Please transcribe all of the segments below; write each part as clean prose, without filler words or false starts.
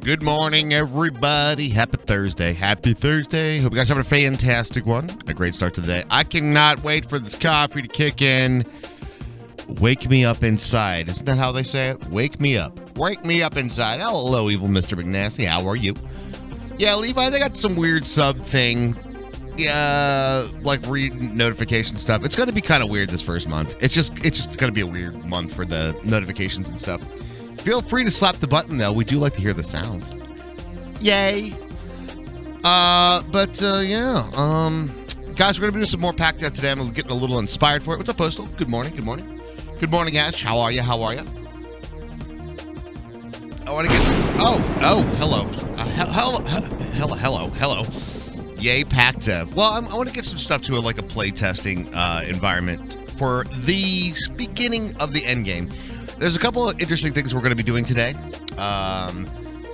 Good morning, everybody. Happy Thursday. Happy Thursday. Hope you guys have a fantastic one. A great start to the day. I cannot wait for this coffee to kick in. Wake me up inside. Isn't that how they say it? Wake me up. Wake me up inside. Hello, evil Mr. McNasty. How are you? Yeah, Levi, they got some weird sub thing. Yeah, like read notification stuff. It's going to be kind of weird this first month. It's just going to be a weird month for the notifications and stuff. Feel free to slap the button, though. We do like to hear the sounds. Yay. Yeah. Guys, we're going to be doing some more Packed Out today. I'm getting a little inspired for it. What's up, Postal? Good morning. Good morning. Good morning, Ash. How are you? How are you? I want to get... hello. Hello. Yay, Packed Out. Well, I want to get some stuff to a play testing environment for the beginning of the end game. There's a couple of interesting things we're going to be doing today.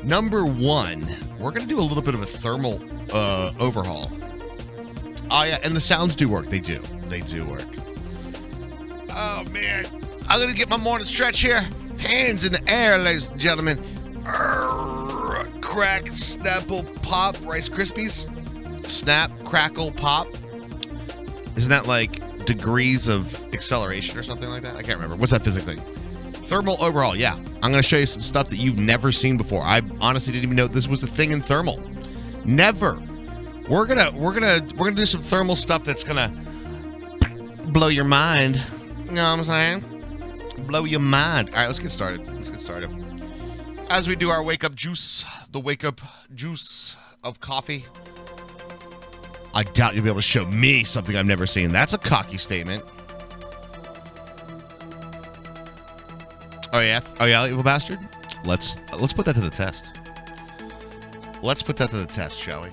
Number one, we're going to do a little bit of a thermal overhaul. Oh, yeah, and the sounds do work. They do. They do work. Oh, man. I'm going to get my morning stretch here. Hands in the air, ladies and gentlemen. Crack, Snapple, Pop, Rice Krispies. Snap, crackle, pop. Isn't that like degrees of acceleration or something like that? I can't remember. What's that physics thing? Thermal overhaul, yeah. I'm going to show you some stuff that you've never seen before. I honestly didn't even know this was a thing in thermal. Never. We're gonna do some thermal stuff that's gonna blow your mind. You know what I'm saying? Blow your mind. All right, let's get started. As we do our wake up juice, the wake up juice of coffee. I doubt you'll be able to show me something I've never seen. That's a cocky statement. Oh yeah, evil bastard. Let's put that to the test. Let's put that to the test, shall we?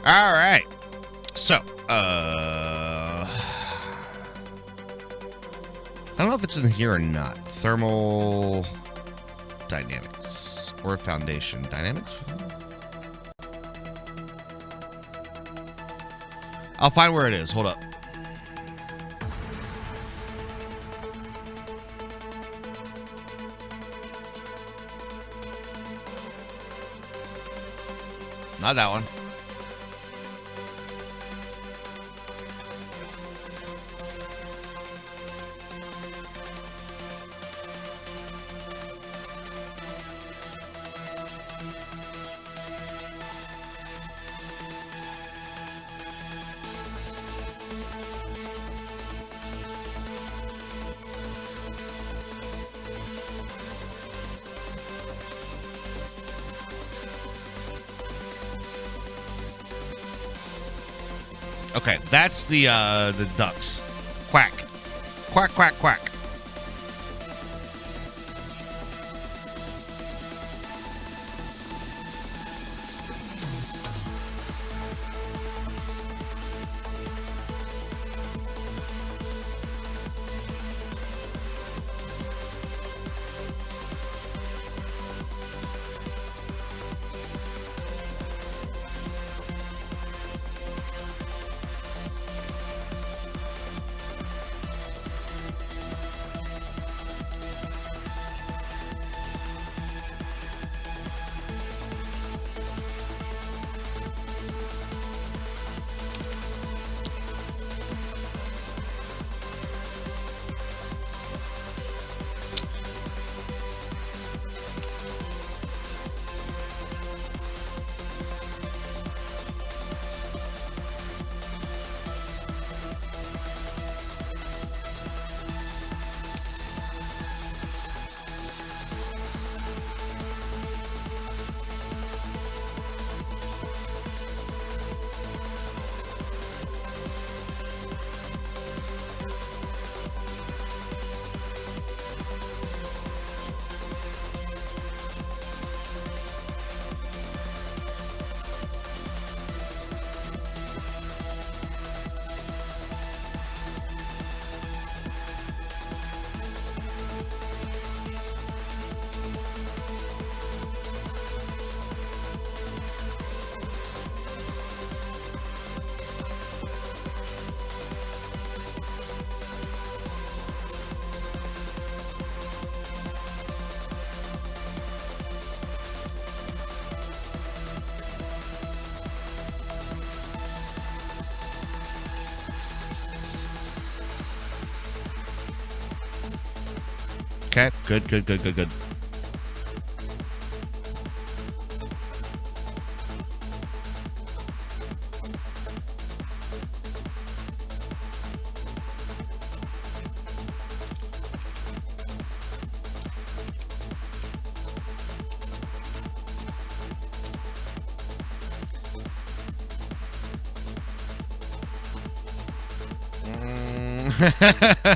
All right. So, I don't know if it's in here or not. Thermal dynamics or foundation dynamics. I'll find where it is. Hold up. Not that one. Okay, that's the ducks. Quack. Quack, quack, quack. Okay, good.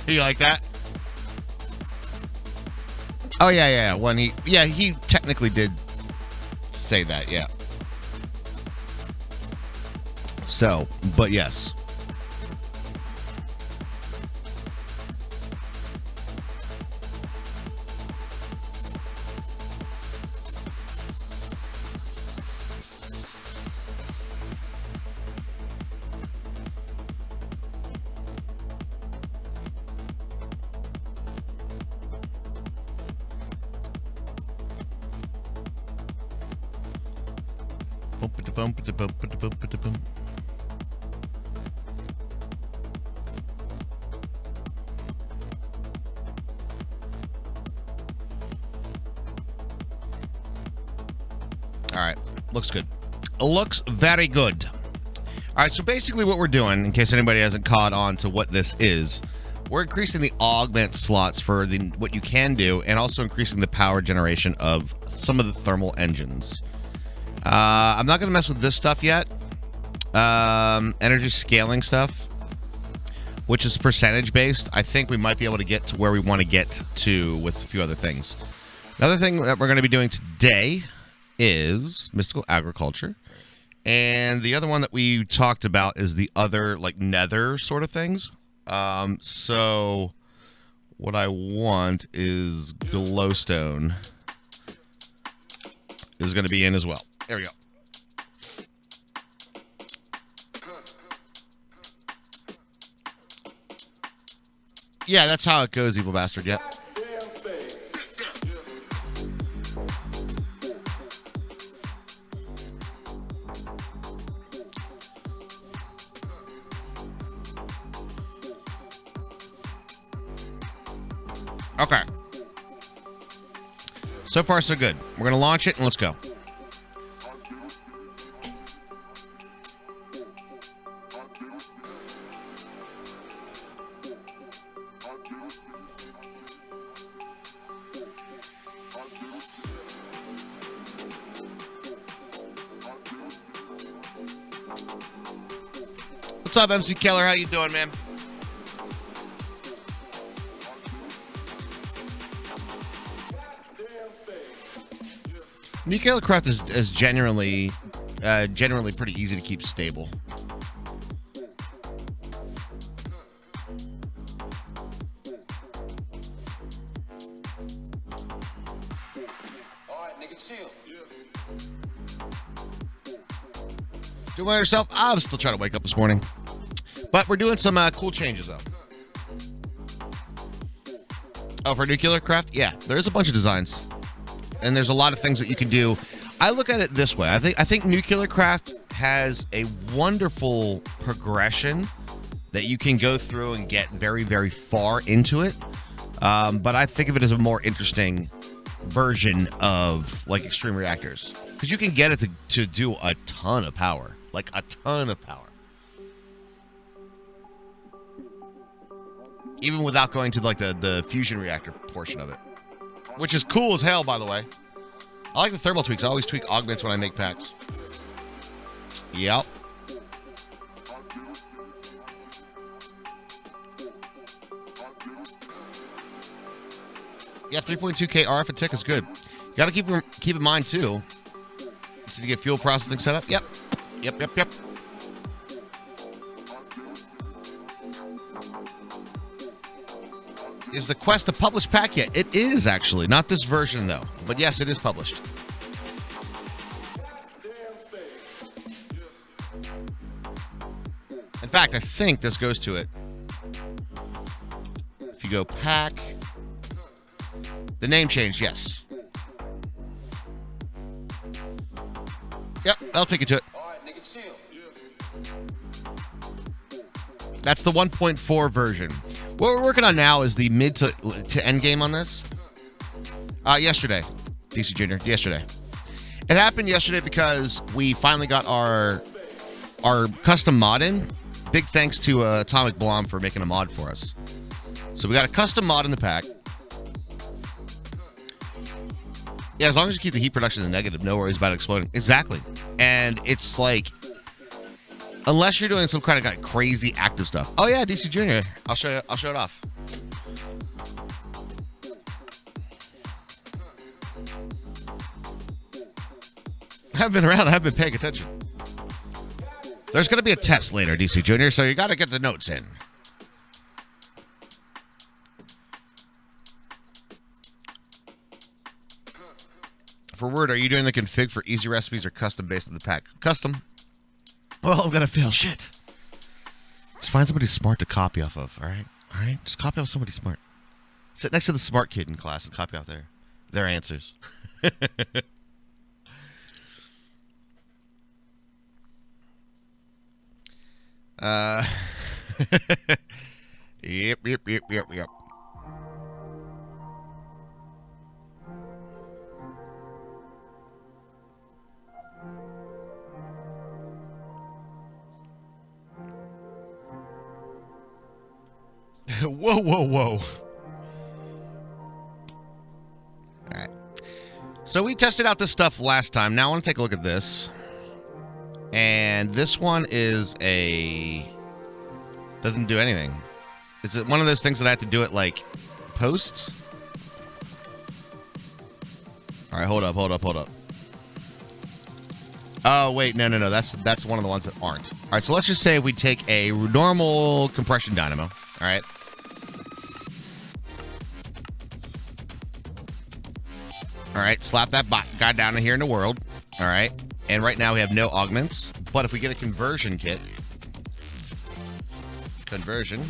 You like that? Oh yeah. When he technically did say that, yeah. So, but yes. All right, looks good. Looks very good. All right, so basically what we're doing, in case anybody hasn't caught on to what this is, we're increasing the augment slots for what you can do, and also increasing the power generation of some of the thermal engines. I'm not going to mess with this stuff yet. Energy scaling stuff, which is percentage based. I think we might be able to get to where we want to get to with a few other things. Another thing that we're going to be doing today is mystical agriculture. And the other one that we talked about is the other, like, nether sort of things. So what I want is glowstone is going to be in as well. There we go. Yeah, that's how it goes, evil bastard. Yep. Okay. So far, so good. We're going to launch it and let's go. What's up, MC Keller? How you doing, man? Nuclear craft is generally pretty easy to keep stable. Alright, nigga, chill. Do it by yourself? I'm still trying to wake up this morning. But we're doing some cool changes, though. Oh, for nuclear craft? Yeah, there's a bunch of designs. And there's a lot of things that you can do. I look at it this way. I think nuclear craft has a wonderful progression that you can go through and get very, very far into it. But I think of it as a more interesting version of, like, extreme reactors. Because you can get it to do a ton of power. Like, a ton of power. Even without going to, like, the fusion reactor portion of it. Which is cool as hell, by the way. I like the thermal tweaks. I always tweak augments when I make packs. Yep. Yeah, 3.2K RF a tick is good. You got to keep in mind, too. Did you get fuel processing set up? Yep. Yep. Is the quest a published pack yet? It is, actually. Not this version, though. But yes, it is published. In fact, I think this goes to it. If you go pack... The name changed, yes. Yep, I'll take you to it. That's the 1.4 version. What we're working on now is the mid to end game on this. Yesterday, DC Junior. Yesterday. It happened yesterday because we finally got our custom mod in. Big thanks to Atomic Blom for making a mod for us. So we got a custom mod in the pack. Yeah, as long as you keep the heat production in the negative, no worries about it exploding. Exactly. And it's like, unless you're doing some kind of like crazy active stuff. Oh yeah, DC Junior. I'll show it off. I haven't been around. I haven't been paying attention. There's going to be a test later, DC Junior, so you got to get the notes in. For Word, are you doing the config for easy recipes or custom based on the pack? Custom. Well, I'm going to fail. Shit. Just find somebody smart to copy off of, all right? All right? Just copy off somebody smart. Sit next to the smart kid in class and copy off their answers. Yep. Whoa. All right. So we tested out this stuff last time. Now I want to take a look at this. And this one doesn't do anything. Is it one of those things that I have to do it like post? All right, hold up. Oh, wait, no. That's one of the ones that aren't. All right, so let's just say we take a normal compression dynamo. All right. All right, slap that guy down in here in the world. All right. And right now we have no augments. But if we get a conversion kit. Conversion.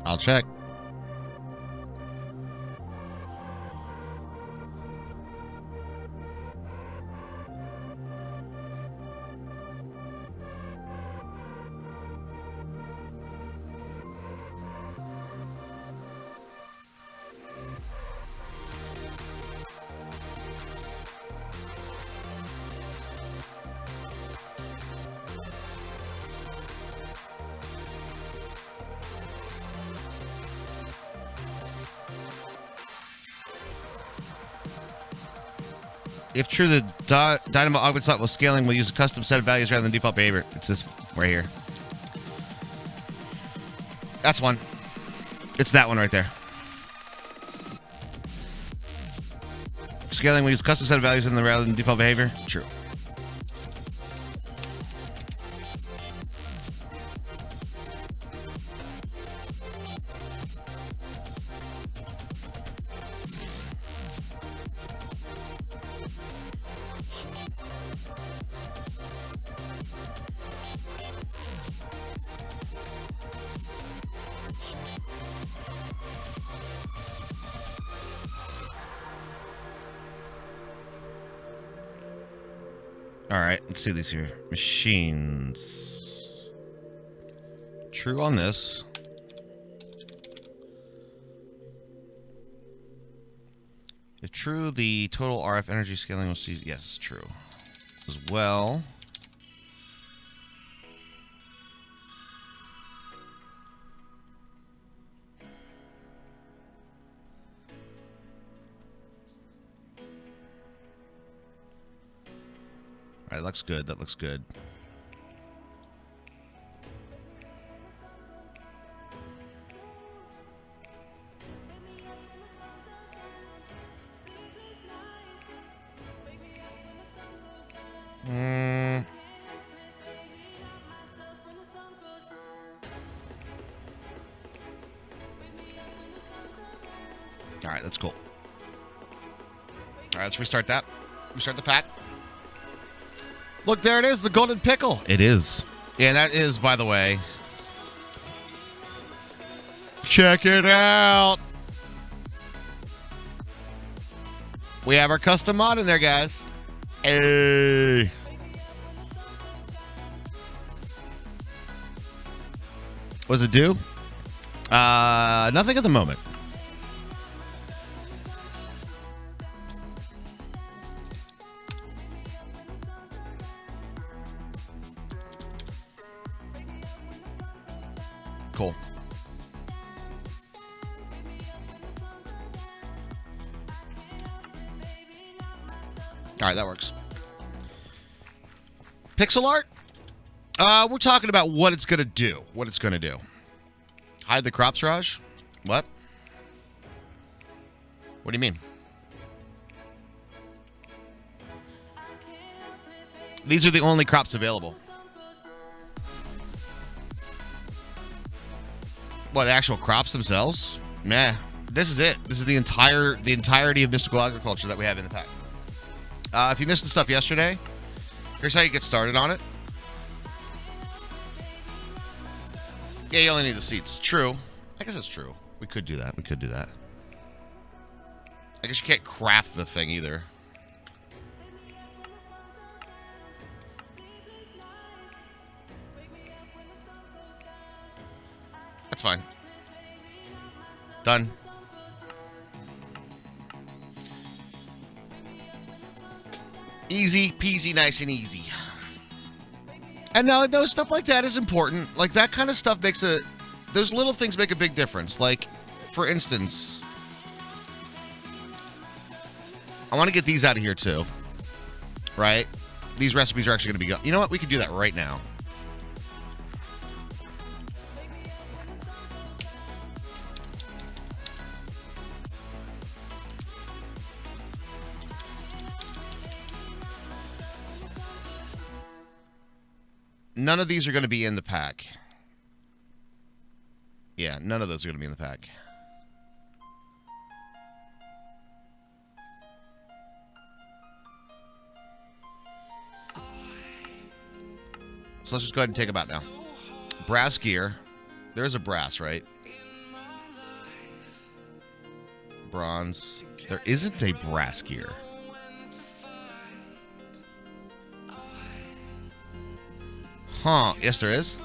I'll check. If true, the Dynamo augment slot while scaling will use a custom set of values rather than default behavior. It's this right here. That's one. It's that one right there. Scaling will use a custom set of values rather than default behavior. True. Alright, let's see these here. Machines. True on this. If true, the total RF energy scaling will see. Yes, true. As well. All right, looks good. That looks good. All right, that's cool. All right, let's restart that. Restart the pack. Look, there it is, the golden pickle. It is. Yeah, that is, by the way. Check it out. We have our custom mod in there, guys. Hey. What does it do? Nothing at the moment. Cool. All right, that works. Pixel art? We're talking about what it's going to do. What it's going to do. Hide the crops, Raj? What? What do you mean? These are the only crops available. What, the actual crops themselves? Meh. This is it. This is the entirety of mystical agriculture that we have in the pack. If you missed the stuff yesterday, here's how you get started on it. Yeah, you only need the seeds. True. I guess it's true. We could do that. We could do that. I guess you can't craft the thing either. That's fine. Done. Easy peasy, nice and easy. And now, those stuff like that is important. Like, that kind of stuff makes a... Those little things make a big difference. Like, for instance... I want to get these out of here, too. Right? These recipes are actually going to be... You know what? We could do that right now. None of these are going to be in the pack. Yeah, none of those are going to be in the pack. So let's just go ahead and take them out now. Brass gear. There's a brass, right? Bronze. There isn't a brass gear. Huh. Yes, there is.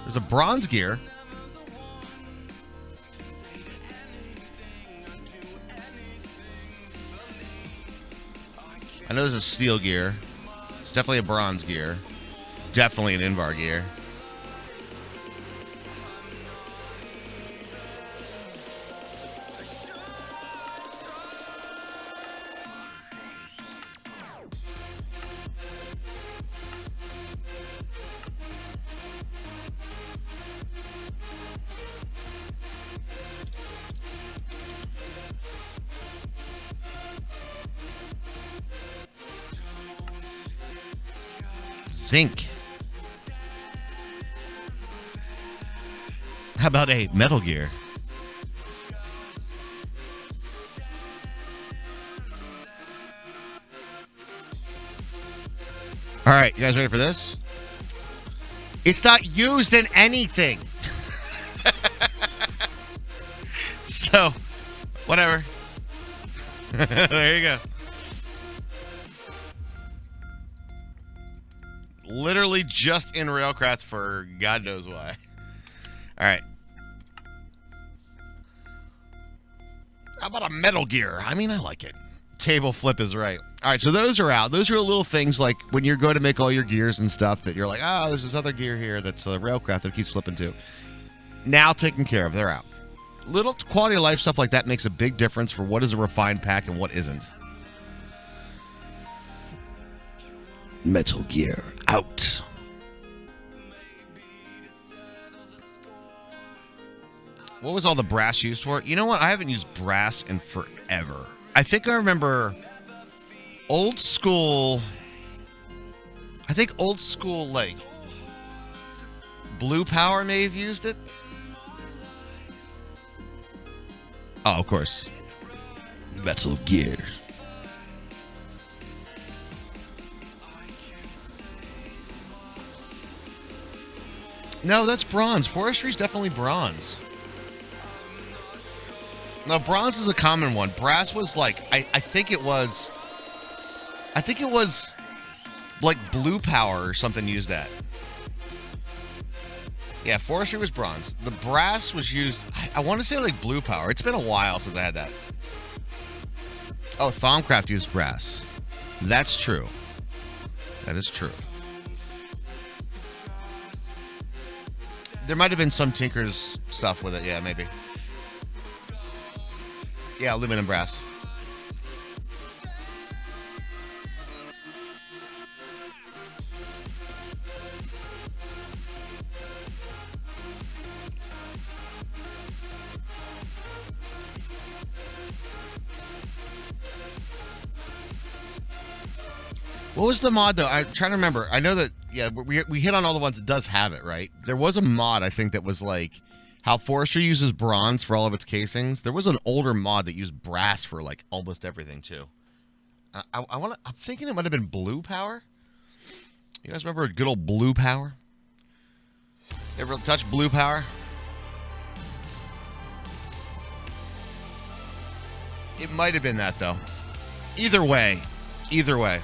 There's a bronze gear. I know there's a steel gear. It's definitely a bronze gear. Definitely an Invar gear. Zinc. How about a Metal Gear? All right, you guys ready for this? It's not used in anything. So, whatever. There you go. Literally just in Railcraft for God knows why. All right. How about a Metal Gear? I mean, I like it. Table flip is right. All right, so those are out. Those are little things like when you're going to make all your gears and stuff that you're like, oh, there's this other gear here that's a Railcraft that keeps flipping to. Now taken care of. They're out. Little quality of life stuff like that makes a big difference for what is a refined pack and what isn't. Metal Gear out. What was all the brass used for? You know what? I haven't used brass in forever. I think I remember old school. I think old school, like, Blue Power may have used it. Oh, of course. Metal Gear. No, that's bronze. Forestry's definitely bronze. No, bronze is a common one. Brass was like, I think it was like Blue Power or something used that. Yeah, forestry was bronze. The brass was used, I want to say like Blue Power. It's been a while since I had that. Oh, Thaumcraft used brass. That's true. That is true. There might have been some Tinker's stuff with it. Yeah, maybe. Yeah, aluminum brass. What was the mod, though? I'm trying to remember. I know that, yeah, we hit on all the ones that does have it, right? There was a mod, I think, that was like how Forestry uses bronze for all of its casings. There was an older mod that used brass for, like, almost everything, too. I'm thinking it might have been Blue Power. You guys remember good old Blue Power? You ever touch Blue Power? It might have been that, though. Either way. Either way.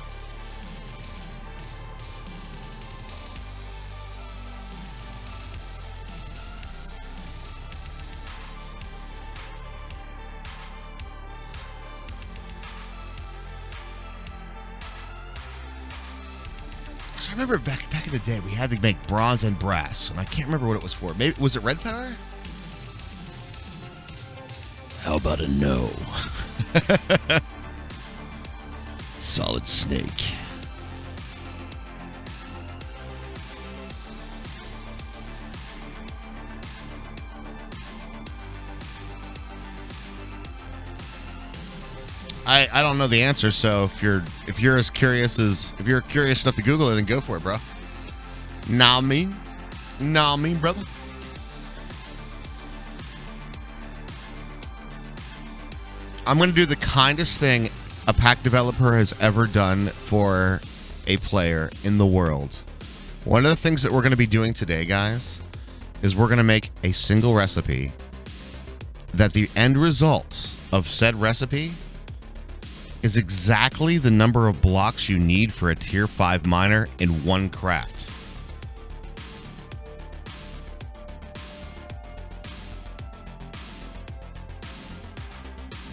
I remember back in the day, we had to make bronze and brass, and I can't remember what it was for. Maybe was it red power? How about a no? Solid Snake. I don't know the answer, so if you're curious enough to Google it, then go for it, bro. Nah me, brother. I'm gonna do the kindest thing a pack developer has ever done for a player in the world. One of the things that we're gonna be doing today, guys, is we're gonna make a single recipe that the end result of said recipe is exactly the number of blocks you need for a tier 5 miner in one craft.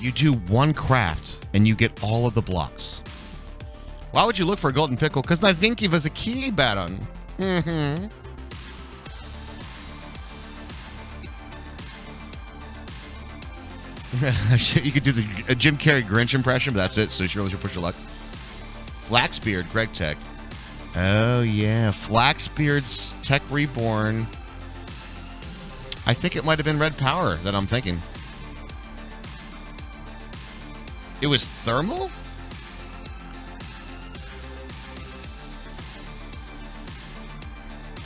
You do one craft and you get all of the blocks. Why would you look for a golden pickle? Because I think it was a key button. Mm-hmm. You could do the Jim Carrey Grinch impression, but that's it, so you really should push your luck. Flaxbeard, Greg Tech. Oh, yeah. Flaxbeard's Tech Reborn. I think it might have been Red Power that I'm thinking. It was thermal?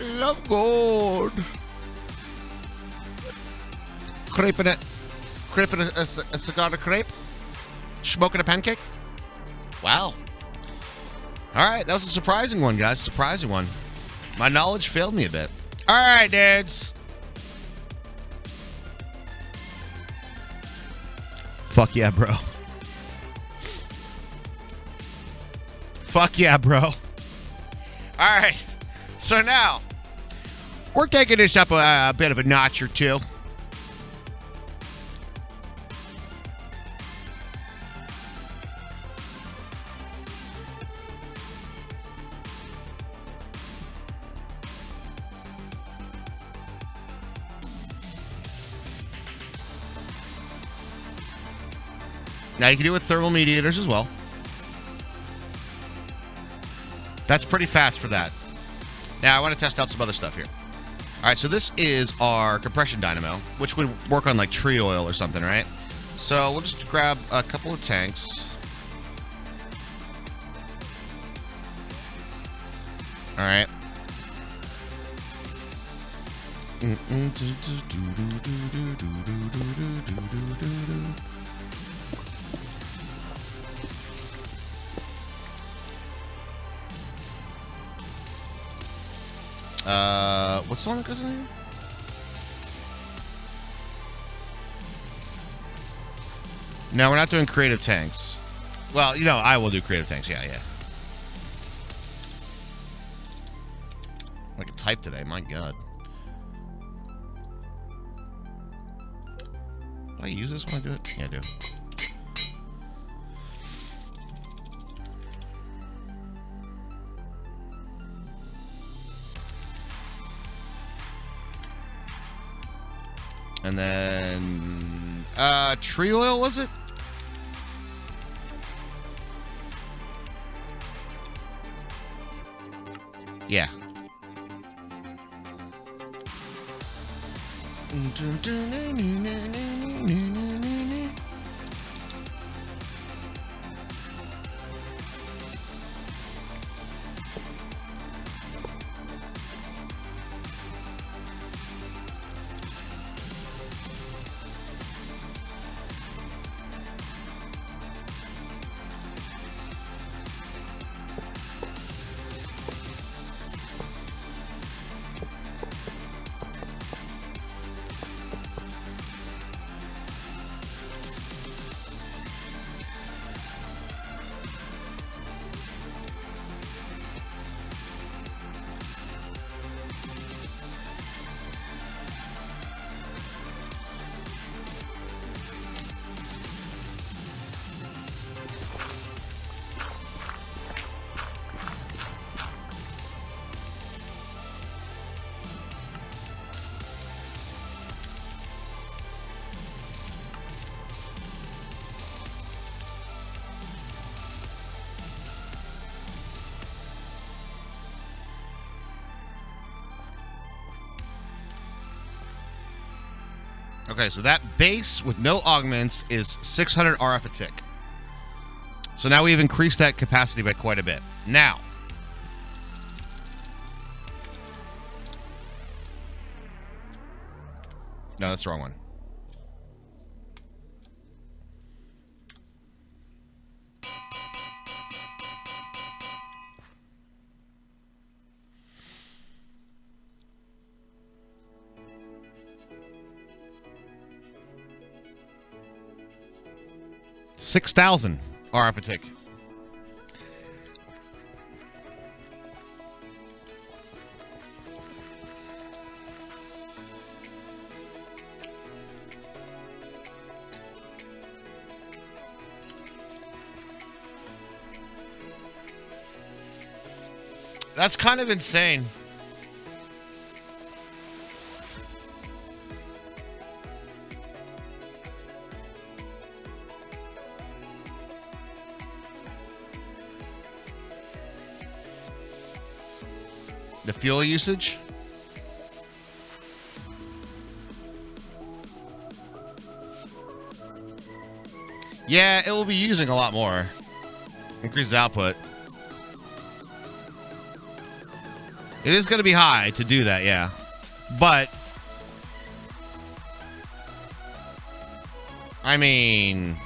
Love gold. Crepe in it. Crepe in a cigar de crepe? Smoking a pancake? Wow. Alright, that was a surprising one, guys. Surprising one. My knowledge failed me a bit. Alright, dudes. Fuck yeah, bro. Fuck yeah, bro. Alright. So now, we're taking this up a bit of a notch or two. Now you can do it with thermal mediators as well. That's pretty fast for that. Now I want to test out some other stuff here. All right, so this is our compression dynamo, which would work on like tree oil or something, right? So we'll just grab a couple of tanks. All right. What's the one that goes in here? No, we're not doing creative tanks. Well, you know, I will do creative tanks. Yeah. I can type today. My God. Do I use this when I do it? Yeah, I do. And then, tree oil, was it? Yeah. Okay, so that base with no augments is 600 RF a tick. So now we've increased that capacity by quite a bit. Now, no, that's the wrong one. $6,000 RF a tick. That's kind of insane. The fuel usage? Yeah, it will be using a lot more. Increased output. It is going to be high to do that, yeah. But, I mean,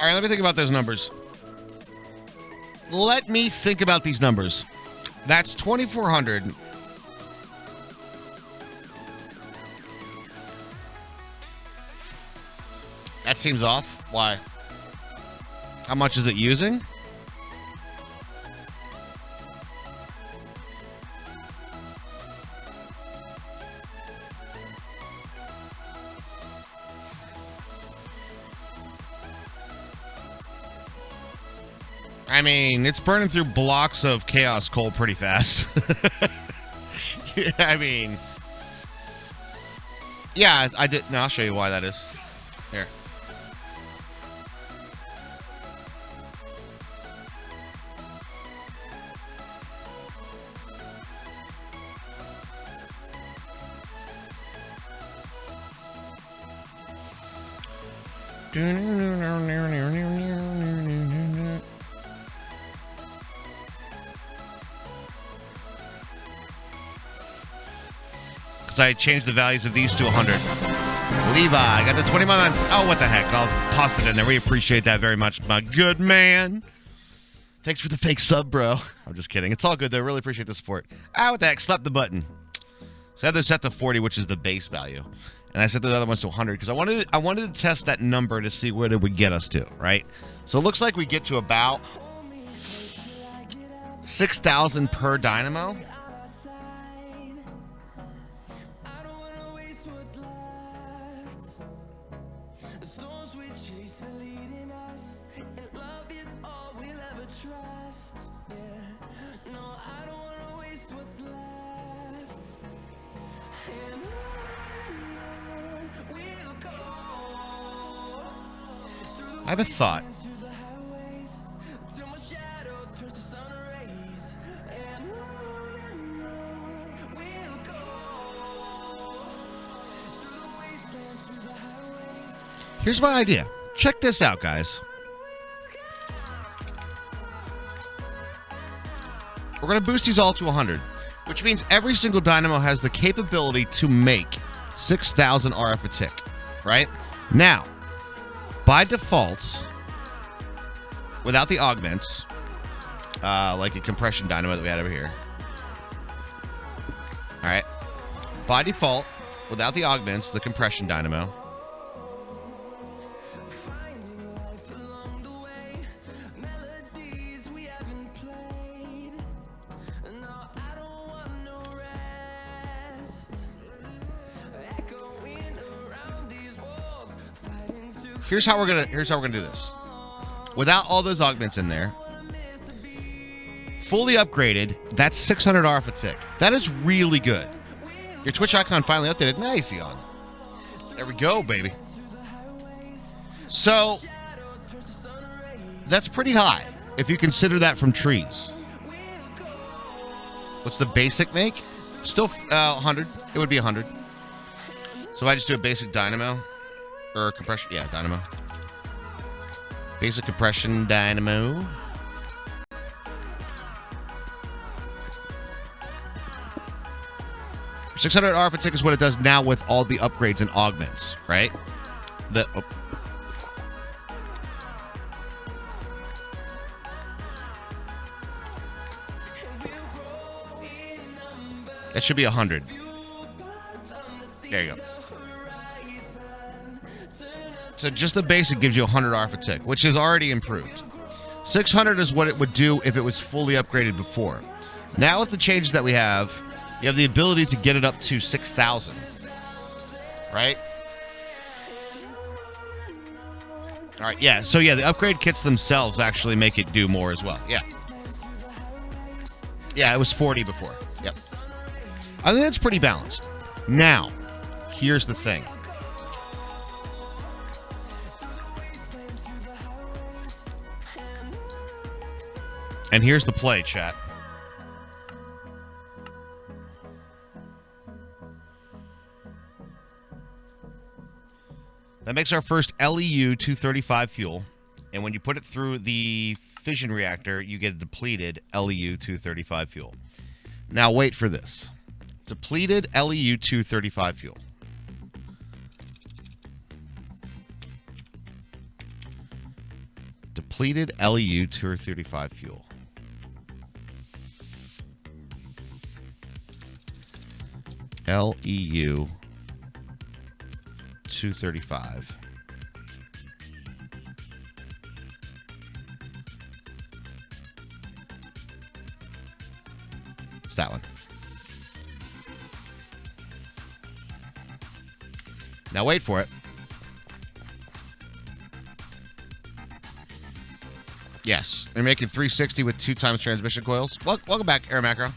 All right, let me think about those numbers. Let me think about these numbers. That's 2,400. That seems off. Why? How much is it using? I mean, it's burning through blocks of chaos coal pretty fast. I mean, yeah, I did. No, I'll show you why that is. Here. Because I changed the values of these to 100. Levi, I got the 20 months. Oh, what the heck. I'll toss it in there. We appreciate that very much, my good man. Thanks for the fake sub, bro. I'm just kidding. It's all good, though. Really appreciate the support. Ah, what the heck? Slap the button. So I have this set to 40, which is the base value. And I set the other ones to 100 because I wanted to test that number to see where it would get us to, right? So it looks like we get to about 6,000 per dynamo. I have a thought. Here's my idea. Check this out, guys. We're going to boost these all to 100, which means every single dynamo has the capability to make 6,000 RF a tick, right? Now, by default, without the augments, like a compression dynamo that we had over here. All right. By default, without the augments, the compression dynamo. Here's how we're gonna do this. Without all those augments in there, fully upgraded, that's 600 RF a tick. That is really good. Your Twitch icon finally updated. Nice, Eon. There we go, baby. So that's pretty high if you consider that from trees. What's the basic make? Still 100. It would be 100. So if I just do a basic dynamo. Or compression, yeah, dynamo. Basic compression dynamo. $600 RF a tick is what it does now with all the upgrades and augments, right? That should be 100. There you go. So just the basic gives you 100 RF a tick, which is already improved. 600 is what it would do if it was fully upgraded before. Now with the changes that we have, you have the ability to get it up to 6,000. Right? All right, yeah. So yeah, the upgrade kits themselves actually make it do more as well. Yeah. Yeah, it was 40 before. Yep. I think that's pretty balanced. Now, here's the thing. And here's the play, chat. That makes our first LEU 235 fuel. And when you put it through the fission reactor, you get a depleted LEU 235 fuel. Now wait for this. Depleted LEU 235 fuel. Depleted LEU 235 fuel. LEU 235. It's that one. Now wait for it. Yes, they're making 360 with 2 times transmission coils. Welcome back, Air Macro.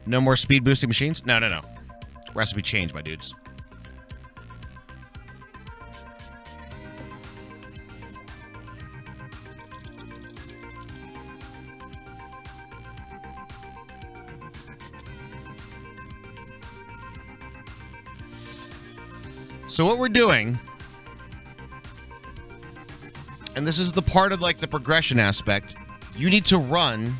No more speed boosting machines? No. Recipe change, my dudes. So what we're doing, and this is the part of like the progression aspect, you need to run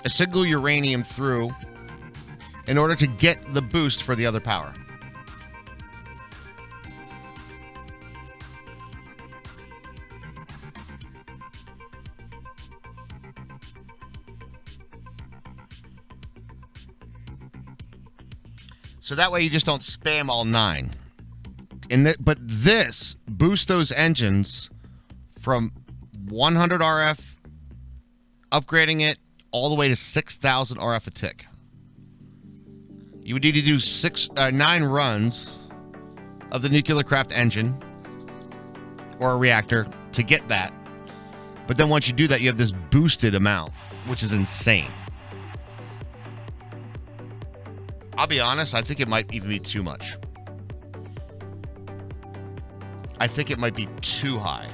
a single uranium through in order to get the boost for the other power. So that way you just don't spam all 9. But this boosts those engines from 100 RF, upgrading it all the way to 6,000 RF a tick. You would need to do 9 runs of the nuclear craft engine or a reactor to get that. But then once you do that, you have this boosted amount, which is insane. I'll be honest, I think it might even be too much. I think it might be too high.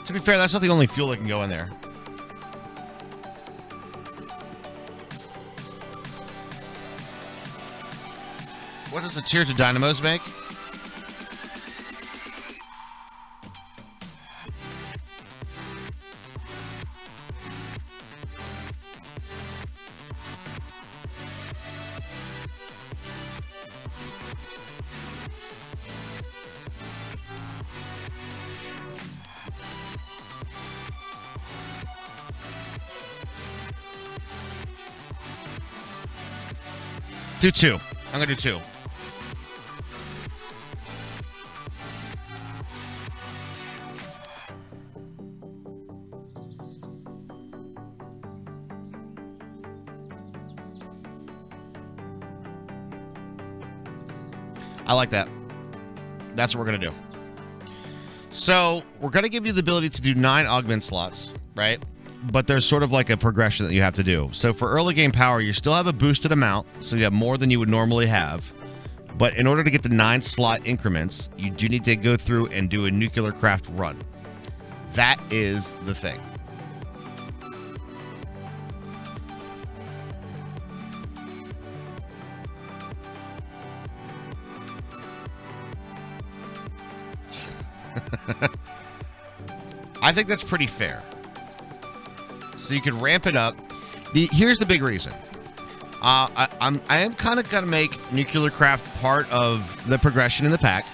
To be fair, that's not the only fuel that can go in there. What does the Tears of Dynamos make? Do 2. I'm going to do 2. I like that. That's what we're going to do. So we're going to give you the ability to do 9 augment slots, right? But there's sort of like a progression that you have to do. So for early game power, you still have a boosted amount, so you have more than you would normally have. But in order to get the 9 slot increments, you do need to go through and do a nuclear craft run. That is the thing. I think that's pretty fair. So you can ramp it up. Here's the big reason. I am kind of going to make nuclear craft part of the progression in the pack.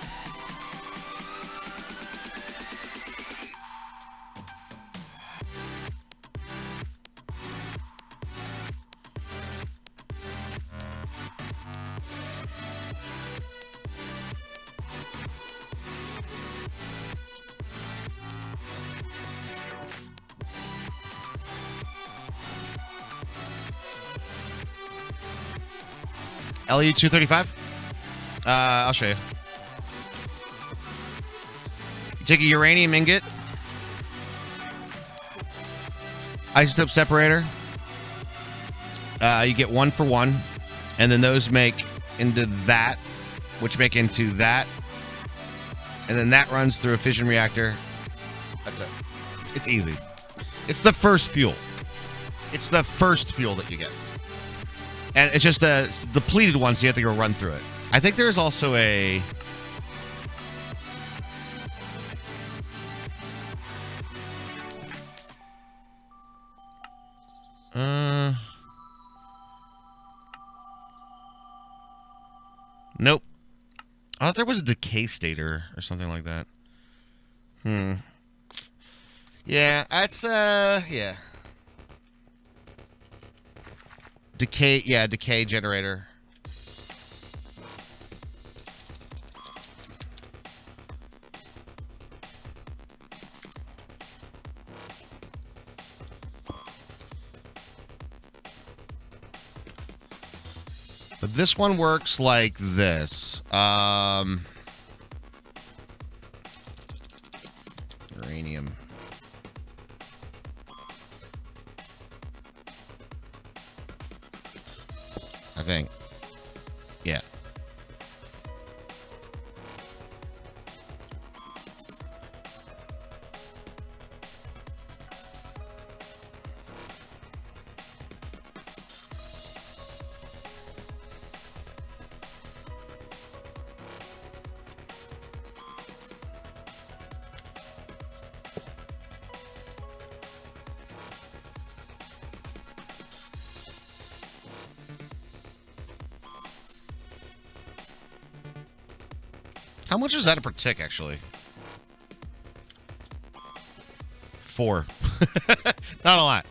LU-235? I'll show you. You take a uranium ingot, isotope separator. You get 1 for 1, and then those make into that, which make into that, and then that runs through a fission reactor. That's it. It's easy. It's the first fuel. It's the first fuel that you get. And it's just the depleted one, so you have to go run through it. I think there's also a... Nope. I thought there was a decay stator or something like that. Yeah, that's, yeah. Decay generator. But this one works like this. Uranium. I think. Yeah. How much is that per tick, actually? 4. Not a lot.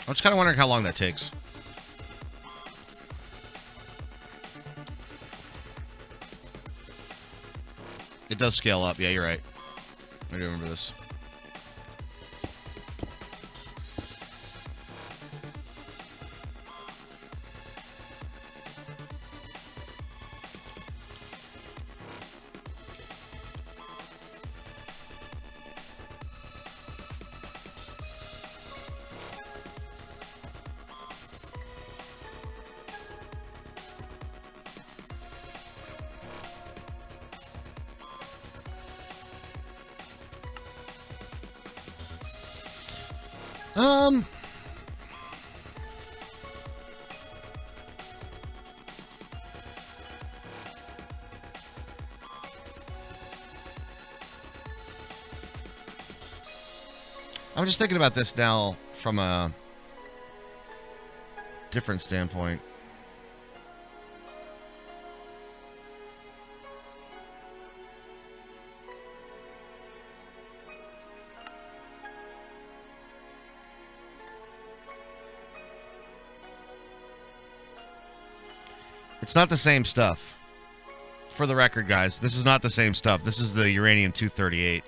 I'm just kind of wondering how long that takes. It does scale up. Yeah, you're right. I do remember this. I'm just thinking about this now from a different standpoint. It's not the same stuff. For the record, guys, this is not the same stuff. This is the uranium-238.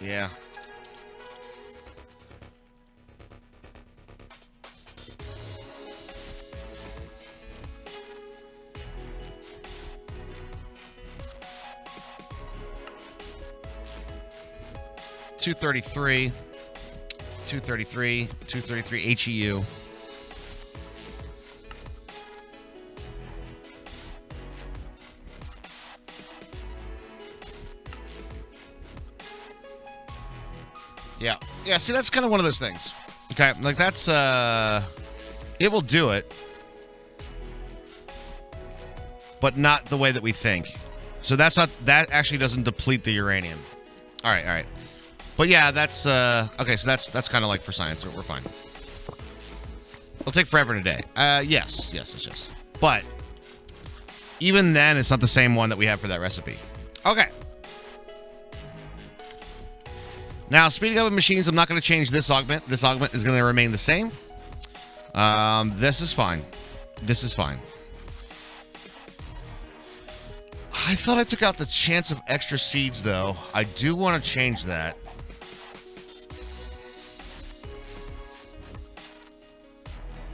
Yeah. $233 HEU. Yeah. Yeah, see, that's kind of one of those things. Okay, like that's, it will do it, but not the way that we think. So So that's not, that actually doesn't deplete the uranium. All right. But yeah, that's okay. So that's kind of like for science. We're fine. It'll take forever today. Yes. But even then, it's not the same one that we have for that recipe. Okay. Now, speaking of machines, I'm not going to change this augment. This augment is going to remain the same. This is fine. This is fine. I thought I took out the chance of extra seeds, though. I do want to change that.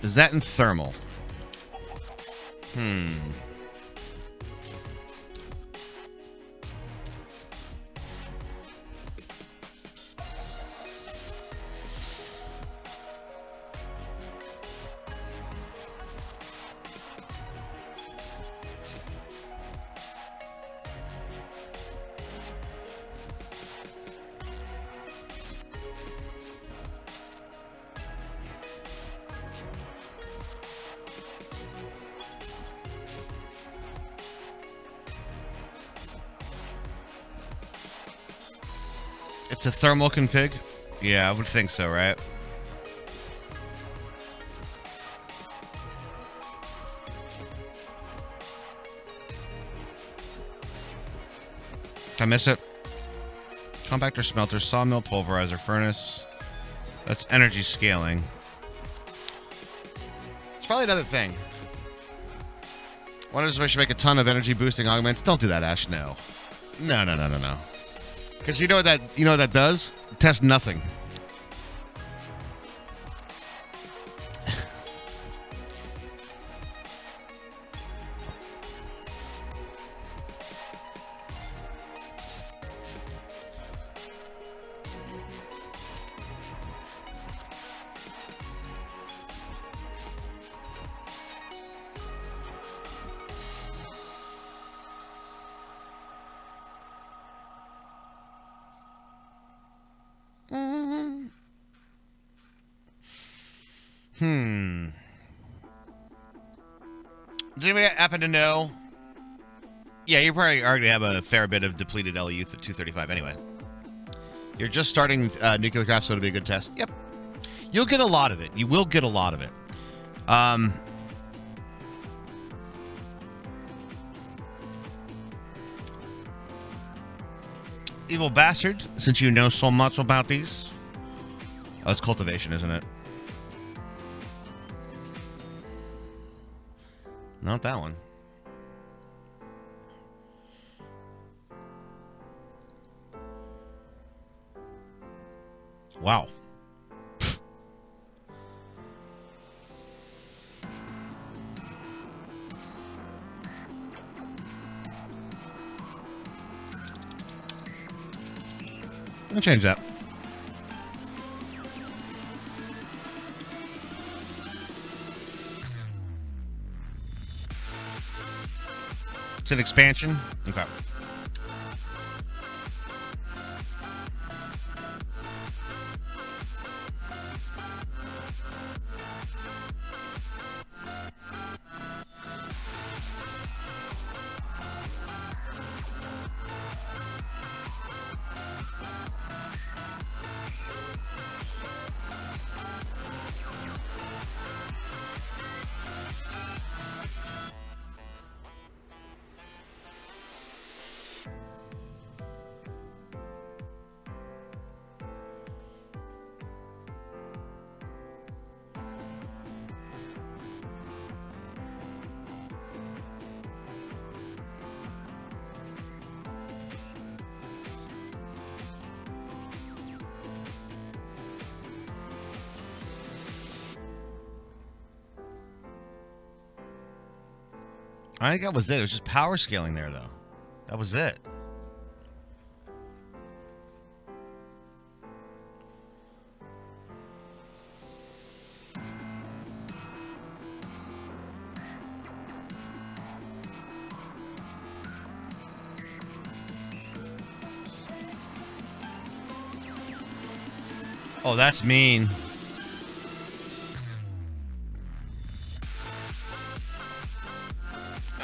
Is that in thermal? It's a thermal config? Yeah, I would think so, right? Did I miss it? Compactor, smelter, sawmill, pulverizer, furnace. That's energy scaling. It's probably another thing. Wonders if I should make a ton of energy boosting augments. Don't do that, Ash. No. No. Because you know what that does? Test nothing. Does anybody happen to know? Yeah, you probably already have a fair bit of depleted LEU at 235 anyway. You're just starting nuclear craft, so it'll be a good test. Yep. You'll get a lot of it. You will get a lot of it. Evil bastard, since you know so much about these. Oh, it's cultivation, isn't it? Not that one. Wow. I'll change that. It's an expansion? Okay. I think that was it. It was just power scaling there, though. That was it. Oh, that's mean.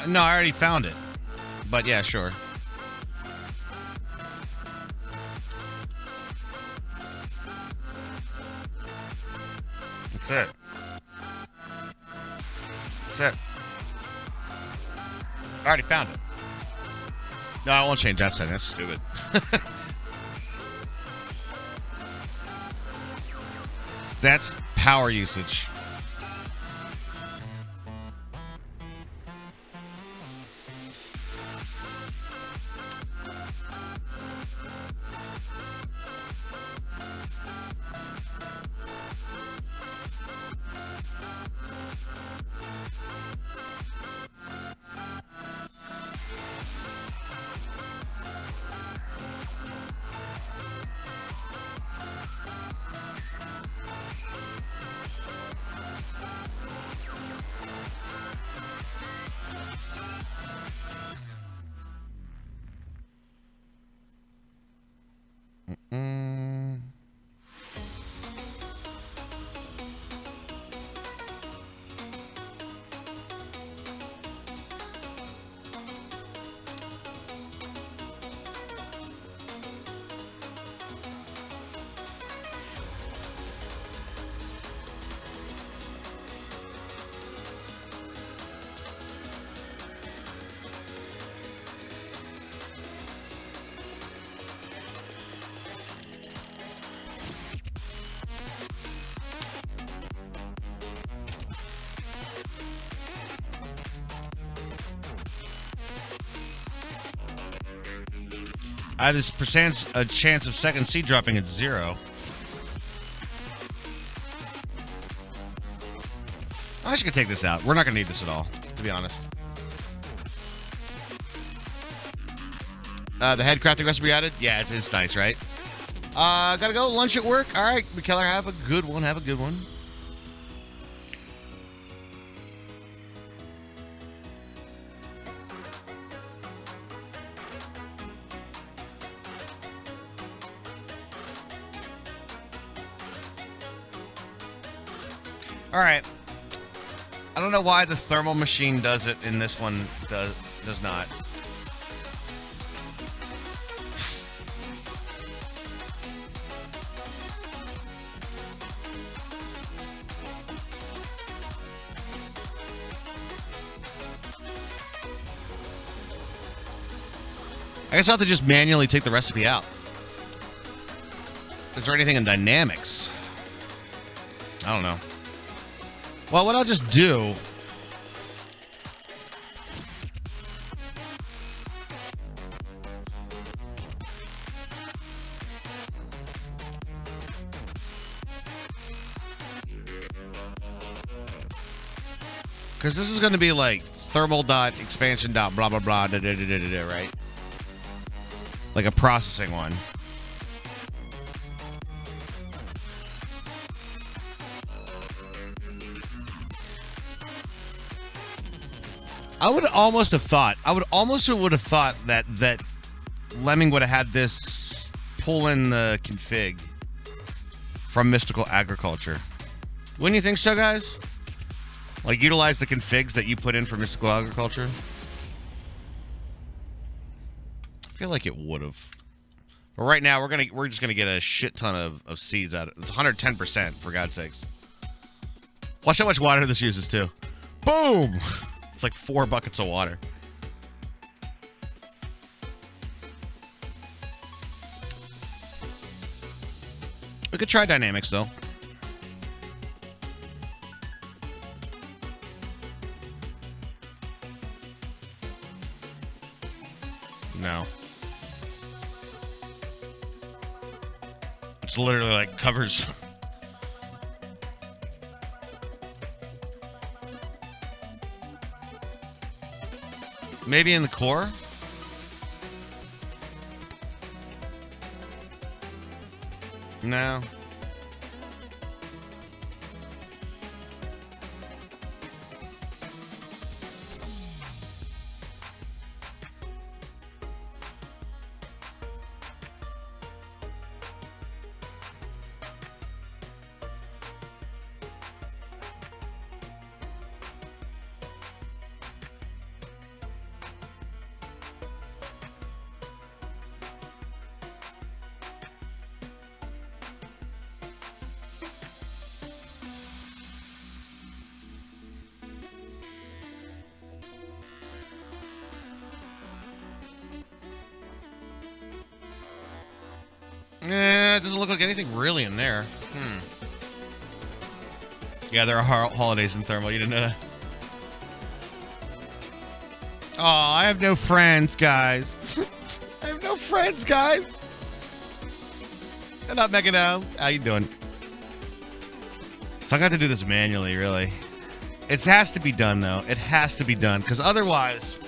No, I already found it. But yeah, sure. That's it. That's it. I already found it. No, I won't change that setting. That's stupid. That's power usage. This percents a chance of second seed dropping at 0. I should take this out. We're not going to need this at all, to be honest. The head crafting recipe added? Yeah, it's nice, right? Gotta go. Lunch at work. All right, McKellar, have a good one. Have a good one. All right. I don't know why the thermal machine does it and this one does not. I guess I'll have to just manually take the recipe out. Is there anything in dynamics? I don't know. Well, what I'll just do... Because this is going to be like thermal dot expansion dot blah blah blah da, da, da, da, da, right? Like a processing one. I would almost have thought that Lemming would have had this pull in the config from Mystical Agriculture. Wouldn't you think so, guys? Like, utilize the configs that you put in for Mystical Agriculture? I feel like it would have. But right now, we're just gonna get a shit ton of seeds out of it. It's 110%, for God's sakes. Watch how much water this uses, too. Boom! It's like 4 buckets of water. We could try dynamics, though. No. It's literally like covers. Maybe in the core? No. It doesn't look like anything really in there. Yeah, there are holidays in thermal. You didn't know that? Oh, I have no friends, guys. I have no friends, guys. I'm not Megan now. How you doing? So I got to do this manually, really. It has to be done, though. It has to be done, because otherwise,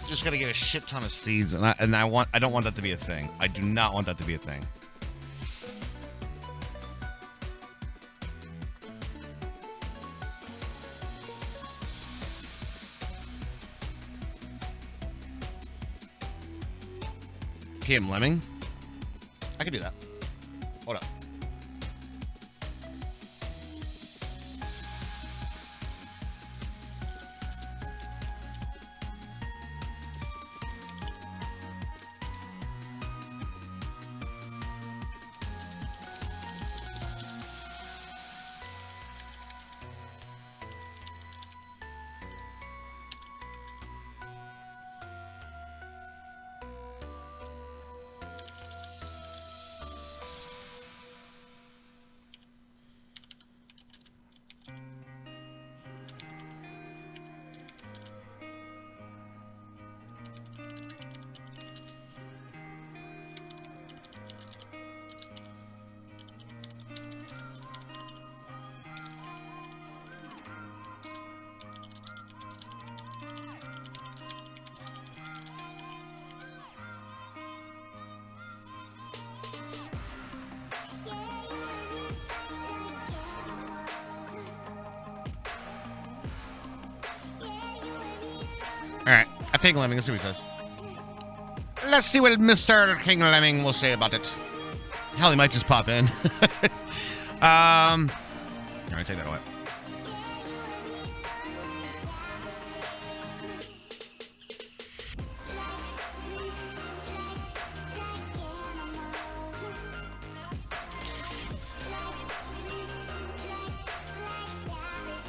just got to get a shit ton of seeds, and I don't want that to be a thing. I do not want that to be a thing. PM Lemming? I can do that. Hold up. Alright, I Pig Lemming. Let's see what he says. Let's see what Mr. King Lemming will say about it. Hell, he might just pop in. Alright, take that away.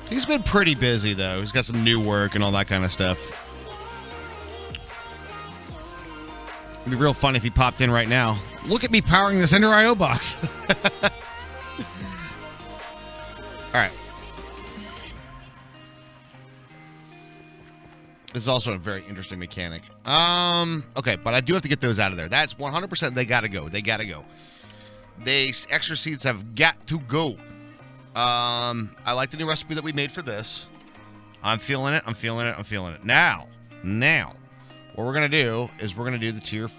He's been pretty busy, though. He's got some new work and all that kind of stuff. It'd be real fun if he popped in right now. Look at me powering this Ender IO box. Alright. This is also a very interesting mechanic. Okay, but I do have to get those out of there. That's 100%. They gotta go. They gotta go. Extra seeds have got to go. I like the new recipe that we made for this. I'm feeling it. I'm feeling it. I'm feeling it. Now, what we're going to do is we're going to do the tier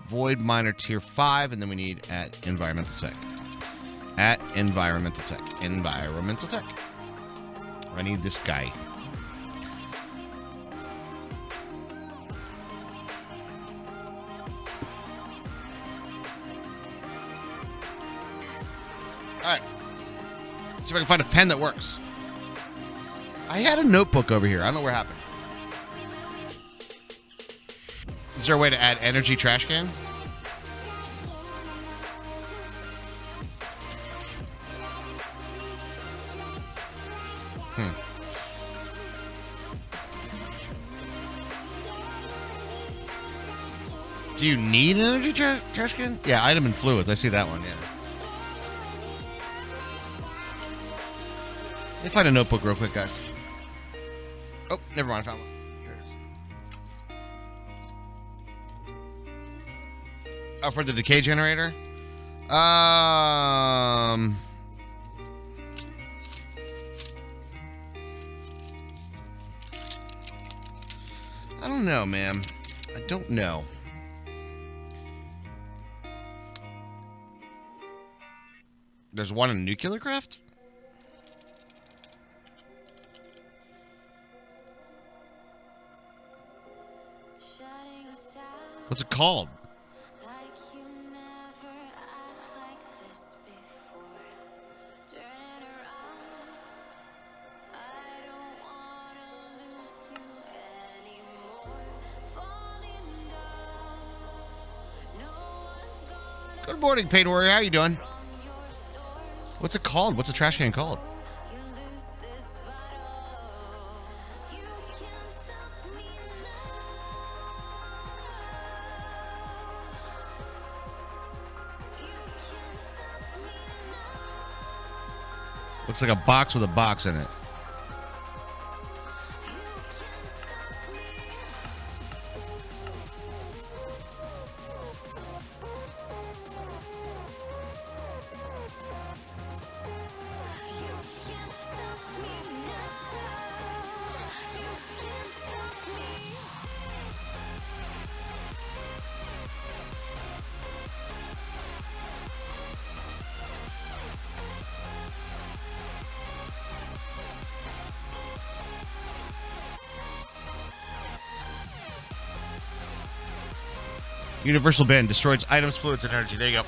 Void Miner tier 5, and then we need at Environmental Tech. At Environmental Tech. Environmental Tech. I need this guy. Alright. See if I can find a pen that works. I had a notebook over here. I don't know where it happened. Is there a way to add energy trash can? Do you need an energy trash can? Yeah, item and fluids. I see that one, yeah. Let me find a notebook real quick, guys. Oh, never mind. I found one. Here it is. Oh, for the decay generator? I don't know, man. I don't know. There's one in Nuclear Craft? What's it called? Good morning, Pain Warrior. How you doing? What's it called? What's a trash can called? Looks like a box with a box in it. Universal Band destroys items, fluids, and energy. There you go.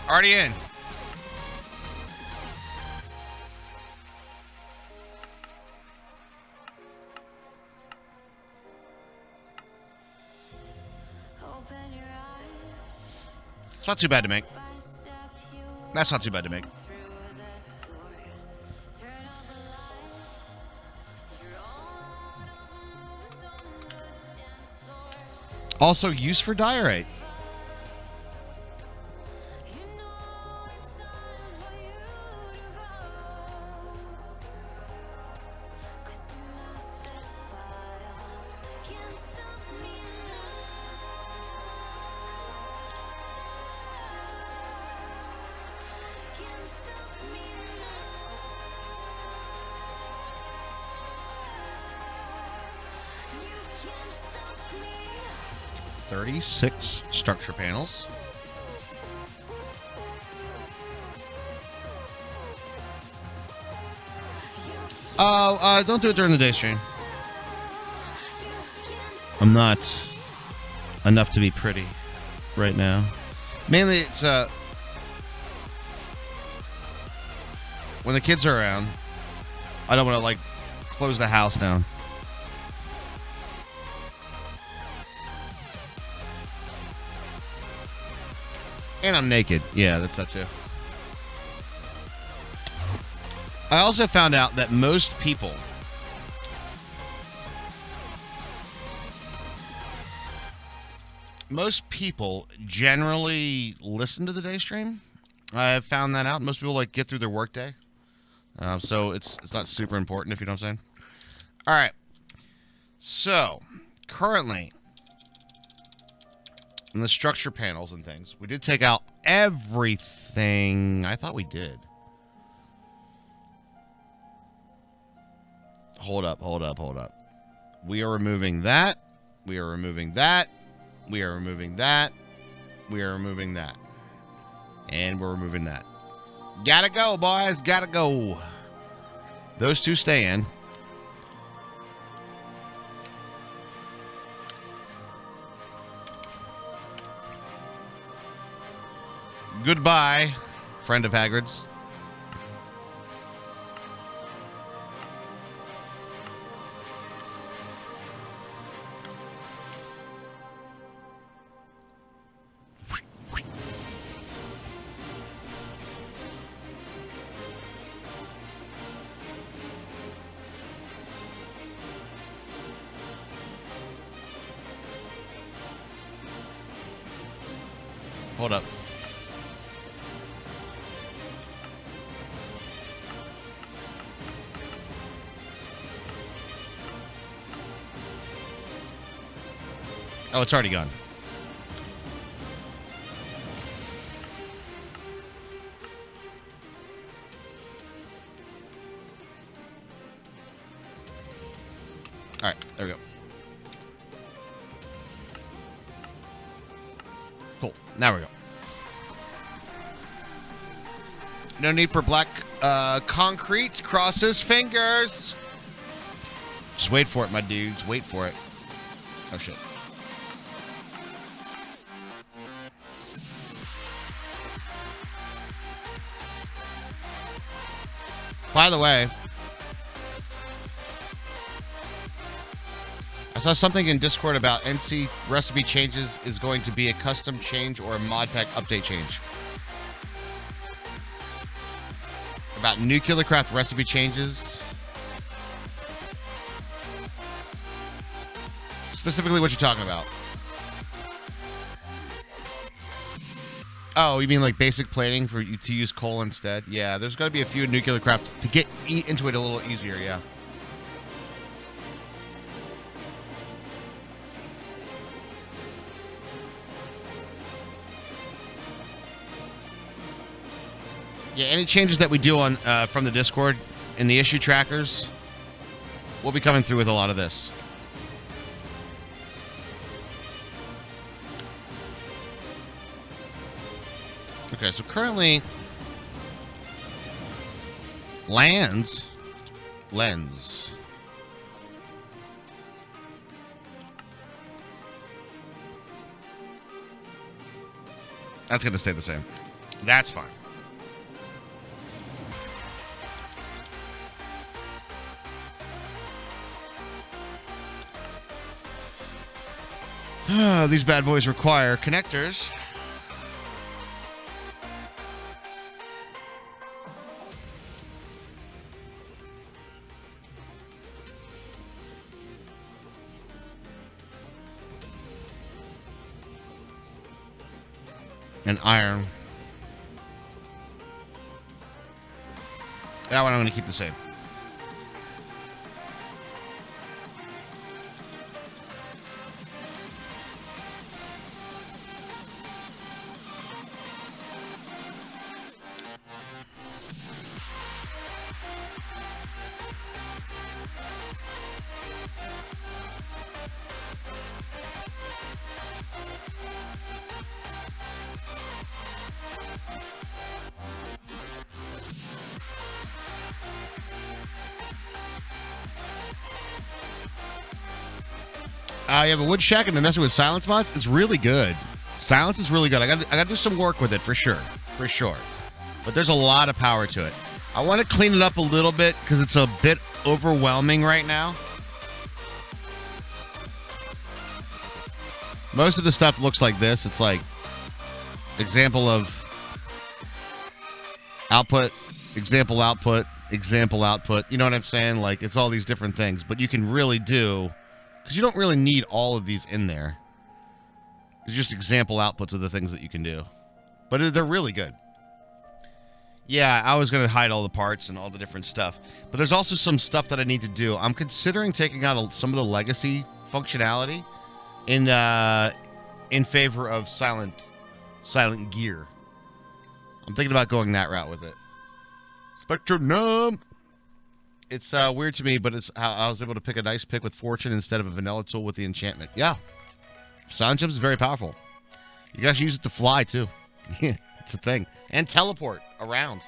Already in. It's not too bad to make. That's not too bad to make. Also used for diorite. Six structure panels. Oh, don't do it during the day stream. I'm not enough to be pretty right now. Mainly, it's when the kids are around. I don't want to close the house down. And I'm naked. Yeah, that's that too. I also found out that most people generally listen to the day stream. I've found that out. Most people get through their workday. So it's not super important, if you know what I'm saying. All right. So, currently, in the structure panels and things, we did take out everything. I thought we did. Hold up. We are removing that. We are removing that. We are removing that. We are removing that. And we're removing that. Gotta go, boys. Gotta go. Those two stay in. Goodbye, friend of Hagrid's. Hold up. Oh, it's already gone. All right, there we go. Cool. Now we go. No need for black concrete. Cross his fingers. Just wait for it, my dudes. Wait for it. Oh, shit. By the way, I saw something in Discord about NC recipe changes is going to be a custom change or a mod pack update change. About Nuclear Craft recipe changes. Specifically what you're talking about. Oh, you mean like basic plating for you to use coal instead? Yeah, there's got to be a few nuclear craft to get into it a little easier, yeah. Yeah, any changes that we do on from the Discord in the issue trackers, we'll be coming through with a lot of this. Okay, so currently, lens. That's going to stay the same. That's fine. These bad boys require connectors. And iron. That one I'm going to keep the same. You have a wood shack and then messing with silence mods. It's really good. Silence is really good. I got to do some work with it for sure, But there's a lot of power to it. I want to clean it up a little bit because it's a bit overwhelming right now. Most of the stuff looks like this. It's like example of output, example output, example output. You know what I'm saying? Like it's all these different things, but you can really do. Because you don't really need all of these in there. It's just example outputs of the things that you can do. But they're really good. Yeah, I was going to hide all the parts and all the different stuff. But there's also some stuff that I need to do. I'm considering taking out some of the legacy functionality in favor of silent gear. I'm thinking about going that route with it. Spectrum. It's weird to me, but it's how I was able to pick a nice pick with Fortune instead of a vanilla tool with the enchantment. Yeah. Sound Gems is very powerful. You guys use it to fly, too. It's a thing. And teleport around.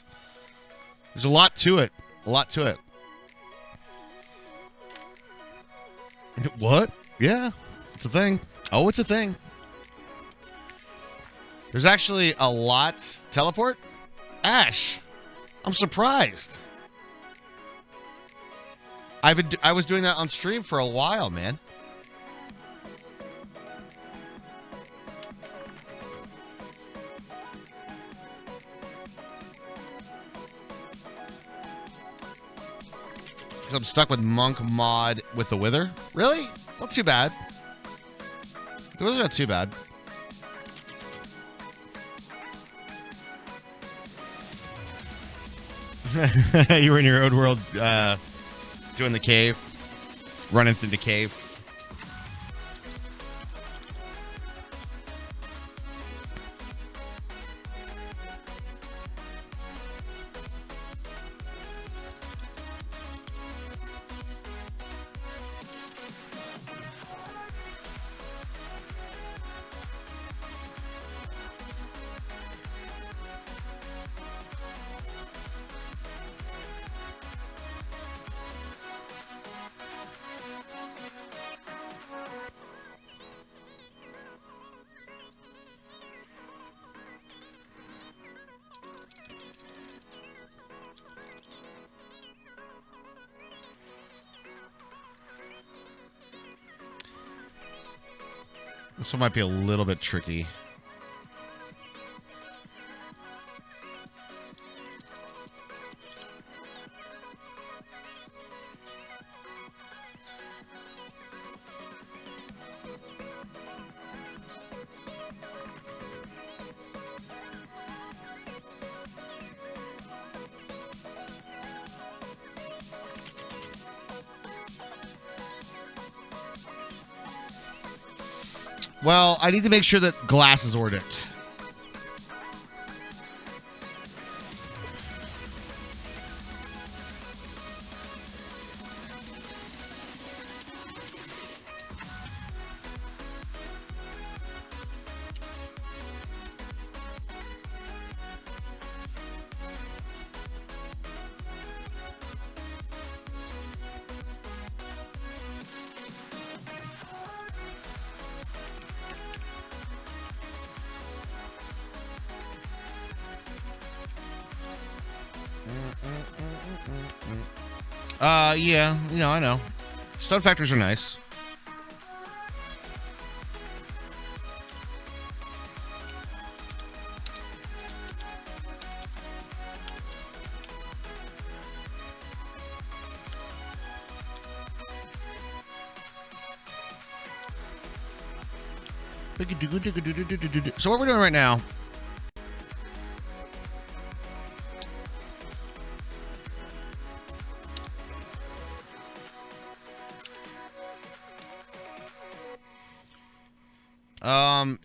There's a lot to it. What? Yeah. It's a thing. Oh, it's a thing. There's actually a lot. Teleport? Ash. I'm surprised. I was doing that on stream for a while, man. Because I'm stuck with Monk mod with the Wither. Really? It's not too bad. The Wither's not too bad. You were in your own world, doing the cave, running through the cave. This one might be a little bit tricky. Well, I need to make sure that glass is ordict. Yeah, I know. Stone factories are nice. So what we're doing right now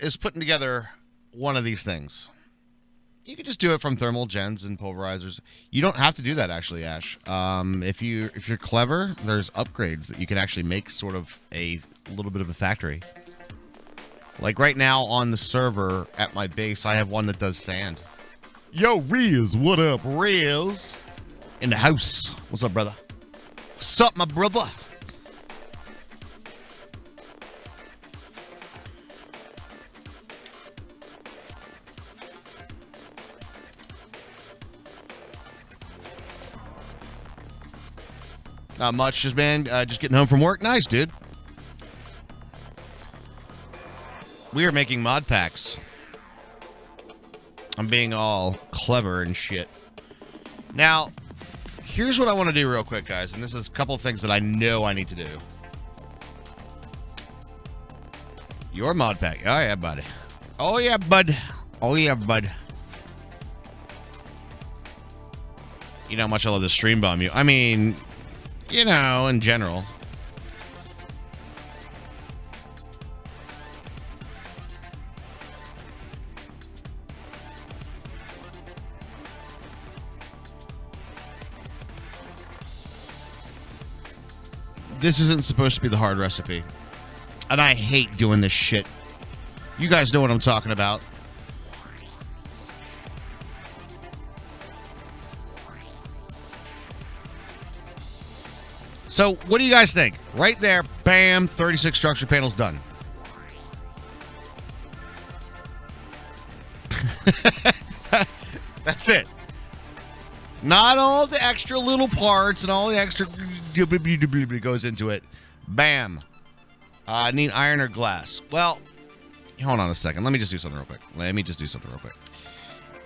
is putting together one of these things. You can just do it from thermal gens and pulverizers. You don't have to do that, actually, Ash. If you're clever, there's upgrades that you can actually make sort of a little bit of a factory. Like right now on the server at my base, I have one that does sand. Yo, Riz, what up, Riz? In the house. What's up, brother? What's up, my brother? Not much, just getting home from work. Nice, dude. We are making mod packs. I'm being all clever and shit. Now, here's what I want to do real quick, guys, and this is a couple of things that I know I need to do. Your mod pack. Oh, yeah, buddy. Oh, yeah, bud. Oh, yeah, bud. You know how much I love to stream bomb you. I mean, in general. This isn't supposed to be the hard recipe. And I hate doing this shit. You guys know what I'm talking about. So, what do you guys think? Right there, bam, 36 structure panels done. That's it. Not all the extra little parts and all the extra goes into it. Bam. I need iron or glass. Well, hold on a second. Let me just do something real quick.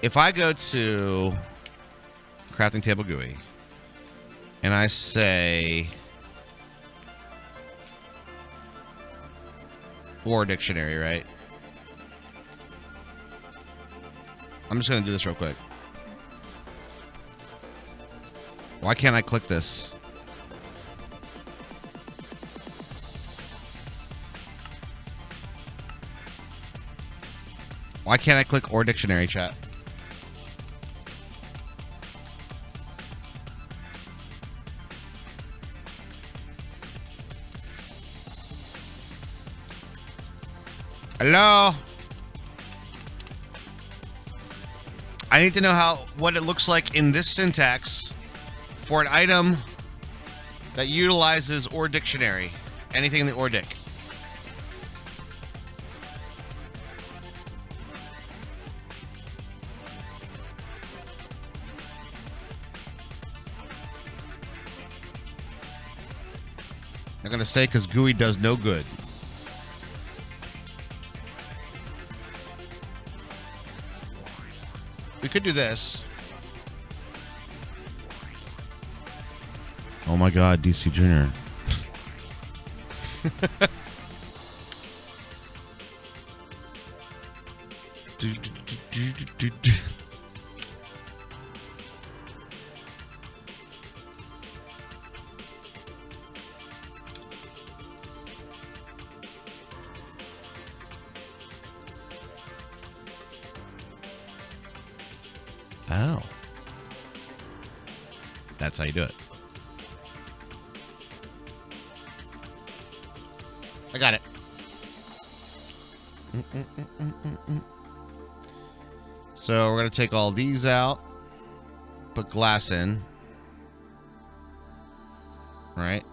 If I go to crafting table GUI and I say ore dictionary, right? I'm just going to do this real quick. Why can't I click this? Why can't I click ore dictionary, chat? Hello? I need to know what it looks like in this syntax for an item that utilizes ore dictionary. Anything in the ore dic. I'm going to say because GUI does no good. We could do this. Oh my god, DC Junior. Oh. That's how you do it. I got it. So we're going to take all these out. Put glass in. Right.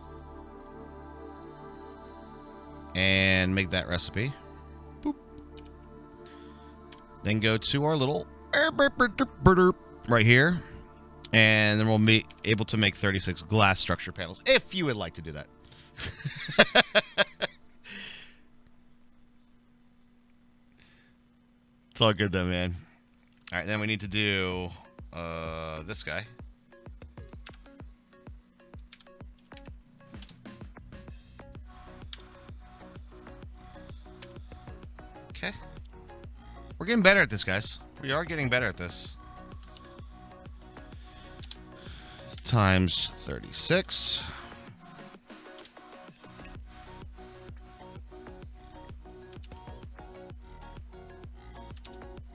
And make that recipe. Boop. Then go to our little right here. And then we'll be able to make 36 glass structure panels, if you would like to do that. It's all good though, man. All right, then we need to do this guy. Okay. We're getting better at this, guys. We are getting better at this. Times 36.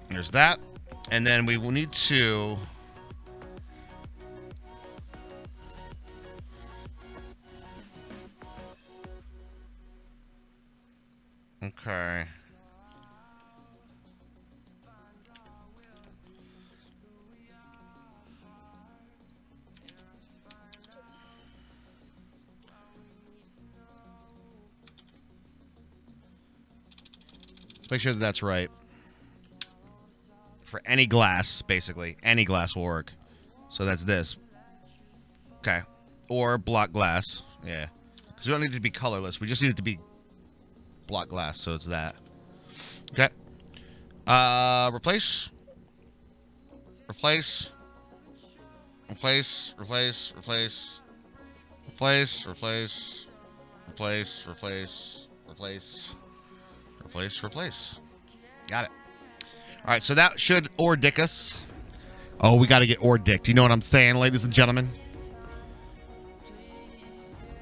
There's that. And then we will need to... Okay. Let's make sure that that's right. For any glass, basically. Any glass will work. So that's this. Okay. Or block glass. Yeah. Because we don't need it to be colorless. We just need it to be block glass. So it's that. Okay. Replace. Replace. Replace. Replace. Replace. Replace. Replace. Replace. Replace. Replace. Replace. Replace. Got it. All right, so that should or-dick us. Oh, we got to get or-dicked. You know what I'm saying, ladies and gentlemen?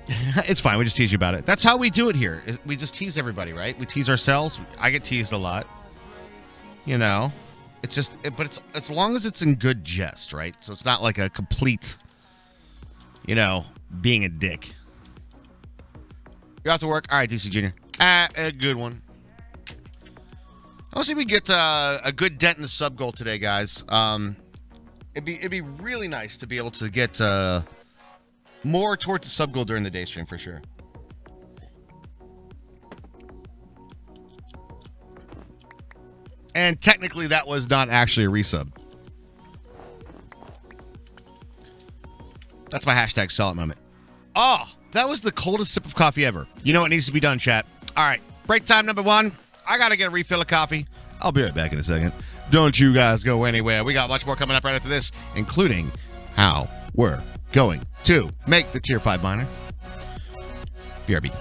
It's fine. We just tease you about it. That's how we do it here. We just tease everybody, right? We tease ourselves. I get teased a lot. You know? It's just... but it's as long as it's in good jest, right? So it's not like a complete, you know, being a dick. You're out to work? All right, DC Jr. A good one. Let's see if we get a good dent in the sub goal today, guys. It'd be really nice to be able to get more towards the sub goal during the day stream for sure. And technically, that was not actually a resub. That's my hashtag sell it moment. Oh, that was the coldest sip of coffee ever. You know what needs to be done, chat? All right, break time number 1. I got to get a refill of coffee. I'll be right back in a second. Don't you guys go anywhere. We got much more coming up right after this, including how we're going to make the Tier 5 miner. BRB.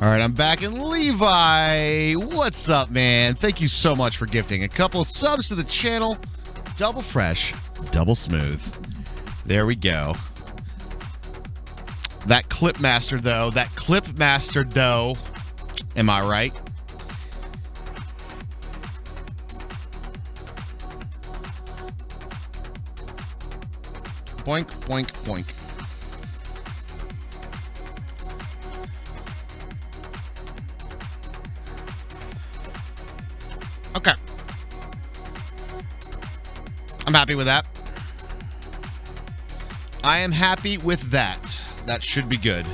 All right, I'm back. And Levi, what's up, man? Thank you so much for gifting a couple of subs to the channel. Double fresh, double smooth. There we go. That clip master, though. Am I right? Boink, boink, boink. Okay. I'm happy with that. I am happy with that. That should be good.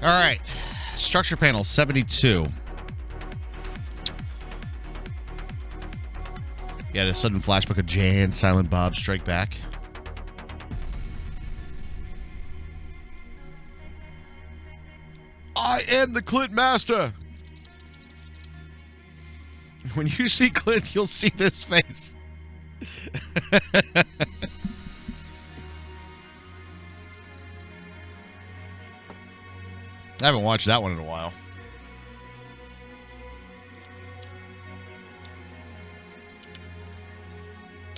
All right. Structure panel 72. Yeah, the sudden flashback of Jay and Silent Bob Strike Back. I am the Clint Master. When you see Clint, you'll see this face. I haven't watched that one in a while.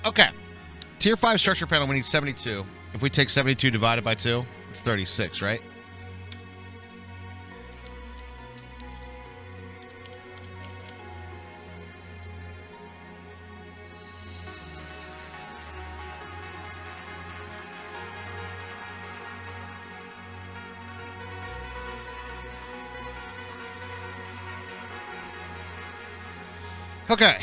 Okay. Tier 5 structure panel, we need 72. If we take 72 divided by 2, it's 36, right? Okay.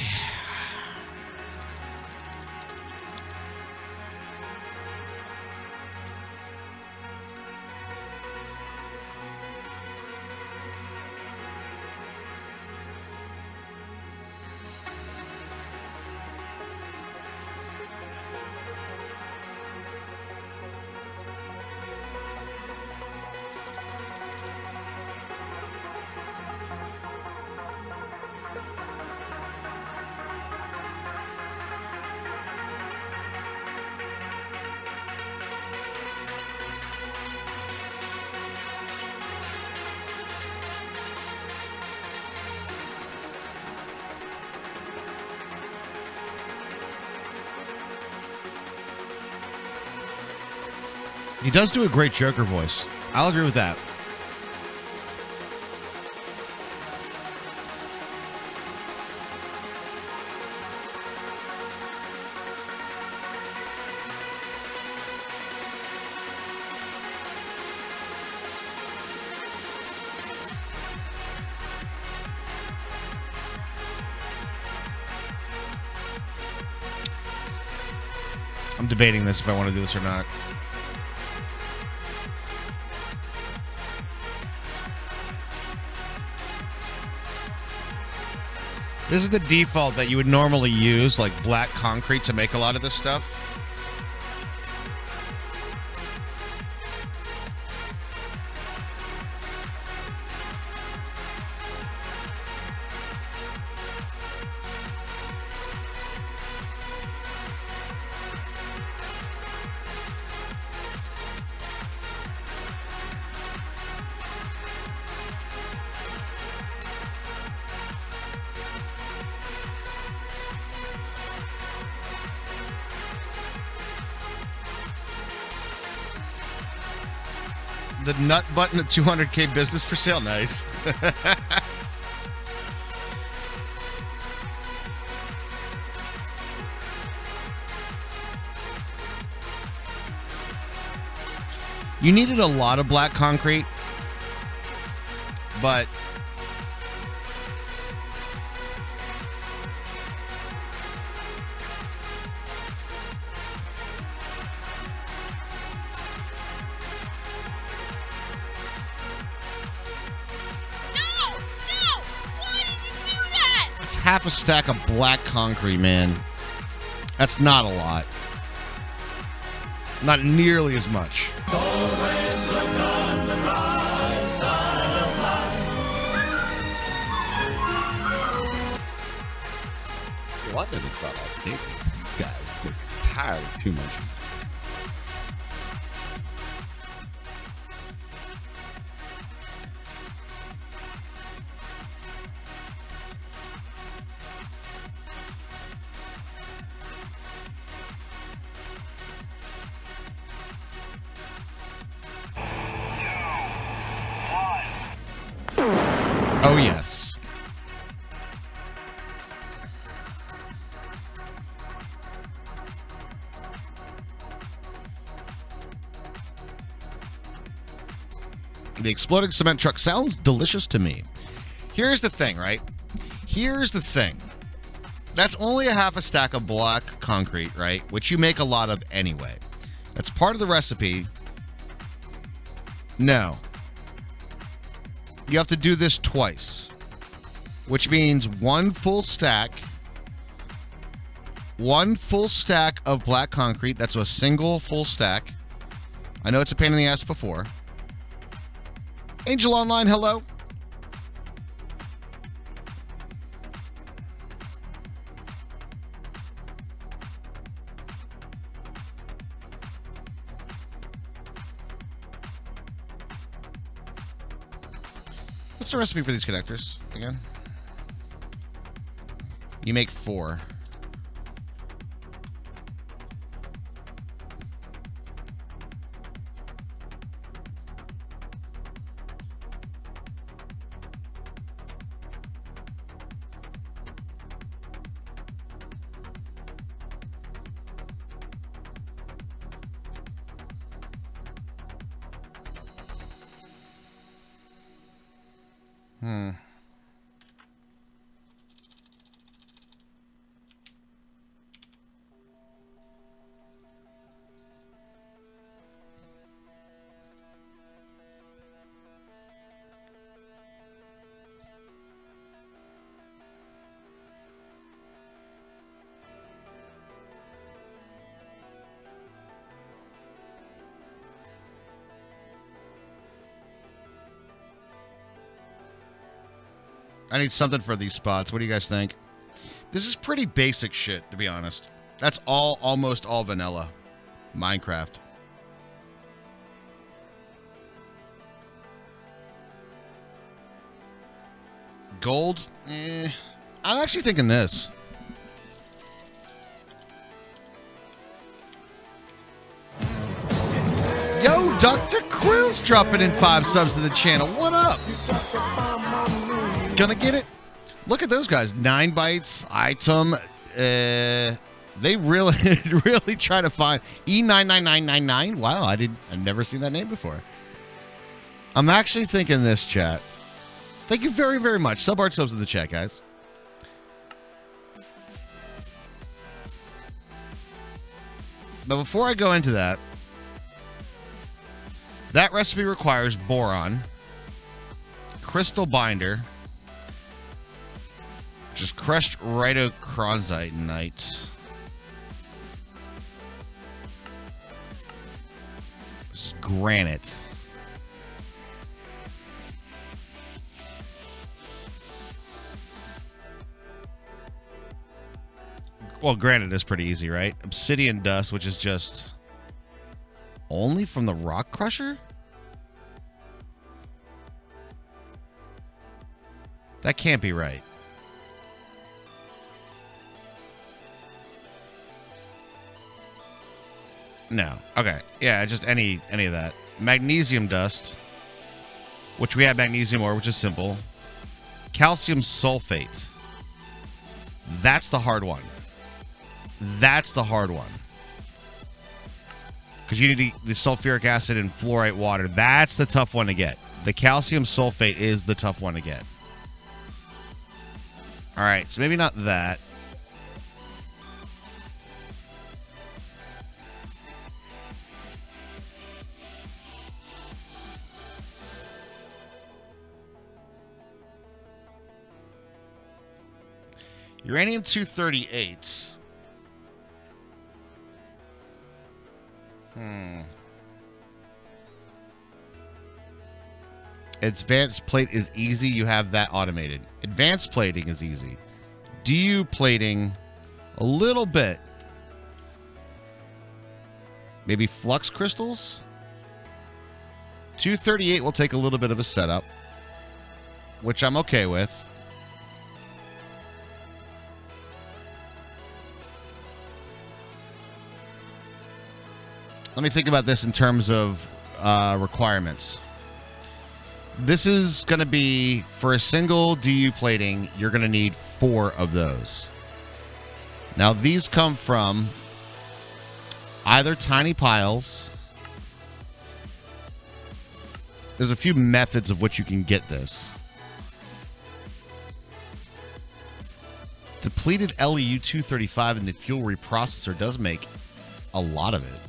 He does do a great Joker voice. I'll agree with that. I'm debating this if I want to do this or not. This is the default that you would normally use, like black concrete, to make a lot of this stuff. The nut button at 200K business for sale. Nice. You needed a lot of black concrete, but half a stack of black concrete, man. That's not a lot. Not nearly as much. Always look on the bright side of life. Well, I never thought I'd say this. You guys look entirely too much. Oh, yes. The exploding cement truck sounds delicious to me. Here's the thing, right? Here's the thing. That's only a half a stack of black concrete, right? Which you make a lot of anyway. That's part of the recipe. No. You have to do this twice, which means one full stack of black concrete. That's a single full stack. I know it's a pain in the ass before. Angel Online, hello. What's the recipe for these connectors again? You make 4. I need something for these spots. What do you guys think? This is pretty basic shit, to be honest. That's almost all vanilla. Minecraft. Gold? I'm actually thinking this. Yo, Dr. Krill's dropping in 5 subs to the channel. What up? Gonna get it? Look at those guys. 9 Bytes, Item. They really, really try to find E99999. Wow, I've never seen that name before. I'm actually thinking this, chat. Thank you very, very much. Sub-art subs in the chat, guys. But before I go into that, that recipe requires boron, crystal binder, which is crushed rhyodacronite. This is granite. Well, granite is pretty easy, right? Obsidian dust, which is just only from the rock crusher? That can't be right. No. Okay. Yeah, just any of that. Magnesium dust, which we have magnesium ore, which is simple. Calcium sulfate. That's the hard one. That's the hard one. Because you need the sulfuric acid and fluorite water. That's the tough one to get. The calcium sulfate is the tough one to get. All right, so maybe not that. Uranium-238. Advanced plate is easy. You have that automated. Advanced plating is easy. DU plating, a little bit. Maybe flux crystals? 238 will take a little bit of a setup, which I'm okay with. Let me think about this in terms of requirements. This is going to be, for a single DU plating, you're going to need 4 of those. Now, these come from either tiny piles. There's a few methods of which you can get this. Depleted LEU-235 in the fuel reprocessor does make a lot of it.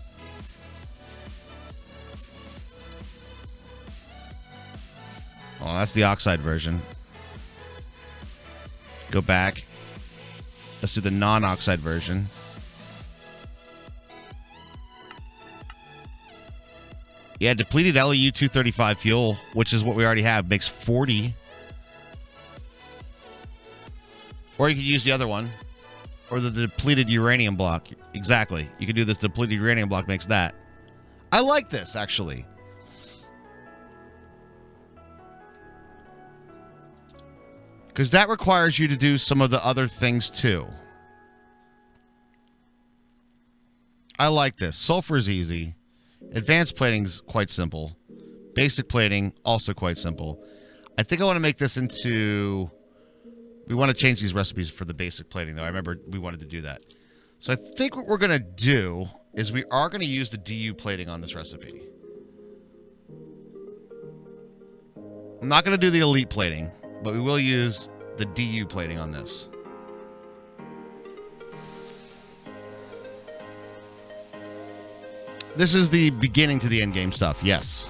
Oh, that's the oxide version. Go back. Let's do the non-oxide version. Yeah, depleted LEU-235 fuel, which is what we already have, makes 40. Or you could use the other one. Or the depleted uranium block. Exactly. You could do this depleted uranium block, makes that. I like this, actually. Because that requires you to do some of the other things, too. I like this. Sulfur is easy. Advanced plating is quite simple. Basic plating, also quite simple. I think I want to make this into... We want to change these recipes for the basic plating, though. I remember we wanted to do that. So I think what we're going to do is we are going to use the DU plating on this recipe. I'm not going to do the elite plating, but we will use the DU plating on this. This is the beginning to the end game stuff, yes.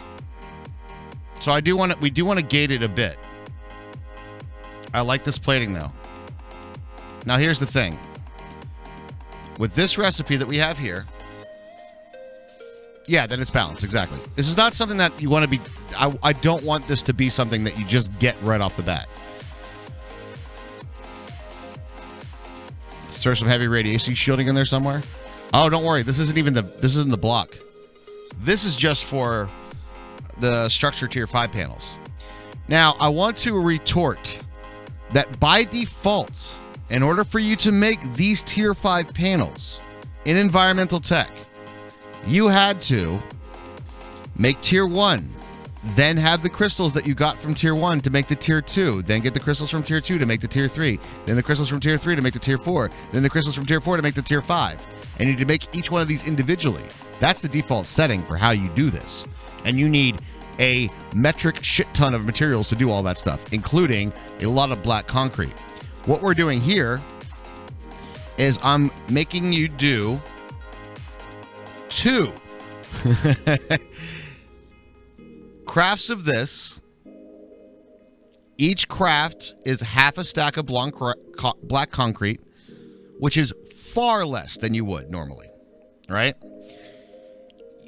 So we do want to gate it a bit. I like this plating though. Now here's the thing. With this recipe that we have here, yeah, then it's balanced, exactly. This is not something that you want to be... I don't want this to be something that you just get right off the bat. Is there some heavy radiation shielding in there somewhere? Oh, don't worry. This isn't the block. This is just for the structure tier 5 panels. Now, I want to retort that by default, in order for you to make these tier 5 panels in environmental tech, you had to make tier 1, then have the crystals that you got from tier 1 to make the tier 2, then get the crystals from tier 2 to make the tier 3, then the crystals from tier 3 to make the tier 4, then the crystals from tier 4 to make the tier 5. And you need to make each one of these individually. That's the default setting for how you do this. And you need a metric shit ton of materials to do all that stuff, including a lot of black concrete. What we're doing here is I'm making you do 2 crafts of this. Each craft is half a stack of black concrete, which is far less than you would normally, right?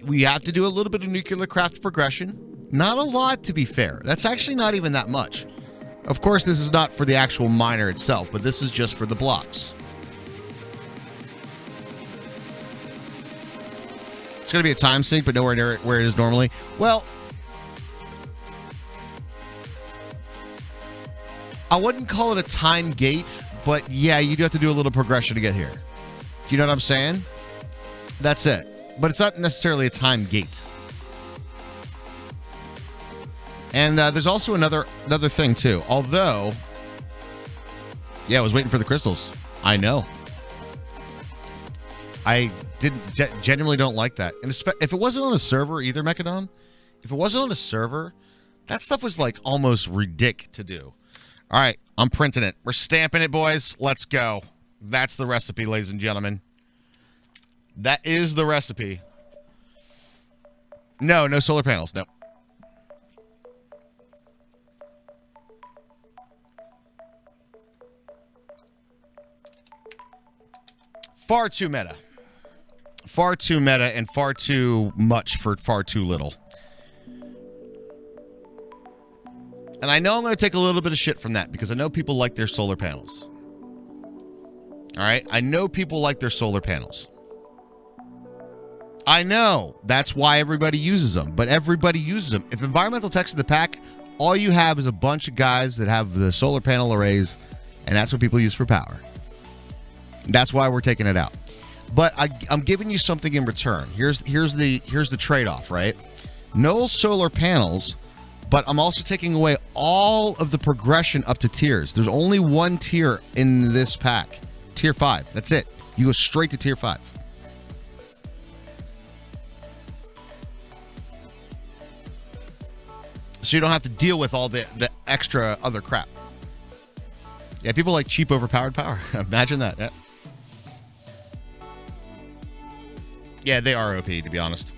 We have to do a little bit of nuclear craft progression. Not a lot, to be fair. That's actually not even that much. Of course, this is not for the actual miner itself, but this is just for the blocks. It's going to be a time sink, but nowhere near where it is normally. Well, I wouldn't call it a time gate, but yeah, you do have to do a little progression to get here. Do you know what I'm saying? That's it. But it's not necessarily a time gate. And there's also another thing, too. Although, yeah, I was waiting for the crystals. I know. I genuinely don't like that. And if it wasn't on a server either, Mechadon, if it wasn't on a server, that stuff was like almost ridiculous to do. All right, I'm printing it. We're stamping it, boys. Let's go. That's the recipe, ladies and gentlemen. That is the recipe. No solar panels. No. Far too meta. Far too meta and far too much for far too little. And I know I'm going to take a little bit of shit from that because I know people like their solar panels. All right? I know people like their solar panels. I know. That's why everybody uses them. But everybody uses them. If environmental tech's in the pack, all you have is a bunch of guys that have the solar panel arrays, and that's what people use for power. That's why we're taking it out. But I'm giving you something in return. Here's the trade-off, right? No solar panels, but I'm also taking away all of the progression up to tiers. There's only one tier in this pack. Tier 5. That's it. You go straight to tier 5. So you don't have to deal with all the extra other crap. Yeah, people like cheap overpowered power. Imagine that. Yeah. Yeah, they are OP, to be honest.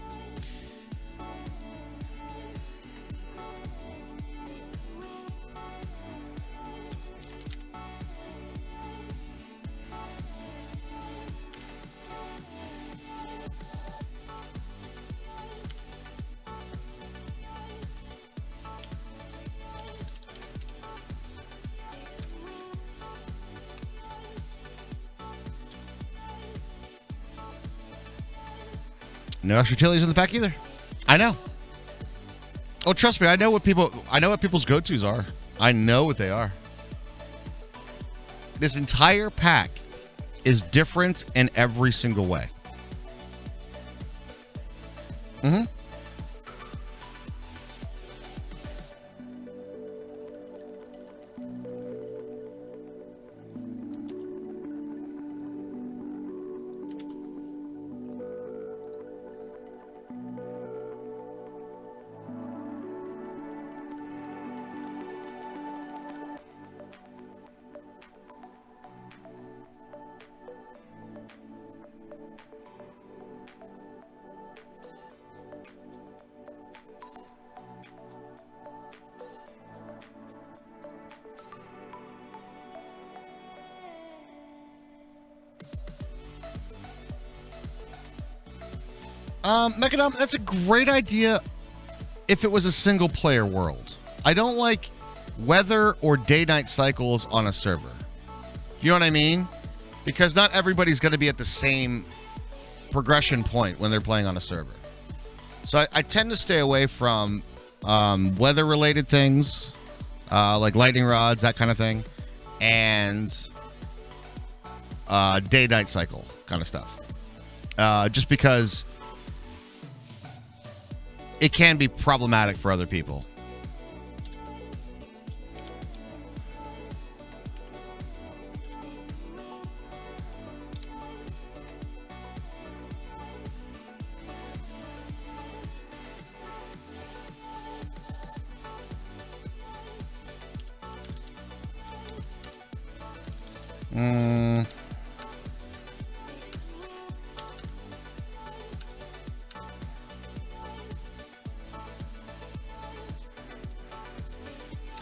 No extra chilies in the pack either. I know. Oh, trust me, I know what people's go-tos are. I know what they are. This entire pack is different in every single way. Mm-hmm. Mechadom, that's a great idea if it was a single-player world. I don't like weather or day-night cycles on a server. You know what I mean? Because not everybody's going to be at the same progression point when they're playing on a server. So I tend to stay away from weather-related things, like lightning rods, that kind of thing, and day-night cycle kind of stuff. Just because it can be problematic for other people.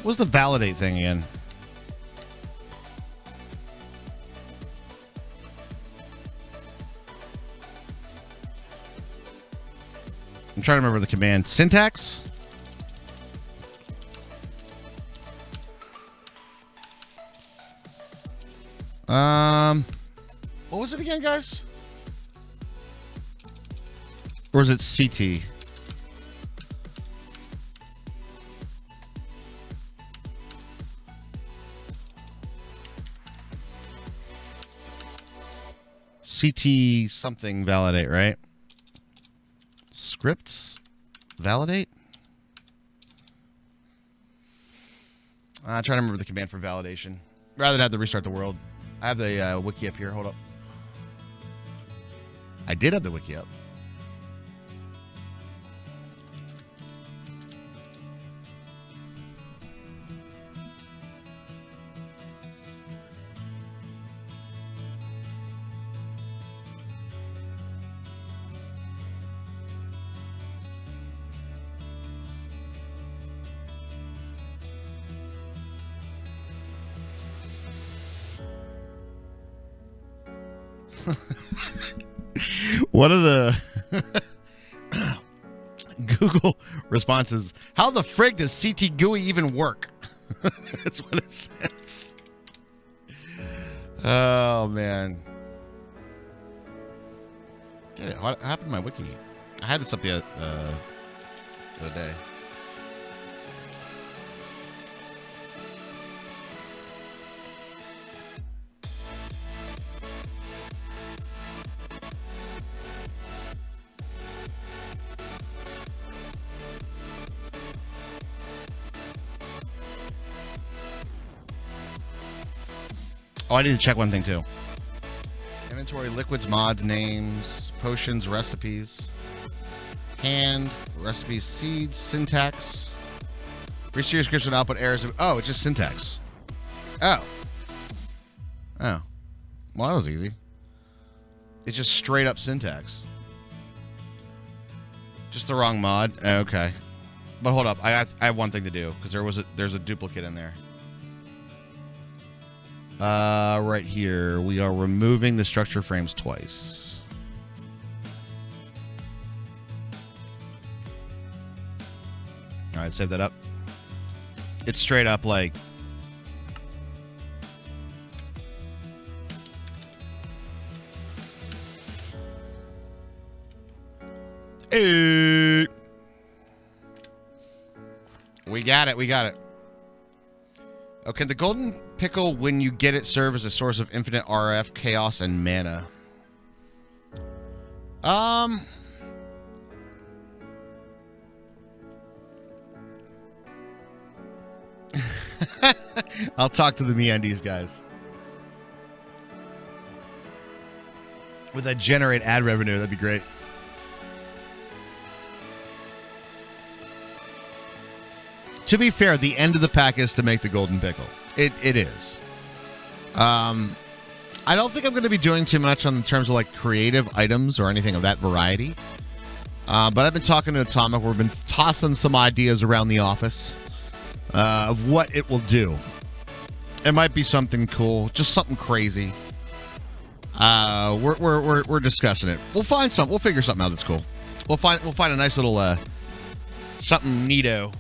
What's the validate thing again? I'm trying to remember the command. Syntax? What was it again, guys? Or is it CT? CT something validate, right? Scripts validate? I'm trying to remember the command for validation. Rather than have to restart the world. I have the wiki up here. Hold up. I did have the wiki up. One of the Google responses, how the frig does CT GUI even work? That's what it says. Oh, man. What happened to my wiki? I had this up the other day. Oh, I need to check one thing too. Inventory, liquids, mods, names, potions, recipes, hand, recipes, seeds, syntax. Reach your description, output errors. Oh, it's just syntax. Oh. Oh. Well, that was easy. It's just straight up syntax. Just the wrong mod. Okay. But hold up. I have one thing to do because there's a duplicate in there. Right here, we are removing the structure frames twice. All right, save that up. It's straight up like we got it. We got it. Okay, the golden pickle, when you get it, serve as a source of infinite RF, chaos, and mana. I'll talk to the MeUndies guys. Would that generate ad revenue? That'd be great. To be fair, the end of the pack is to make the golden pickle. It is. I don't think I'm going to be doing too much on terms of like creative items or anything of that variety. But I've been talking to Atomic. We've been tossing some ideas around the office of what it will do. It might be something cool, just something crazy. We're discussing it. We'll find something. We'll figure something out that's cool. We'll find a nice little something neato.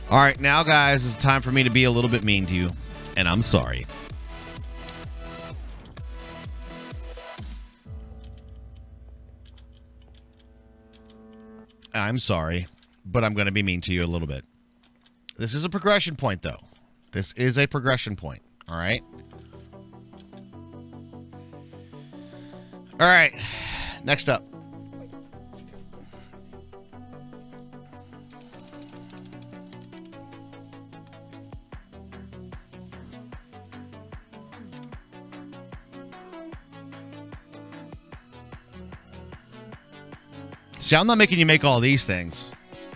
All right, now, guys, it's time for me to be a little bit mean to you, and I'm sorry. I'm sorry, but I'm going to be mean to you a little bit. This is a progression point, though. This is a progression point, all right? All right, next up. See, I'm not making you make all these things.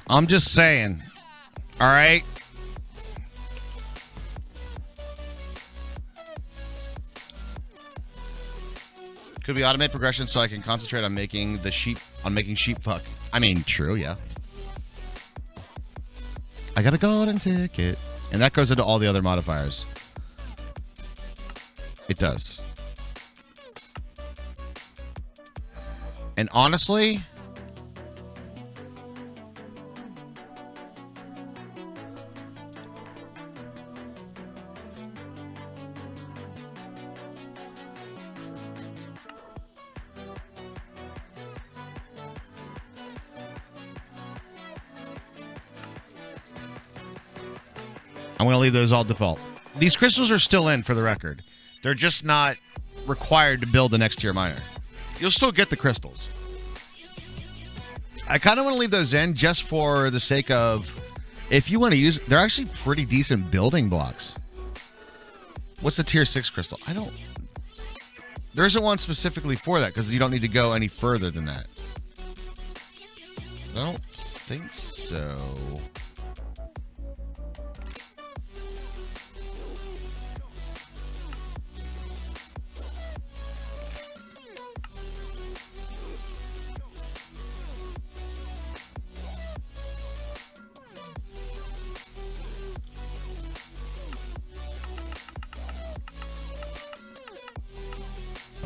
I'm just saying. All right? Could we automate progression so I can concentrate on making sheep fuck? I mean, true, yeah. I got a golden ticket. And that goes into all the other modifiers. It does. And honestly, I'm going to leave those all default. These crystals are still in, for the record. They're just not required to build the next tier miner. You'll still get the crystals. I kind of want to leave those in just for the sake of, if you want to use, they're actually pretty decent building blocks. What's the tier 6 crystal? There isn't one specifically for that because you don't need to go any further than that. I don't think so.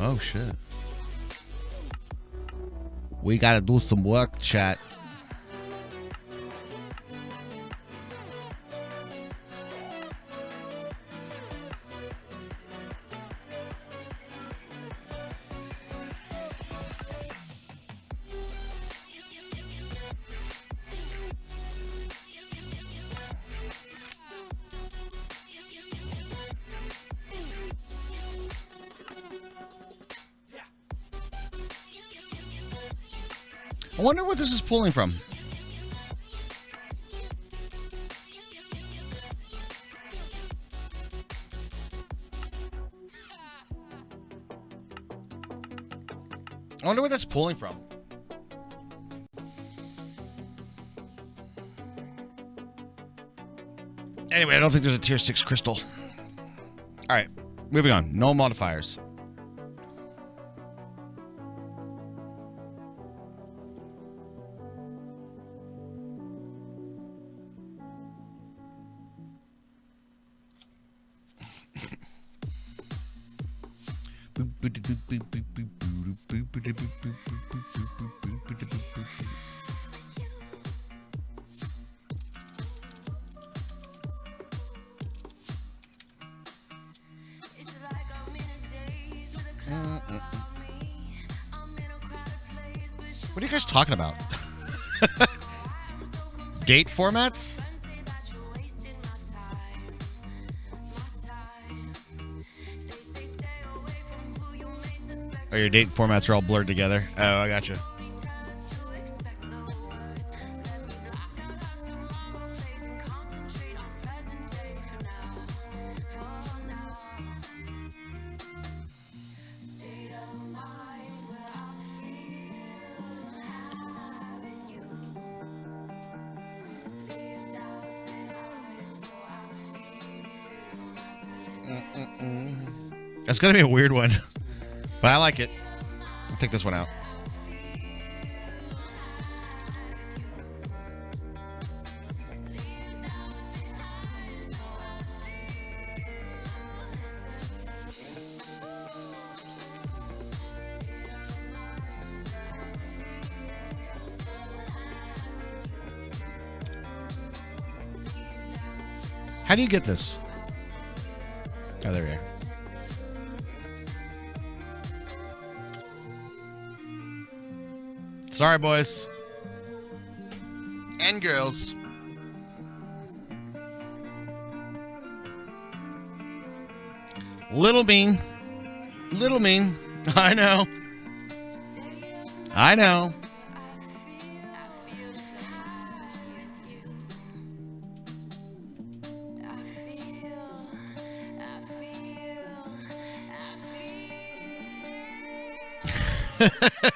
Oh, shit. We gotta do some work, chat. I wonder what this is pulling from. I wonder where that's pulling from. Anyway, I don't think there's a tier 6 crystal. All right, moving on. No modifiers. What are you guys talking about? Date formats? Oh, your date formats are all blurred together. Oh, I gotcha. That's gonna be a weird one, but I like it. I'll take this one out. How do you get this? Oh, there we are. Sorry, boys. And girls. Little mean. Little mean. I know. I know.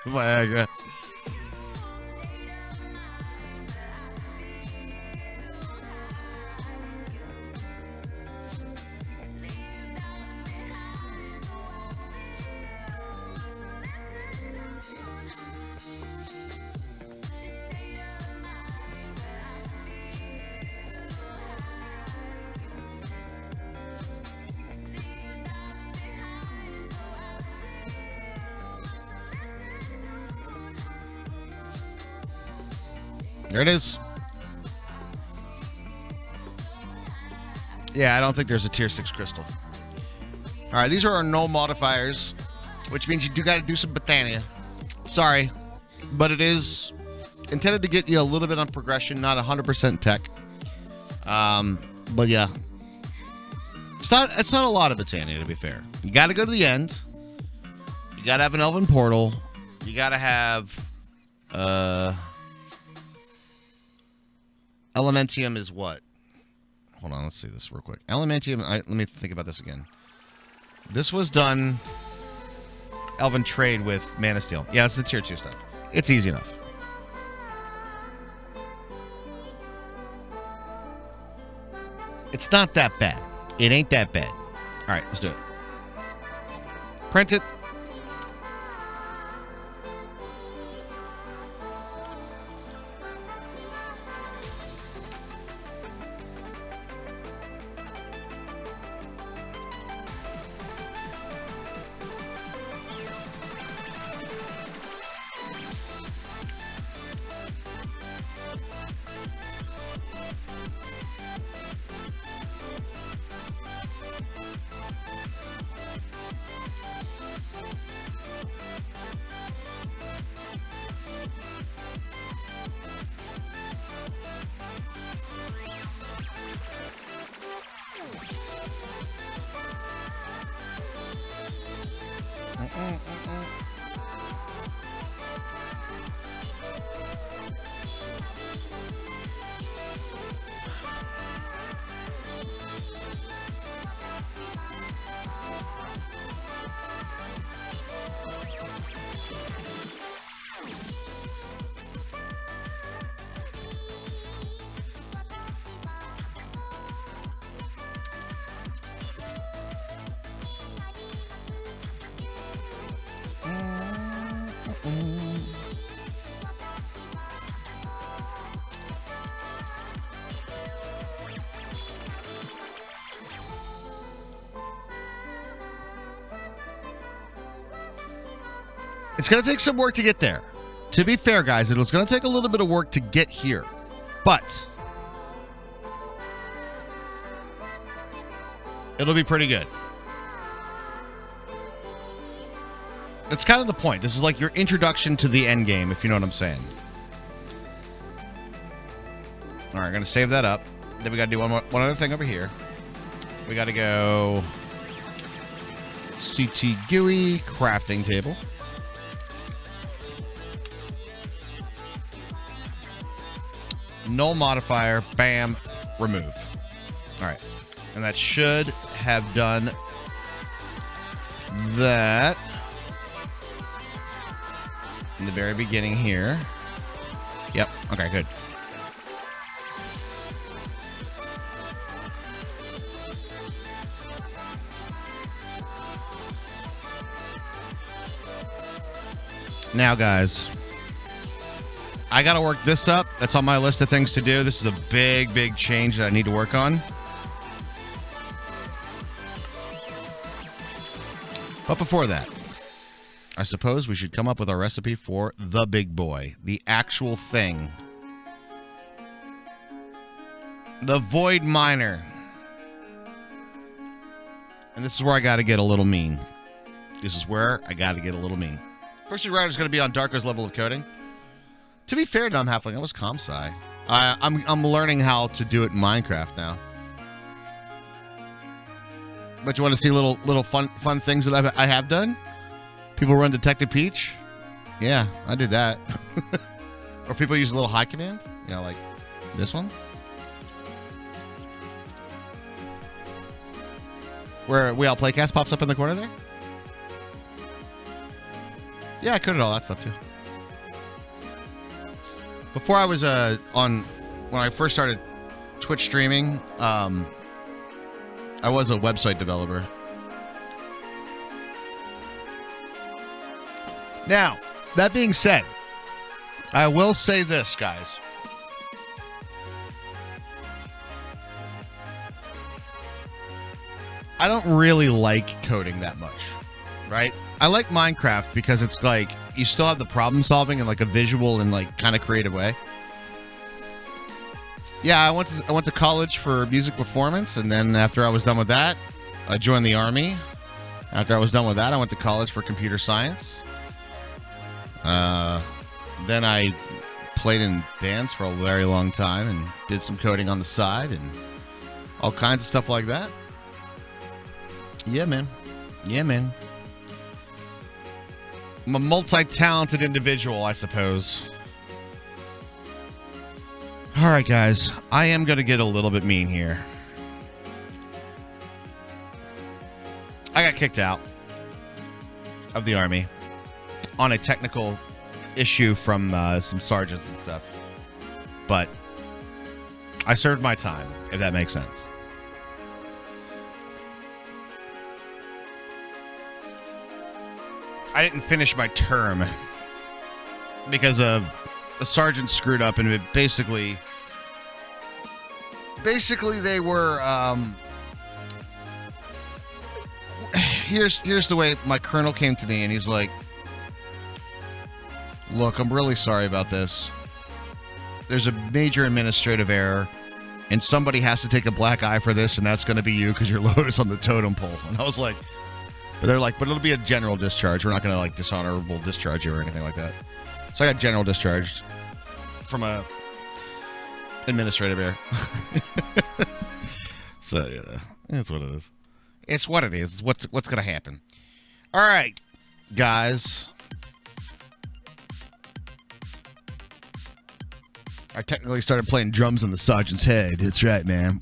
Viagra. There it is. Yeah, I don't think there's a tier 6 crystal. All right, these are our no modifiers, which means you do got to do some Botania. Sorry, but it is intended to get you a little bit on progression, not 100% tech. But yeah, it's not a lot of Botania, to be fair. You got to go to the end. You got to have an Elven Portal. You got to have Elementium is what? Hold on, let's see this real quick. Elementium, let me think about this again. This was done Elven Trade with Mana Steel. Yeah, it's the tier 2 stuff. It's easy enough. It's not that bad. It ain't that bad. All right, let's do it. Print it. It's going to take some work to get there. To be fair, guys, it was going to take a little bit of work to get here. But it'll be pretty good. That's kind of the point. This is like your introduction to the end game, if you know what I'm saying. All right, going to save that up. Then we got to do one other thing over here. We got to go CT GUI crafting table. Null modifier, bam, remove. All right. And that should have done that in the very beginning here. Yep. Okay, good. Now, guys, I got to work this up. That's on my list of things to do. This is a big, big change that I need to work on. But before that, I suppose we should come up with our recipe for the big boy, the actual thing. The Void Miner. And this is where I got to get a little mean. This is where I got to get a little mean. First rider is going to be on Darko's level of coding. To be fair to him, Halfling, I was ComSci. I'm learning how to do it in Minecraft now. But you want to see little fun things that I have done? People run Detective Peach? Yeah, I did that. Or people use a little high command? You know, like this one? Where WeAllPlayCast pops up in the corner there? Yeah, I could have all that stuff too. Before I was when I first started Twitch streaming, I was a website developer. Now, that being said, I will say this, guys. I don't really like coding that much, right? I like Minecraft because it's like you still have the problem solving in like a visual and like kind of creative way. Yeah, I went to college for music performance, and then after I was done with that, I joined the Army. After I was done with that, I went to college for computer science. Then I played in bands for a very long time and did some coding on the side and all kinds of stuff like that. Yeah, man. Yeah, man. I'm a multi-talented individual, I suppose. All right, guys. I am going to get a little bit mean here. I got kicked out of the Army on a technical issue from some sergeants and stuff. But I served my time, if that makes sense. I didn't finish my term because of the sergeant screwed up, and it basically they were here's the way my colonel came to me, and he's like, look, I'm really sorry about this. There's a major administrative error, and somebody has to take a black eye for this, and that's going to be you because you're lowest on the totem pole. And I was like, but they're like, but it'll be a general discharge. We're not going to like dishonorable discharge you or anything like that. So I got general discharged from a administrative error. So yeah, that's what it is. It's what it is. It's what's going to happen. All right. guys. I technically started playing drums on the sergeant's head. That's right, man.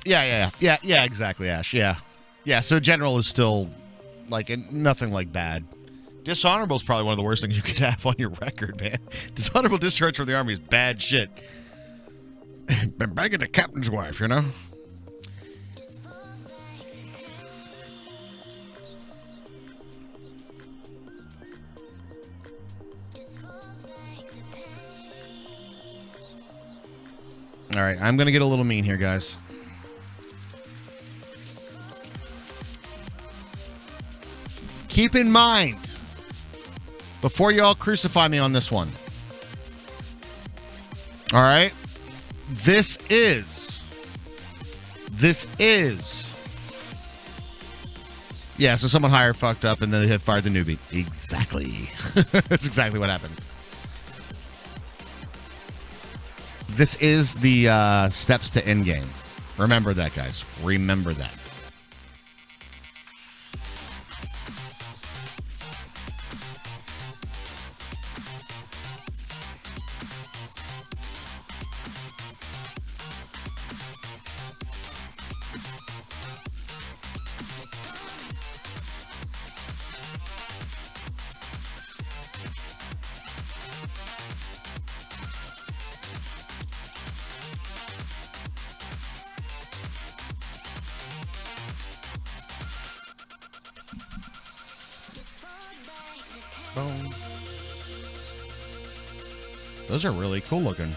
Yeah, exactly, Ash. Yeah, so general is still, like, nothing like bad. Dishonorable is probably one of the worst things you could have on your record, man. Dishonorable discharge from the Army is bad shit. Been banging the captain's wife, you know? All right, I'm going to get a little mean here, guys. Keep in mind, before you all crucify me on this one, all right, this is, yeah, so someone hired fucked up and then they had fired the newbie. Exactly. That's exactly what happened. This is the steps to endgame. Remember that, guys. Remember that. Boom. Those are really cool looking.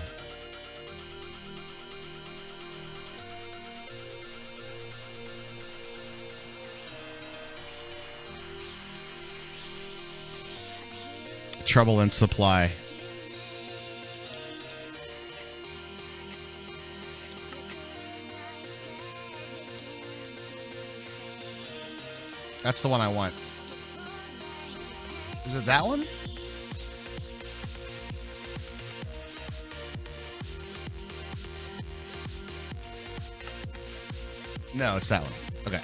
Trouble in supply. That's the one I want. Is it that one? No, it's that one. Okay.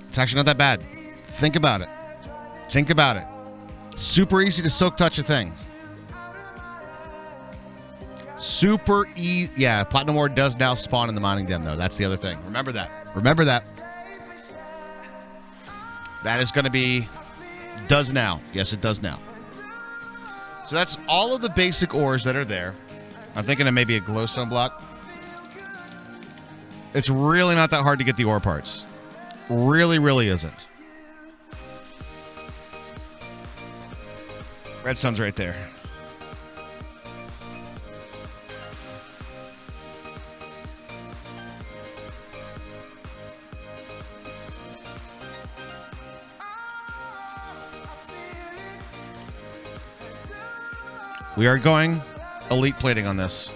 It's actually not that bad. Think about it. Think about it. Super easy to silk touch a thing. Super easy. Yeah, Platinum Ore does now spawn in the mining den, though. That's the other thing. Remember that. Remember that. That is going to be... Does now. Yes, it does now. So that's all of the basic ores that are there. I'm thinking of maybe a glowstone block. It's really not that hard to get the ore parts. Really, really isn't. Redstone's right there. We are going elite plating on this.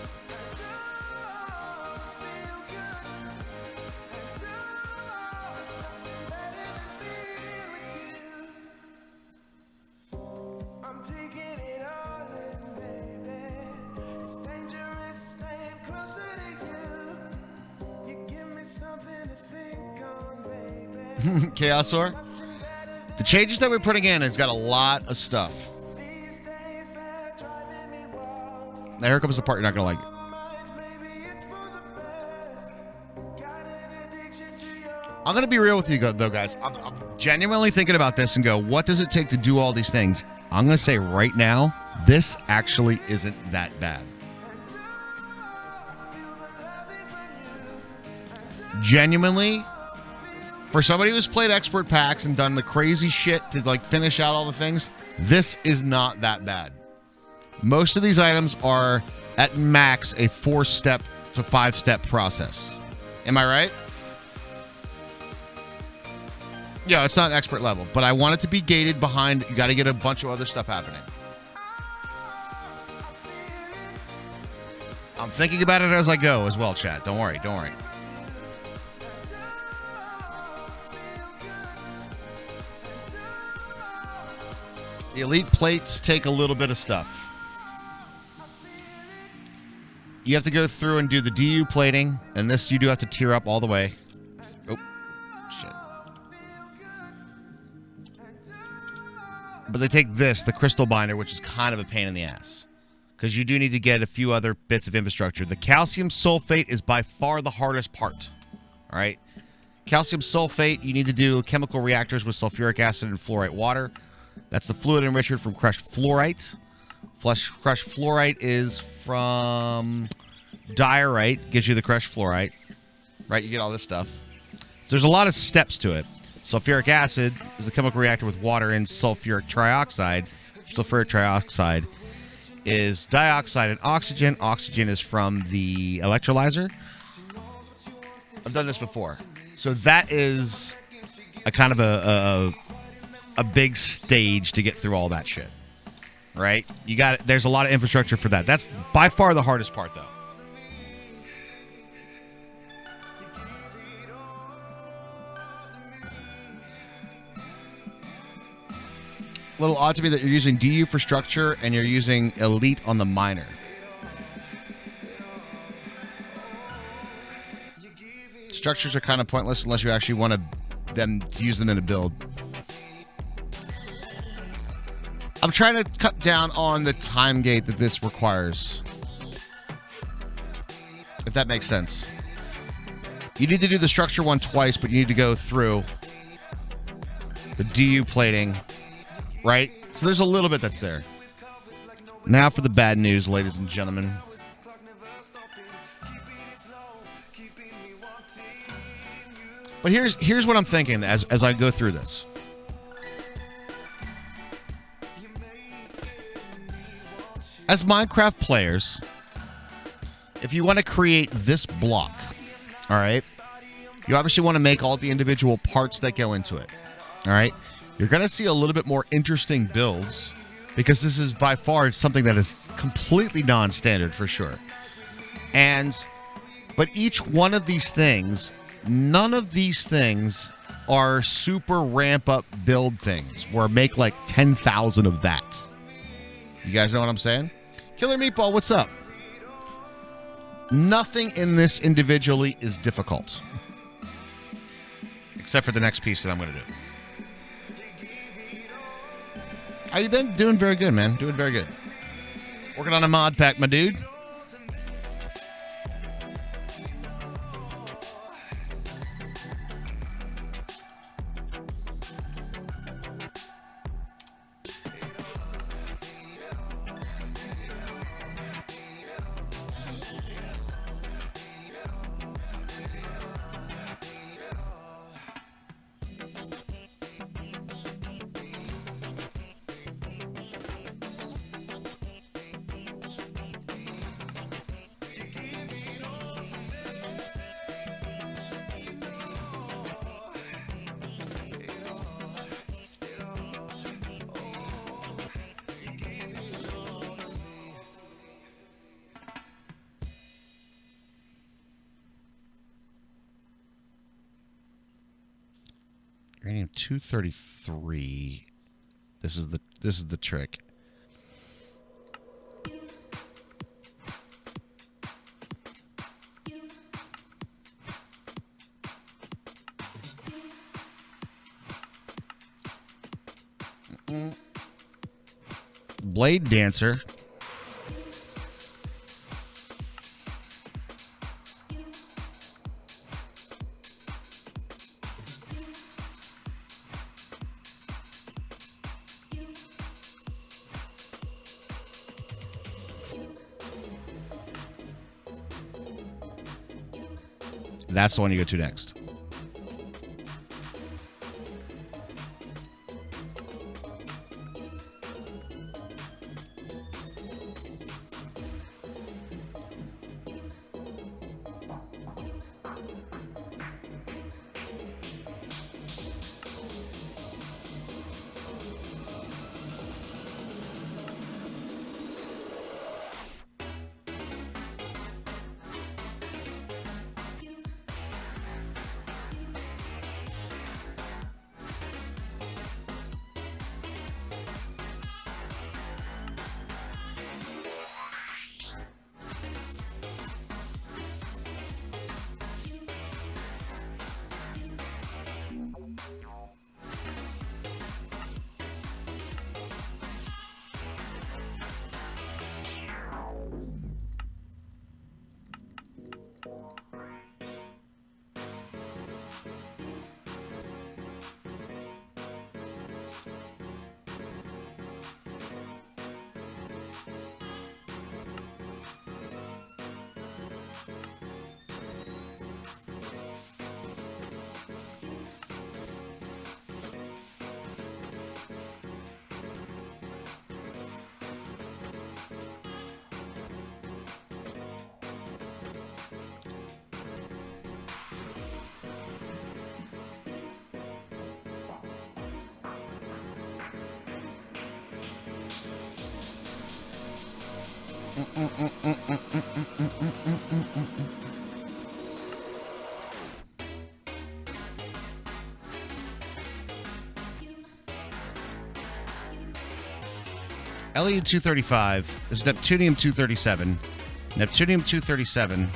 Chaosaur. The changes that we're putting in has got a lot of stuff. Now here comes the part you're not going to like. I'm going to be real with you, though, guys. I'm genuinely thinking about this and go, what does it take to do all these things? I'm going to say right now, this actually isn't that bad. Genuinely, for somebody who's played expert packs and done the crazy shit to like finish out all the things, this is not that bad. Most of these items are at max a 4-step to 5-step process. Am I right? Yeah, it's not expert level, but I want it to be gated behind. You got to get a bunch of other stuff happening. I'm thinking about it as I go as well, chat. Don't worry. Don't worry. The elite plates take a little bit of stuff. You have to go through and do the DU plating, and this you do have to tier up all the way. Oh, shit. But they take this, the crystal binder, which is kind of a pain in the ass, because you do need to get a few other bits of infrastructure. The calcium sulfate is by far the hardest part. All right? Calcium sulfate, you need to do chemical reactors with sulfuric acid and fluorite water. That's the fluid enrichment from crushed fluorite. Crushed fluorite is from diorite, gives you the crushed fluorite. Right, you get all this stuff. So there's a lot of steps to it. Sulfuric acid is the chemical reactor with water and sulfuric trioxide. Sulfuric trioxide is dioxide and oxygen. Oxygen is from the electrolyzer. I've done this before. So that is a kind of a big stage to get through all that shit. Right? You got it. There's a lot of infrastructure for that. That's by far the hardest part, though. A little odd to me that you're using DU for structure and you're using elite on the minor. Structures are kind of pointless unless you actually want to use them in a build. I'm trying to cut down on the time gate that this requires. If that makes sense. You need to do the structure one twice, but you need to go through the DU plating, right? So there's a little bit that's there. Now for the bad news, ladies and gentlemen. But here's what I'm thinking as I go through this. As Minecraft players, if you want to create this block, all right, you obviously want to make all the individual parts that go into it, all right? You're going to see a little bit more interesting builds because this is by far something that is completely non-standard for sure. But each one of these things, none of these things are super ramp-up build things where make like 10,000 of that. You guys know what I'm saying? Killer Meatball, what's up? Nothing in this individually is difficult. Except for the next piece that I'm going to do. How you been? Doing very good, man. Doing very good. Working on a mod pack, my dude. Titanium 233. This is the trick. Blade Dancer. That's the one you go to next. LU-235 is Neptunium-237. Neptunium-237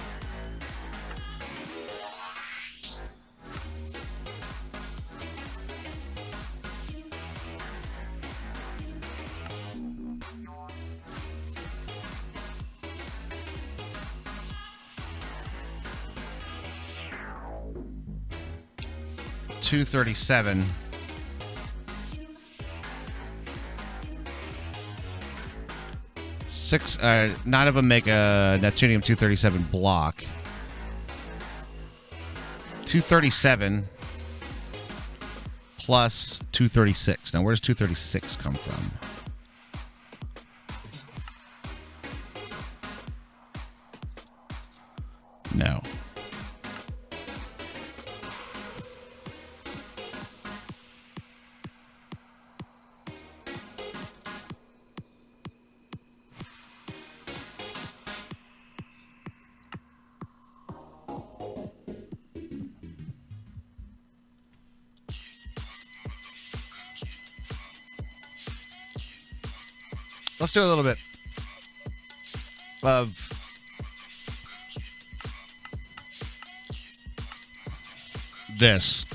237 six. None of them make a Neptunium 237 block. 237 plus 236. Now, where does 236 come from? No. Let's do a little bit of this.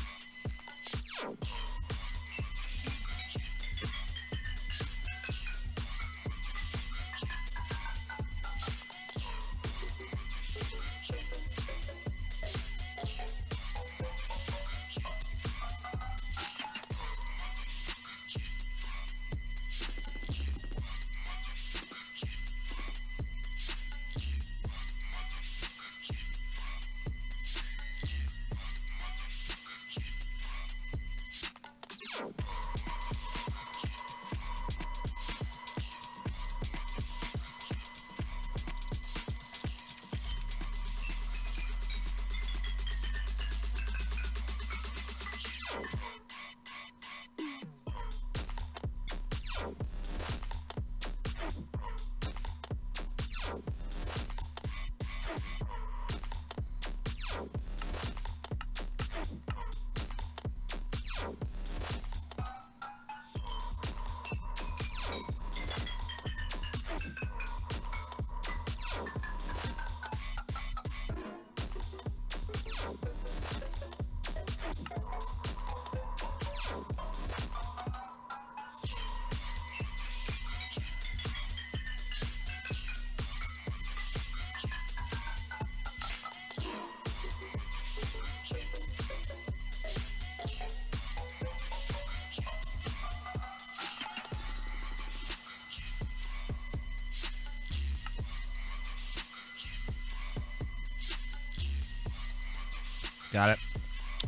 Got it.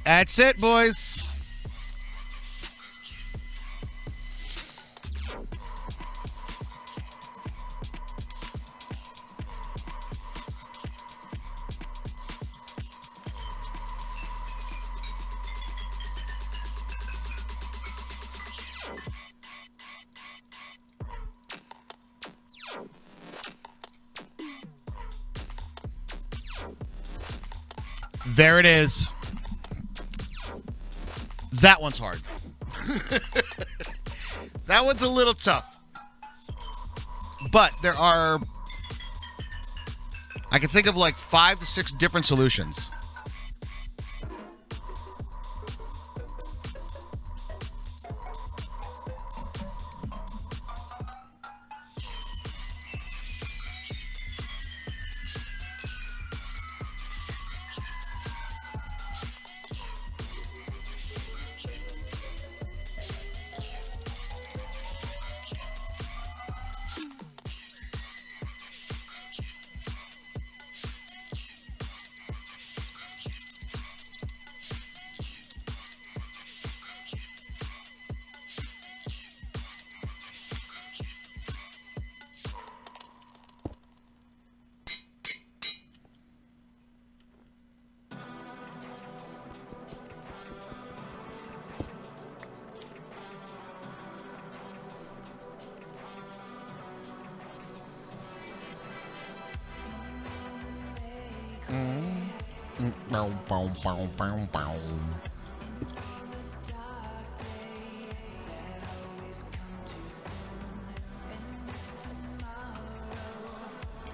That's it, boys. There it is. That one's hard. That one's a little tough. But there are, I can think of like 5 to 6 different solutions.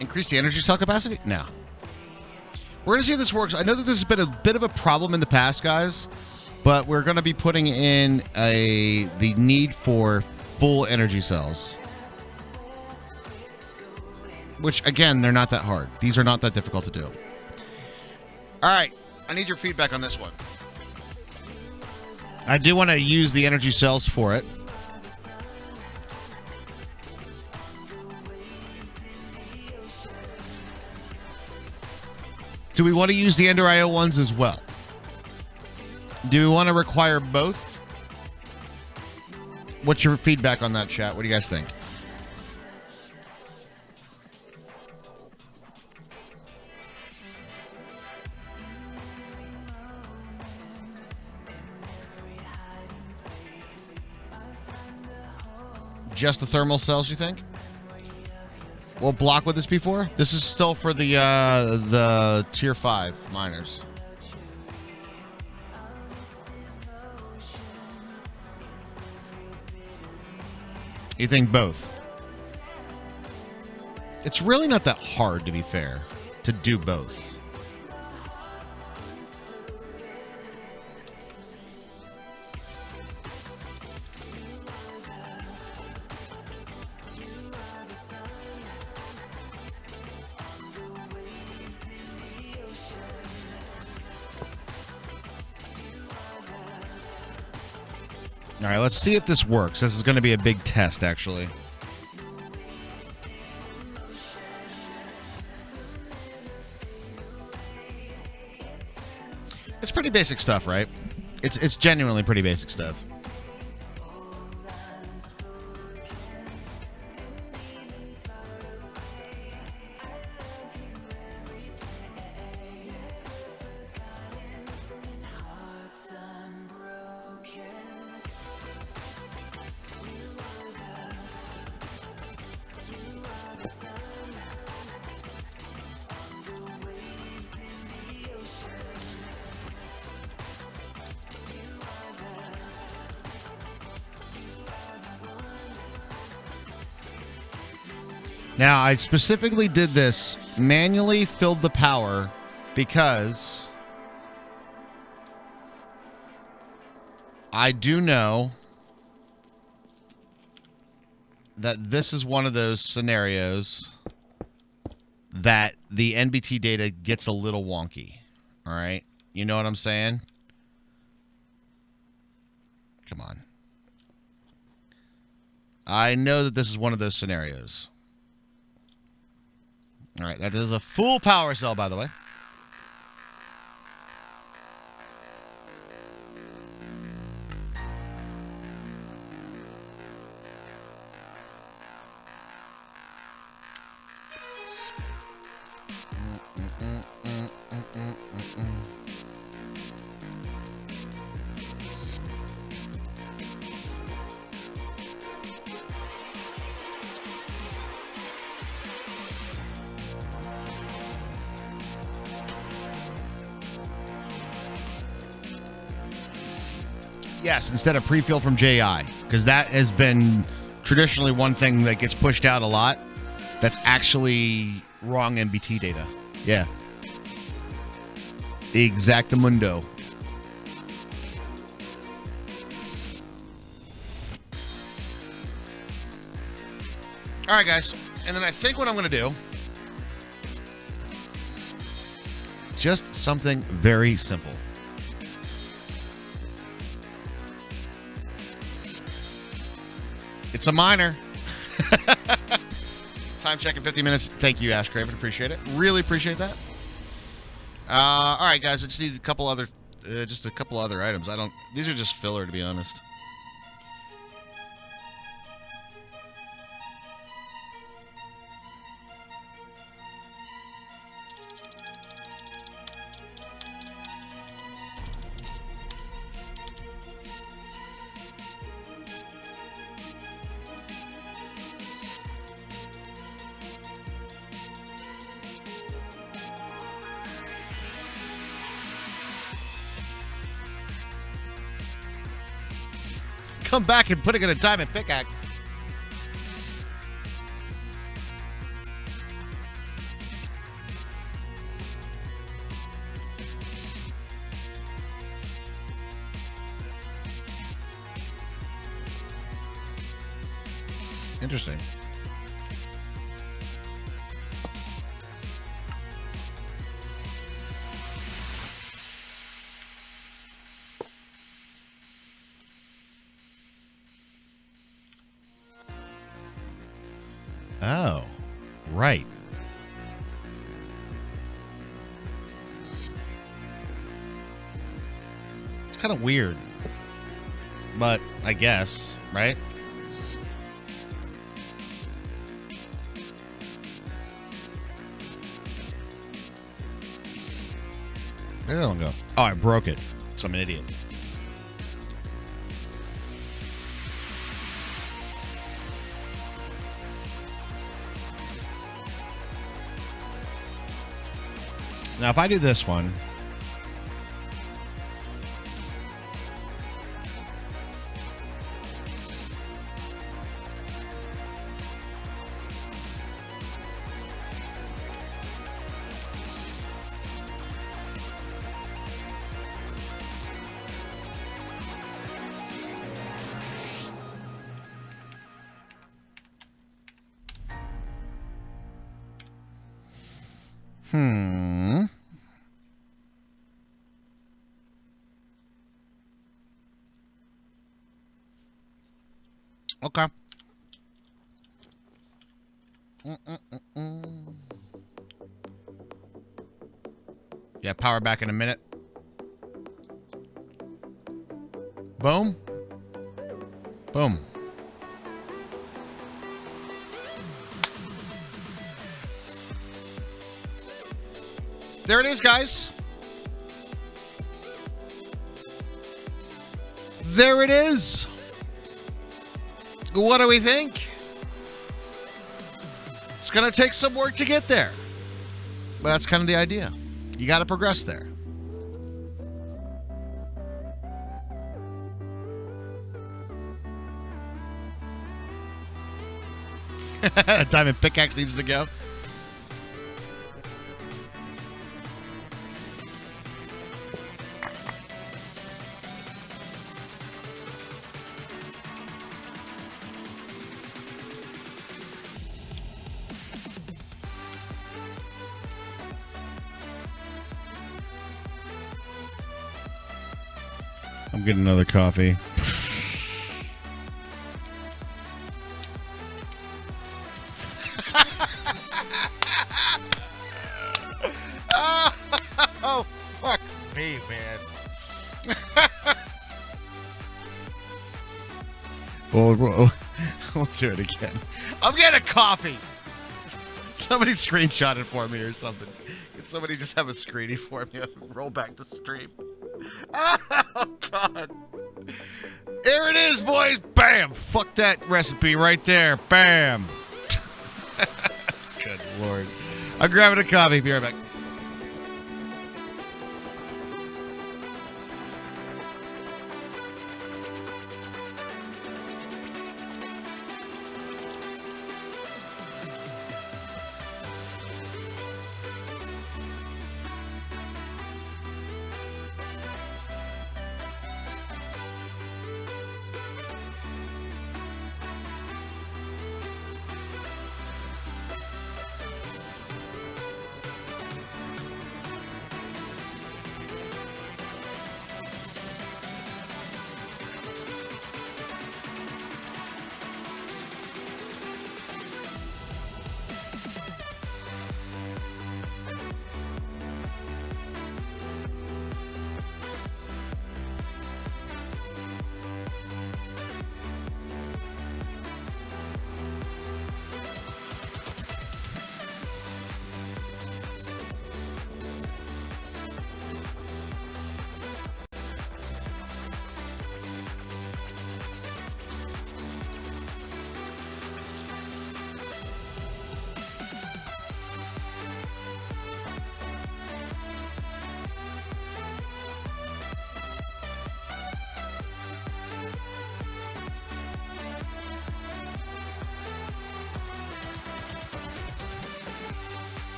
Increase the energy cell capacity? No. We're going to see if this works. I know that this has been a bit of a problem in the past, guys, but we're going to be putting in the need for full energy cells. Which, again, they're not that hard. These are not that difficult to do. All right. I need your feedback on this one. I do want to use the energy cells for it. Do we want to use the Ender IO ones as well? Do we want to require both? What's your feedback on that, chat? What do you guys think? Just the thermal cells, you think? What block would this be for? This is still for the tier 5 miners. You think both? It's really not that hard, to be fair, to do both. All right, let's see if this works. This is going to be a big test, actually. It's pretty basic stuff, right? It's genuinely pretty basic stuff. Now, I specifically did this, manually filled the power, because I do know that this is one of those scenarios that the NBT data gets a little wonky. All right? You know what I'm saying? Come on. I know that this is one of those scenarios. All right, that is a full power cell, by the way. Yes, instead of pre-fill from JI, because that has been traditionally one thing that gets pushed out a lot. That's actually wrong MBT data. Yeah. Exactamundo. All right, guys. And then I think what I'm going to do, just something very simple. It's a minor. Time check in 50 minutes. Thank you, Ash Craven. Appreciate it. Really appreciate that. All right, guys. I just need a couple other items. These are just filler, to be honest. Come back and put it in a diamond pickaxe. Interesting. Oh, right. It's kind of weird, but I guess, right? Where did that one go? Oh, I broke it. So I'm an idiot. Now, if I do this one, okay. Yeah, power back in a minute. Boom. Boom. There it is, guys. There it is. What do we think? It's going to take some work to get there. But that's kind of the idea. You got to progress there. Diamond pickaxe needs to go. I'm getting another coffee. Oh, fuck me, man. We'll do it again. I'm getting a coffee. Somebody screenshot it for me or something. Can somebody just have a screenie for me? Roll back the stream. Oh, God. There it is, boys. Bam. Fuck that recipe right there. Bam. Good Lord. I'm grabbing a coffee. Be right back.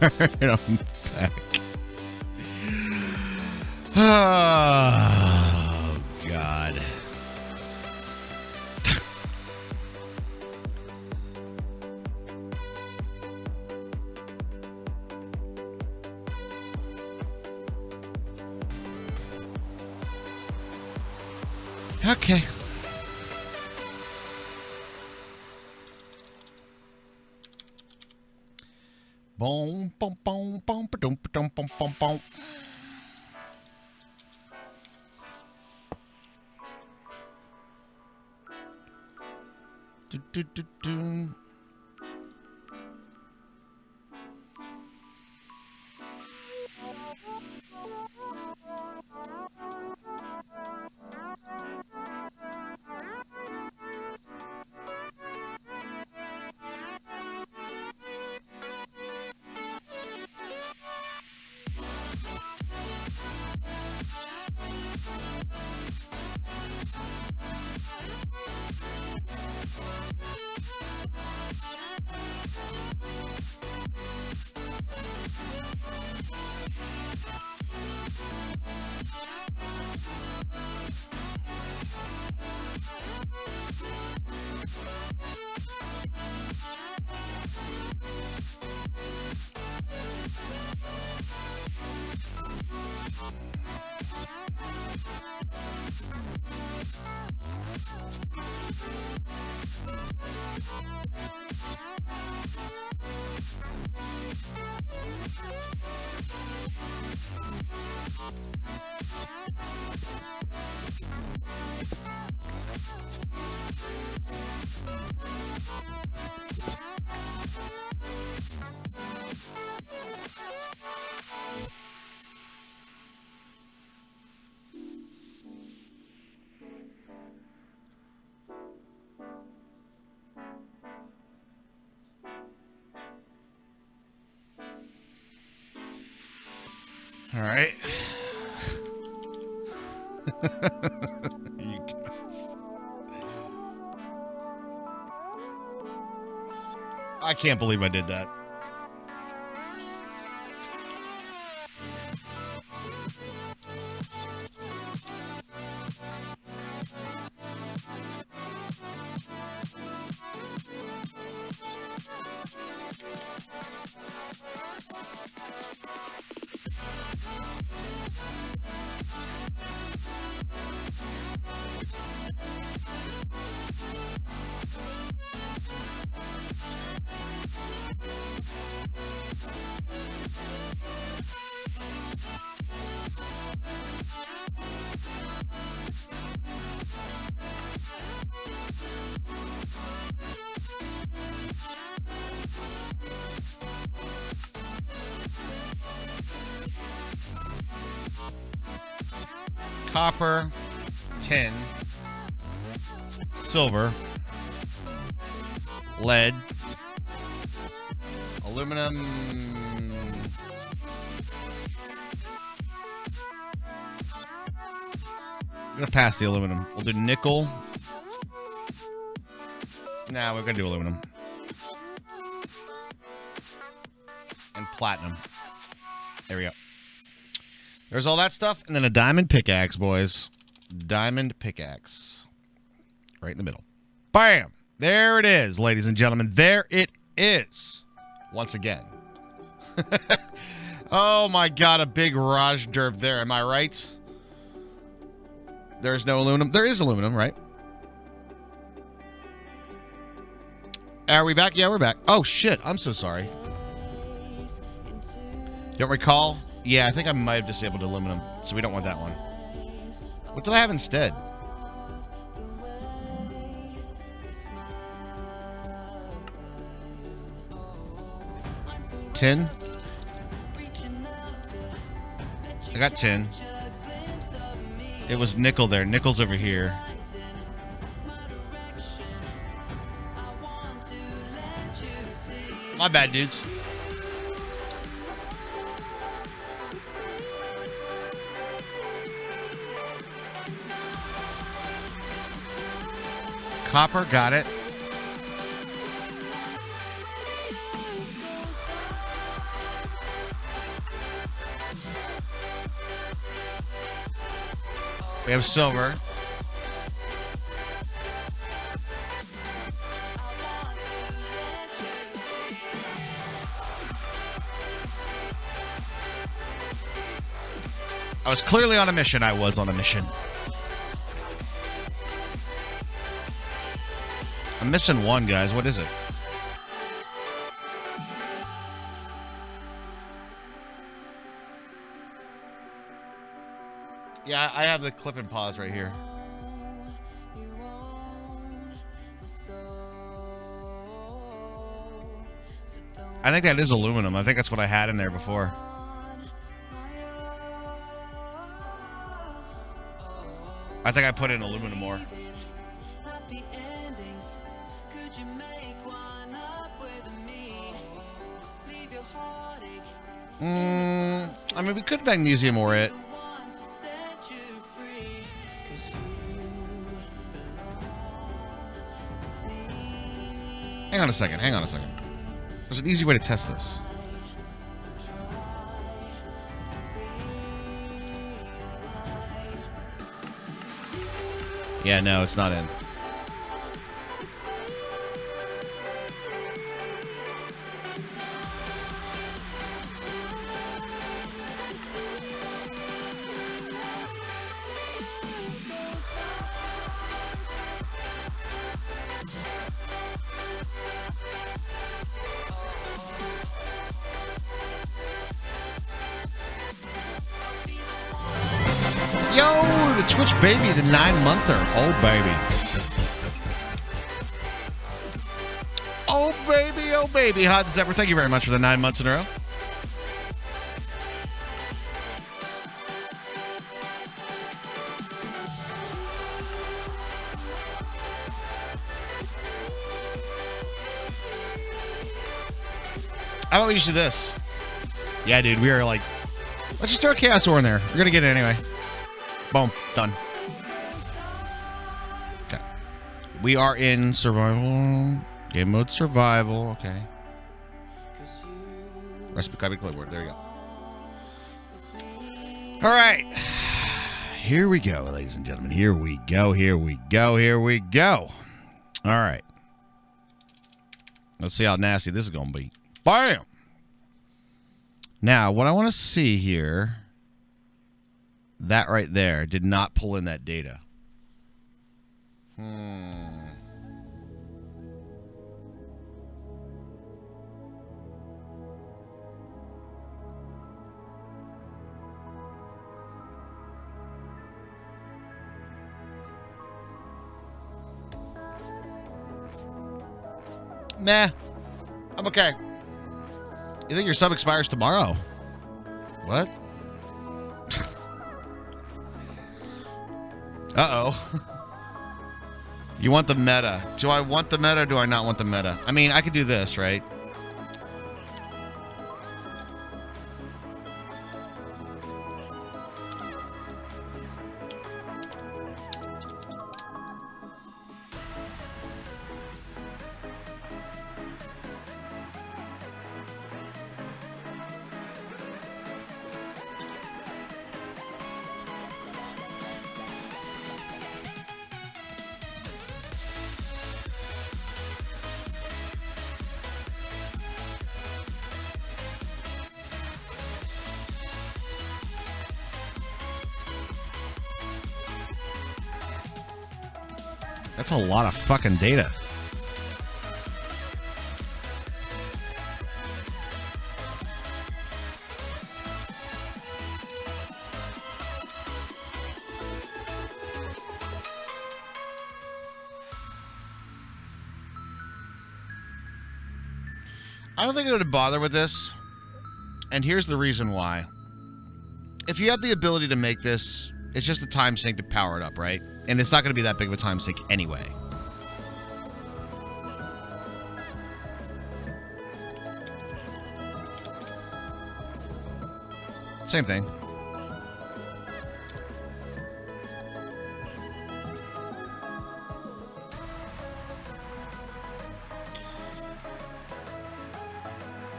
Alright, I'm back. Oh, God. Okay. Boom, boom, boom, boom, boom, boom, boom, boom, boom. Do, do, do, do. All right. You guys. I can't believe I did that. Copper, tin, silver, lead, aluminum. I'm gonna pass the aluminum. We'll do nickel. Nah, we're gonna do aluminum. And platinum. There we go. There's all that stuff, and then a diamond pickaxe, boys. Diamond pickaxe. Right in the middle. Bam! There it is, ladies and gentlemen. There it is. Once again. Oh, my God. A big Raj derp there. Am I right? There's no aluminum. There is aluminum, right? Are we back? Yeah, we're back. Oh, shit. I'm so sorry. Don't recall? Yeah, I think I might have disabled aluminum, so we don't want that one. What did I have instead? Tin? I got tin. It was nickel there. Nickel's over here. My bad, dudes. Copper, got it. We have silver. I was clearly on a mission. I was on a mission. I'm missing one, guys. What is it? Yeah, I have the clip and pause right here. I think that is aluminum. I think that's what I had in there before. I think I put in aluminum ore. I mean, we could magnesium ore it. Hang on a second. There's an easy way to test this. Yeah, no, it's not in. Yo, the Twitch baby, the 9-monther. Oh, baby. Oh, baby. Hot as ever. Thank you very much for the 9 months in a row. How about we just do this? Yeah, dude, we are like... Let's just throw a chaos ore in there. We're going to get it anyway. Boom. Done. Okay. We are in survival. Game mode survival. Okay. Recipe copy clipboard. There you go. All right. Here we go, ladies and gentlemen. Here we go. All right. Let's see how nasty this is going to be. Bam! Now, what I want to see here... That right there did not pull in that data. Nah. I'm okay. You think your sub expires tomorrow? What? Uh-oh. You want the meta. Do I want the meta or do I not want the meta? I mean, I could do this, right? That's a lot of fucking data. I don't think I would bother with this. And here's the reason why. If you have the ability to make this, it's just a time sink to power it up, right? And it's not going to be that big of a time sink anyway. Same thing.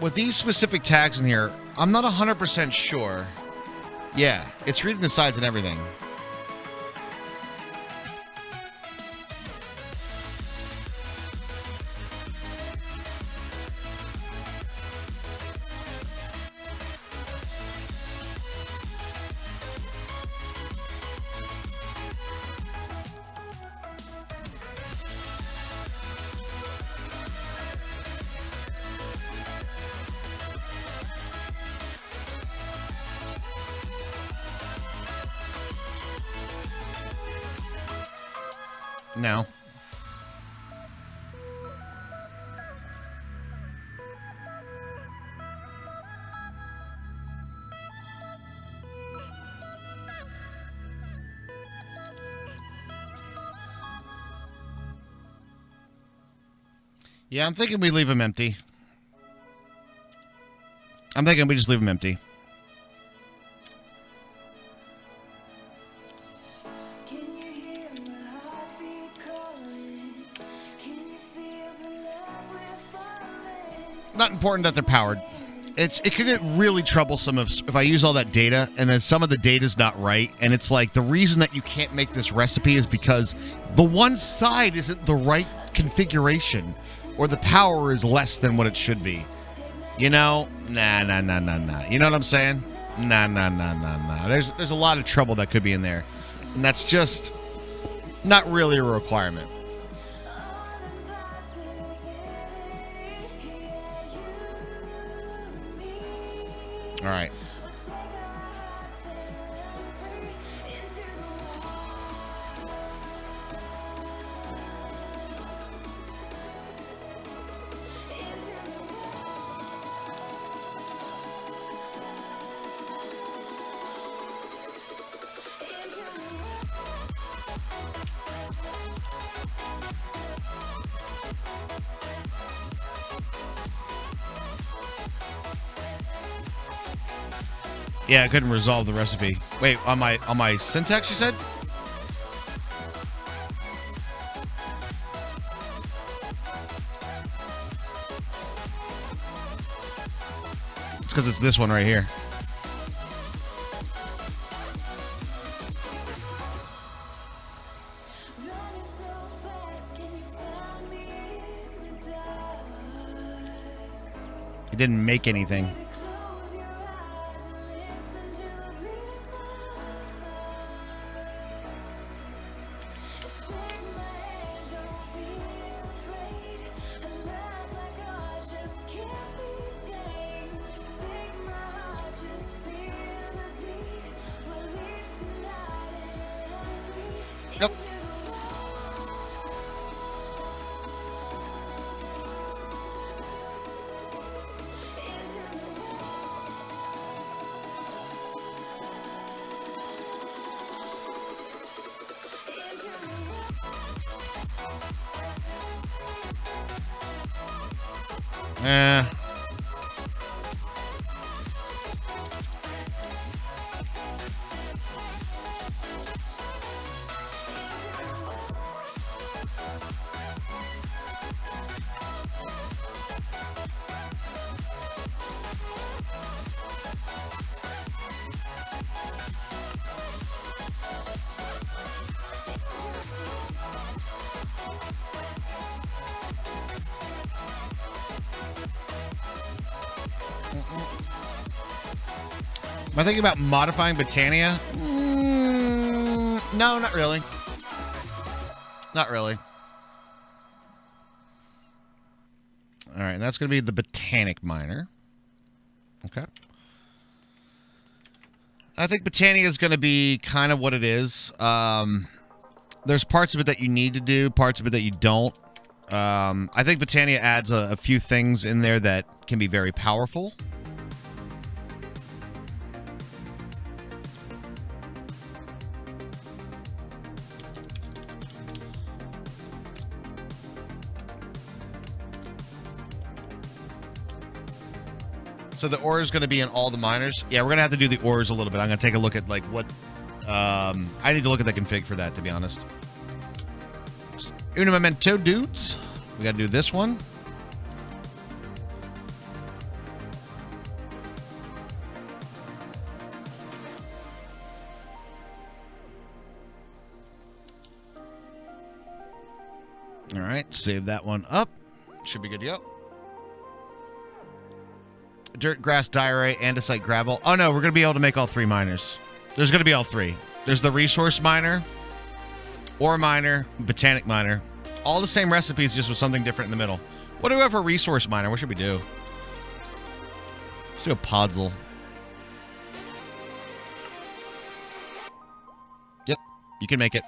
with these specific tags in here, I'm not 100% sure. Yeah, it's reading the sides and everything. No. Yeah, I'm thinking we leave them empty. I'm thinking we just leave them empty. Not important that they're powered. It could get really troublesome if I use all that data and then some of the data's not right, and it's like the reason that you can't make this recipe is because the one side isn't the right configuration or the power is less than what it should be. You know? Nah. You know what I'm saying? Nah. There's a lot of trouble that could be in there. And that's just not really a requirement. All right. Yeah, I couldn't resolve the recipe. Wait, on my syntax, you said? It's because it's this one right here. It didn't make anything. Yep. Am I thinking about modifying Britannia? No, not really. Not really. All right, that's going to be the Botanic Miner. Okay. I think Britannia is going to be kind of what it is. There's parts of it that you need to do, parts of it that you don't. I think Britannia adds a few things in there that can be very powerful. So the ore is going to be in all the miners. Yeah, we're going to have to do the ores a little bit. I'm going to take a look at like what... I need to look at the config for that, to be honest. Una memento, dudes. We got to do this one. right, save that one up. Should be good to go. Dirt, grass, diorite, andesite, gravel. Oh, no, we're going to be able to make all 3 miners. There's going to be all 3. There's the resource miner, ore miner, botanic miner. All the same recipes, just with something different in the middle. What do we have for resource miner? What should we do? Let's do a podzol. Yep, you can make it.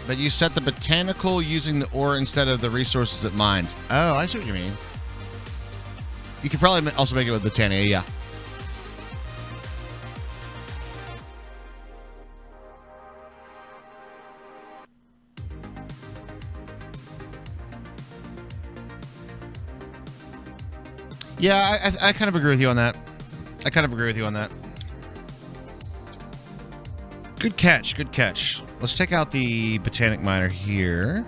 But you set the botanical using the ore instead of the resources it mines. Oh, I see what you mean. You could probably also make it with Botania, yeah. Yeah, I kind of agree with you on that. Good catch, good catch. Let's take out the botanic miner here.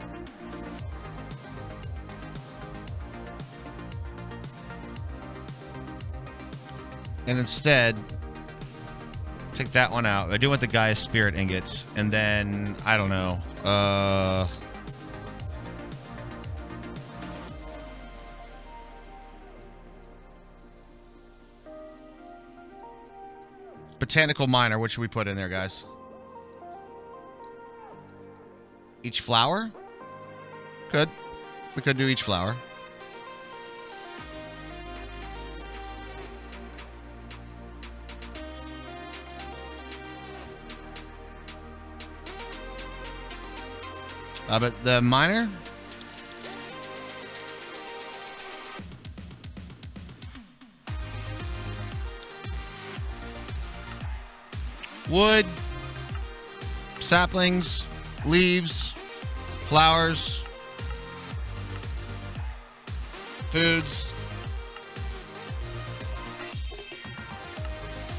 And instead, take that one out. I do want the Gaia Spirit ingots. And then, I don't know. Botanical miner. What should we put in there, guys? Each flower? Could. We could do each flower. But the miner? Wood, saplings, leaves, flowers, foods,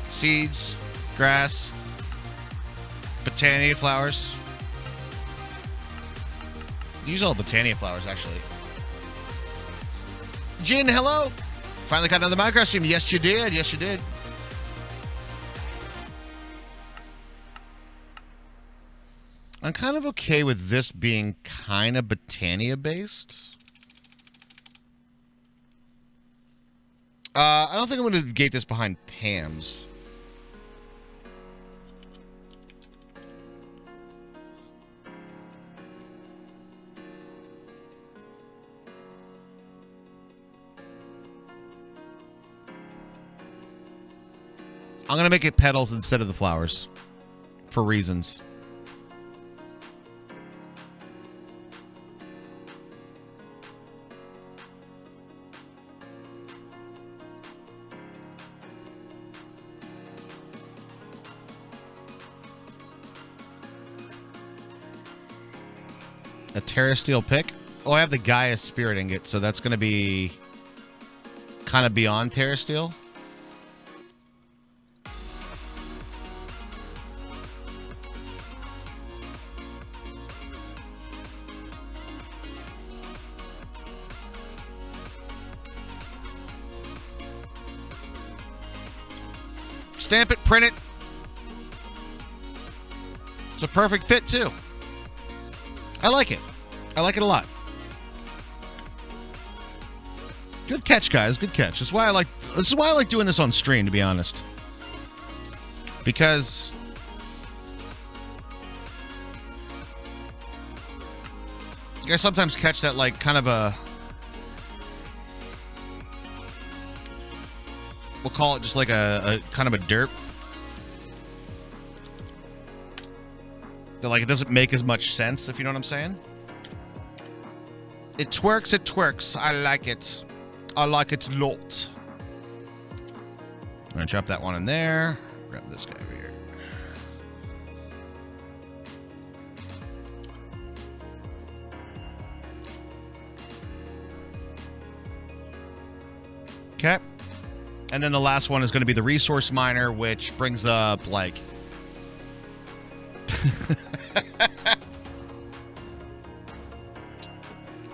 seeds, grass, botania flowers. Use all botania flowers, actually. Jin, hello! Finally got another Minecraft stream. Yes, you did. Yes, you did. I'm kind of okay with this being kind of Botania-based. I don't think I'm going to gate this behind Pam's. I'm going to make it petals instead of the flowers. For reasons. A Terra Steel pick? Oh, I have the Gaia Spirit ingot, so that's going to be kind of beyond Terra Steel. Stamp it, print it. It's a perfect fit, too. I like it. I like it a lot. Good catch, guys. Good catch. This is why I like doing this on stream, to be honest. Because you guys sometimes catch that, like, kind of a, we'll call it just like a kind of a derp. That, like, it doesn't make as much sense, if you know what I'm saying. It twerks, it twerks. I like it. I like it a lot. I'm gonna drop that one in there. Grab this guy over here. Okay. And then the last one is going to be the resource miner, which brings up, like...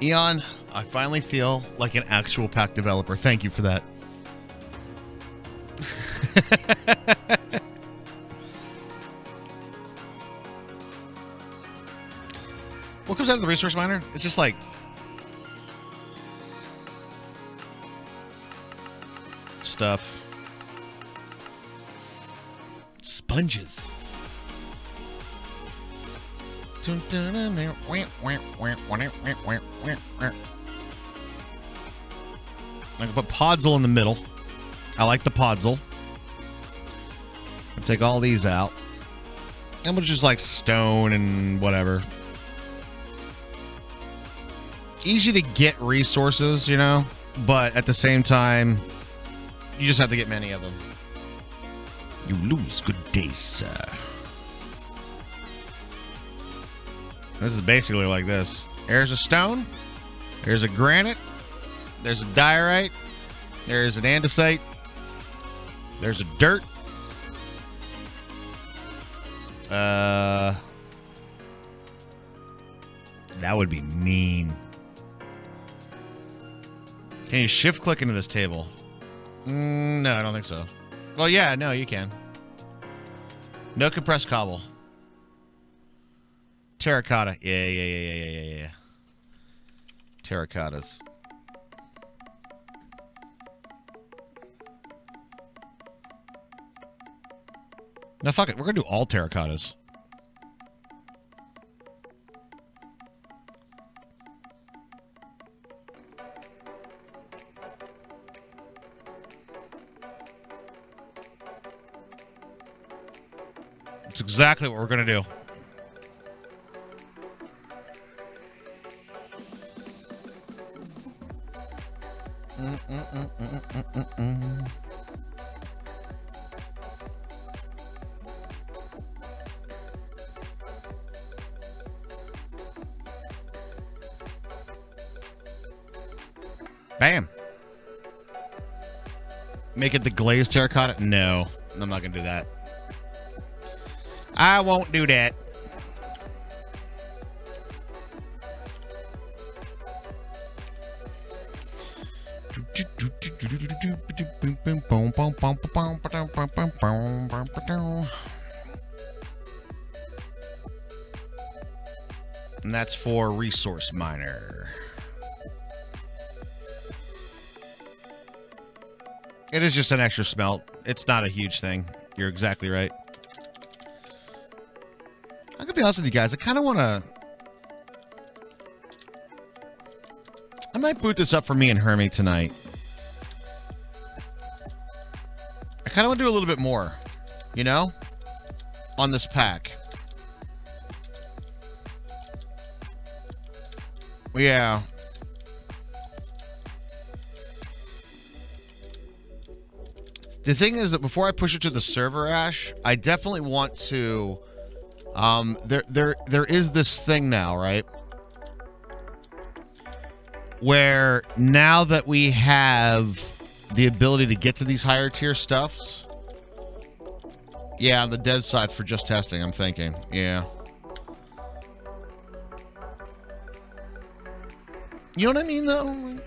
Eon, I finally feel like an actual pack developer. Thank you for that. What comes out of the resource miner? It's just like... stuff. Sponges. I can put Podzol in the middle. I like the Podzol. I'll take all these out. And we'll just like stone and whatever. Easy to get resources, you know, but at the same time, you just have to get many of them. You lose. Good day, sir. This is basically like this. There's a stone. There's a granite. There's a diorite. There's an andesite. There's a dirt. That would be mean. Can you shift click into this table? No, I don't think so. Well, yeah, no, you can. No compressed cobble. Terracotta. Yeah. Terracottas. No, fuck it. We're going to do all terracottas. It's exactly what we're going to do. Bam. Make it the glazed terracotta? No, I'm not going to do that. I won't do that. And that's for resource miner. It is just an extra smelt. It's not a huge thing. You're exactly right. I'm going to be honest with you guys. I kind of want to... I might boot this up for me and Hermie tonight. I kind of want to do a little bit more, you know, on this pack. Yeah. The thing is that before I push it to the server, Ash, I definitely want to... There is this thing now, right? Where now that we have the ability to get to these higher tier stuffs, yeah, on the dev side for just testing, I'm thinking, yeah. You know what I mean, though?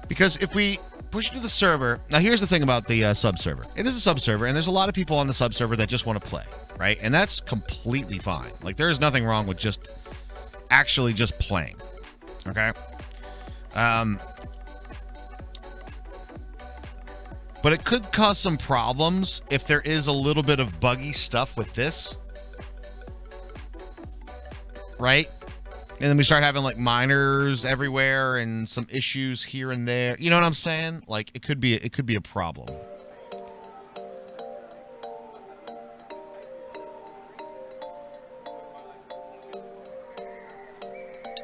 Because if we push it to the server... Now, here's the thing about the sub-server. It is a sub-server, and there's a lot of people on the sub-server that just want to play, right? And that's completely fine. Like, there is nothing wrong with just actually just playing, okay? But it could cause some problems if there is a little bit of buggy stuff with this, right? And then we start having, like, miners everywhere and some issues here and there. You know what I'm saying? Like, it could be a problem.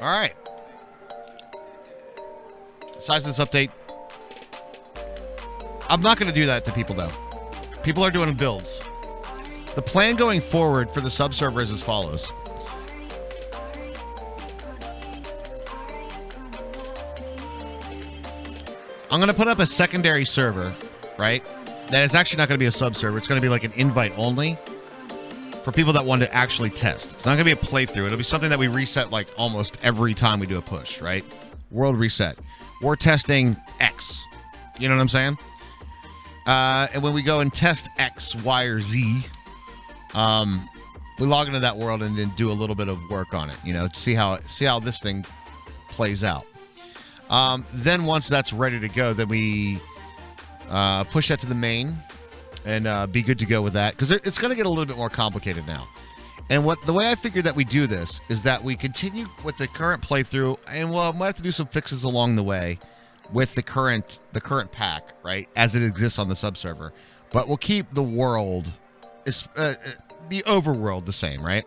All right. Size of this update. I'm not going to do that to people, though. People are doing builds. The plan going forward for the sub-server is as follows. I'm going to put up a secondary server, right? That is actually not going to be a sub-server. It's going to be like an invite only for people that want to actually test. It's not going to be a playthrough. It'll be something that we reset like almost every time we do a push, right? World reset. We're testing X. You know what I'm saying? And when we go and test X, Y, or Z, we log into that world and then do a little bit of work on it, you know, to see how this thing plays out. Then once that's ready to go, then we push that to the main and be good to go with that, because it's going to get a little bit more complicated now. And the way I figured that we do this is that we continue with the current playthrough, and we'll might have to do some fixes along the way with the current pack, right, as it exists on the subserver. But we'll keep the world, the overworld, the same, right,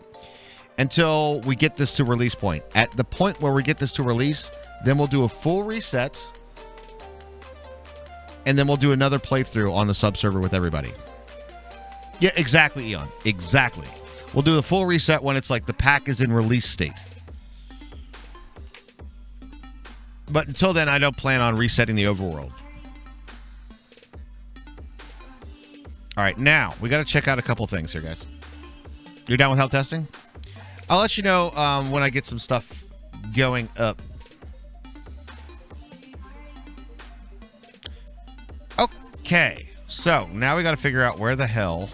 until we get this to release point. At the point where we get this to release, then we'll do a full reset, and then we'll do another playthrough on the subserver with everybody. Yeah, exactly, Eon. Exactly. We'll do the full reset when it's like the pack is in release state. But until then, I don't plan on resetting the overworld. All right, now we got to check out a couple things here, guys. You're down with help testing? I'll let you know when I get some stuff going up. Okay, so now we got to figure out where the hell.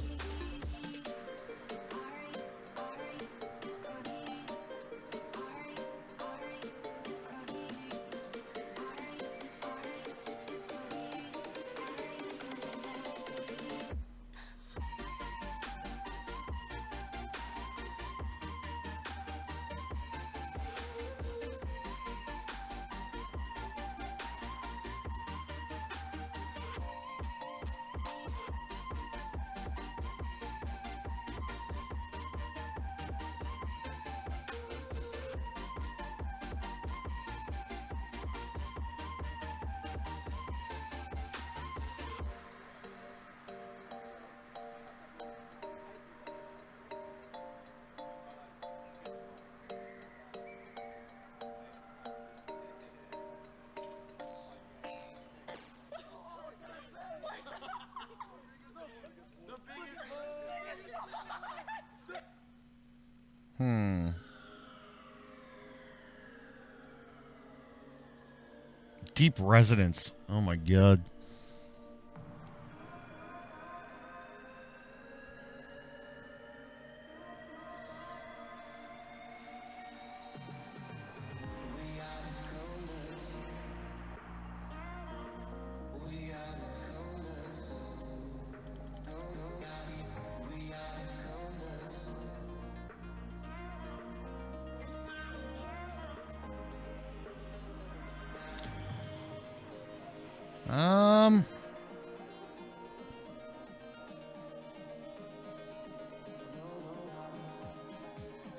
Deep residence. Oh my god.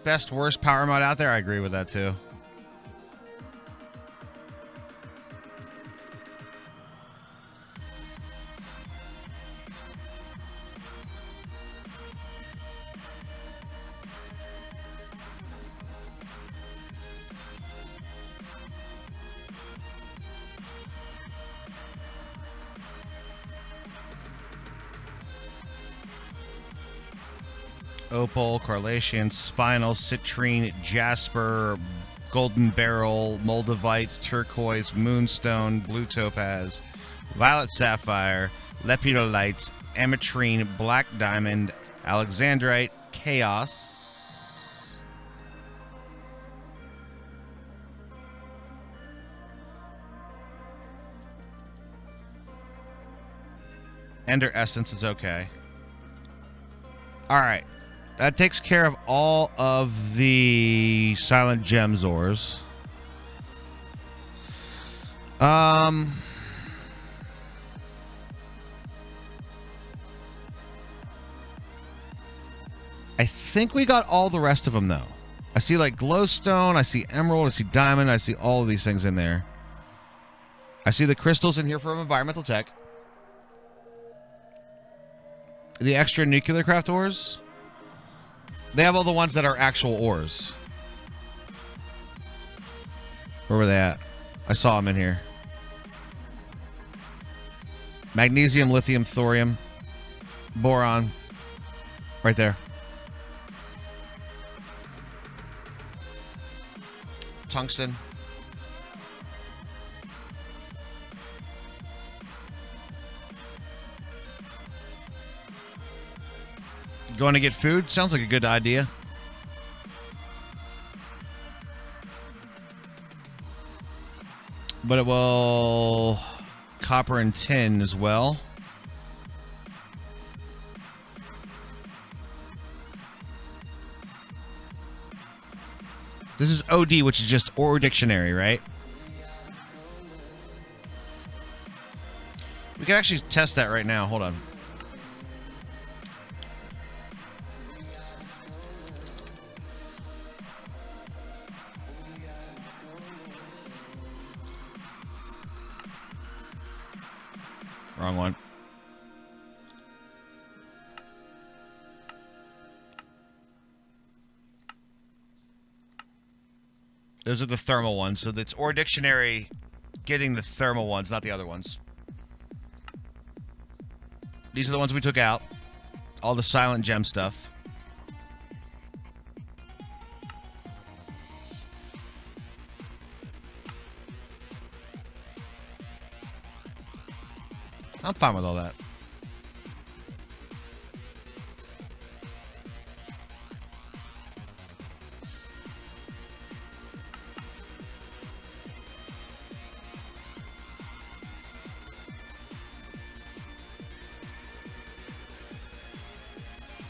Best worst power mode out there. I agree with that too. Opal, Correlation, Spinal, Citrine, Jasper, Golden Beryl, Moldavite, Turquoise, Moonstone, Blue Topaz, Violet Sapphire, Lepidolite, Ametrine, Black Diamond, Alexandrite, Chaos, Ender Essence is okay. All right. That takes care of all of the Silent Gems ores. I think we got all the rest of them, though. I see, like, glowstone, I see emerald, I see diamond, I see all of these things in there. I see the crystals in here from environmental tech. The extra nuclear craft ores. They have all the ones that are actual ores. Where were they at? I saw them in here. Magnesium, lithium, thorium, boron. Right there. Tungsten. Going to get food? Sounds like a good idea. But it will... Copper and tin as well. This is OD, which is just or dictionary, right? We can actually test that right now. Hold on. Wrong one. Those are the thermal ones. So it's or dictionary getting the thermal ones, not the other ones. These are the ones we took out. All the silent gem stuff. I'm fine with all that.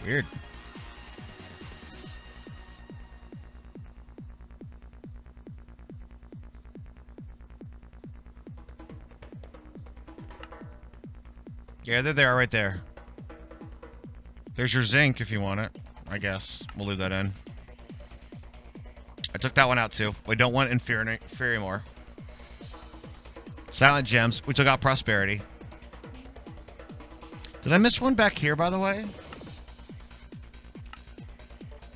Weird. Yeah, there they are right there. There's your zinc if you want it, I guess. We'll leave that in. I took that one out too. We don't want inferior more. Silent gems. We took out prosperity. Did I miss one back here, by the way?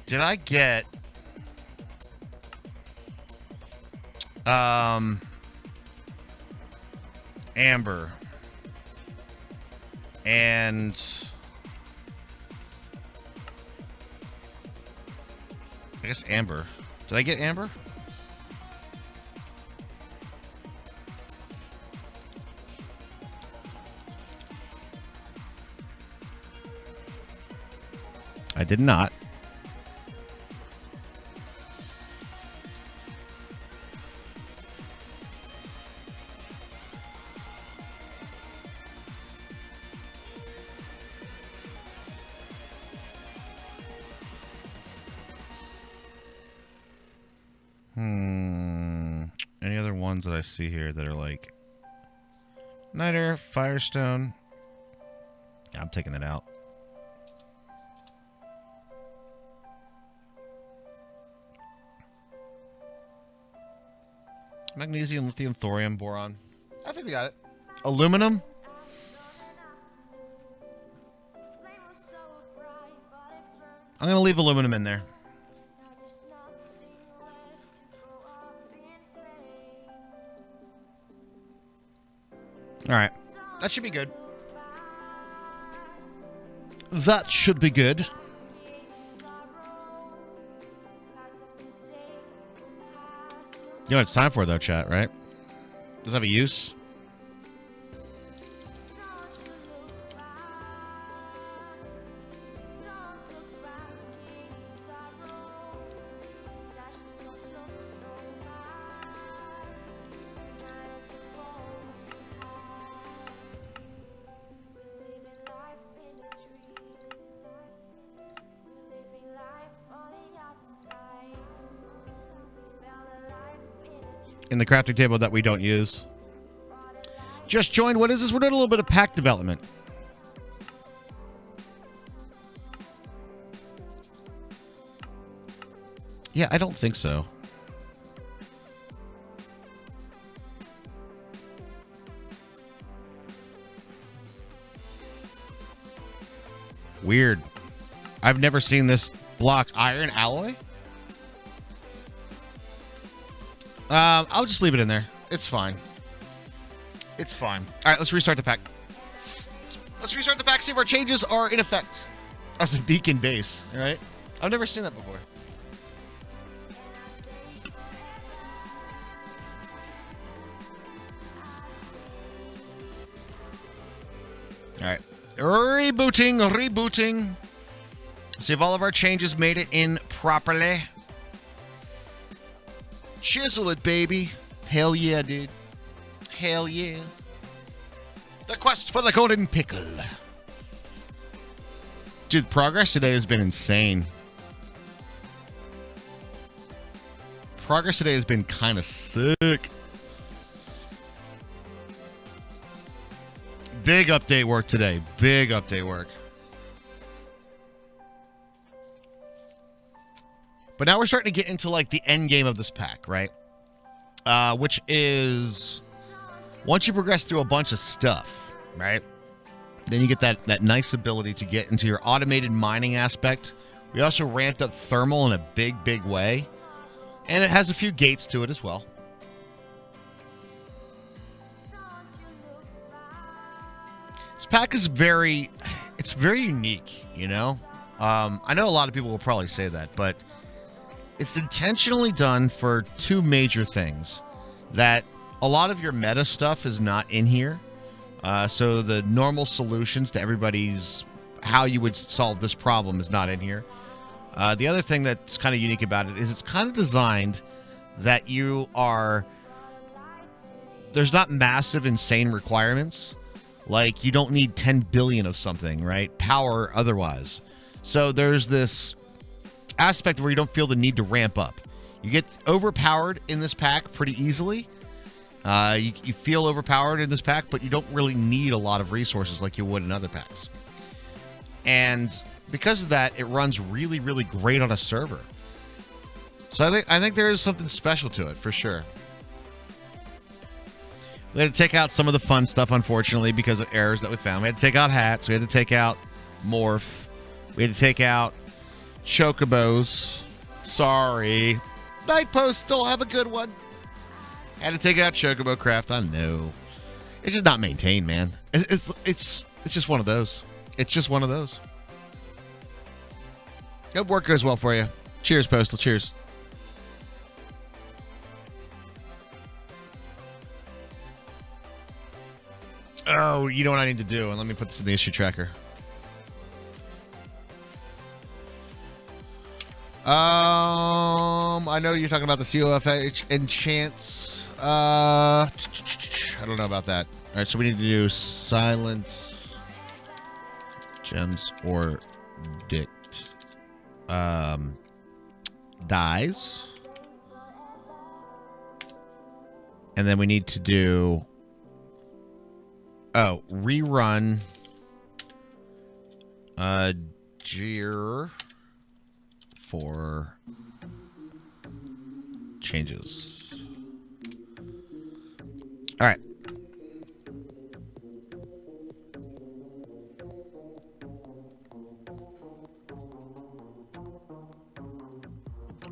Did I get... amber. And... I guess amber. Did I get amber? I did not. Any other ones that I see here that are like Niter, Firestone? Yeah, I'm taking that out. Magnesium, lithium, thorium, boron. I think we got it. Aluminum. I'm going to leave aluminum in there. All right. That should be good. That should be good. You know what it's time for, though, chat, right? Does it have a use? In the crafting table that we don't use. Just joined. What is this? We're doing a little bit of pack development. Yeah, I don't think so. Weird. I've never seen this block iron alloy. I'll just leave it in there. It's fine. It's fine. All right, let's restart the pack. Let's restart the pack, see if our changes are in effect. As a beacon base, all right? I've never seen that before. All right. Rebooting. See if all of our changes made it in properly. Chisel it, baby. Hell yeah, dude. Hell yeah. The quest for the golden pickle. Dude, progress today has been insane. Progress today has been kind of sick. Big update work today. Big update work. But now we're starting to get into like the end game of this pack, right? Which is once you progress through a bunch of stuff, right? Then you get that nice ability to get into your automated mining aspect. We also ramped up thermal in a big way. And it has a few gates to it as well. This pack is very unique, you know? I know a lot of people will probably say that, but it's intentionally done for two major things. That a lot of your meta stuff is not in here. So the normal solutions to everybody's how you would solve this problem is not in here. The other thing that's kind of unique about it is it's kind of designed that there's not massive, insane requirements. Like, you don't need 10 billion of something, right? Power otherwise. So there's this aspect where you don't feel the need to ramp up. You get overpowered in this pack pretty easily. You feel overpowered in this pack, but you don't really need a lot of resources like you would in other packs. And because of that, it runs really great on a server. So I think there is something special to it, for sure. We had to take out some of the fun stuff, unfortunately, because of errors that we found. We had to take out hats. We had to take out morph. We had to take out chocobos. Sorry. Night Post still have a good one. Had to take out chocobo craft. I know. It's just not maintained, man. It's just one of those. It's just one of those. Hope work goes well for you. Cheers, Postal. Cheers. Oh, you know what I need to do? And let me put this in the issue tracker. I know you're talking about the COFH enchants. I don't know about that. All right, so we need to do silence, gems, or dict. Dies. And then we need to do rerun Gear for changes. All right.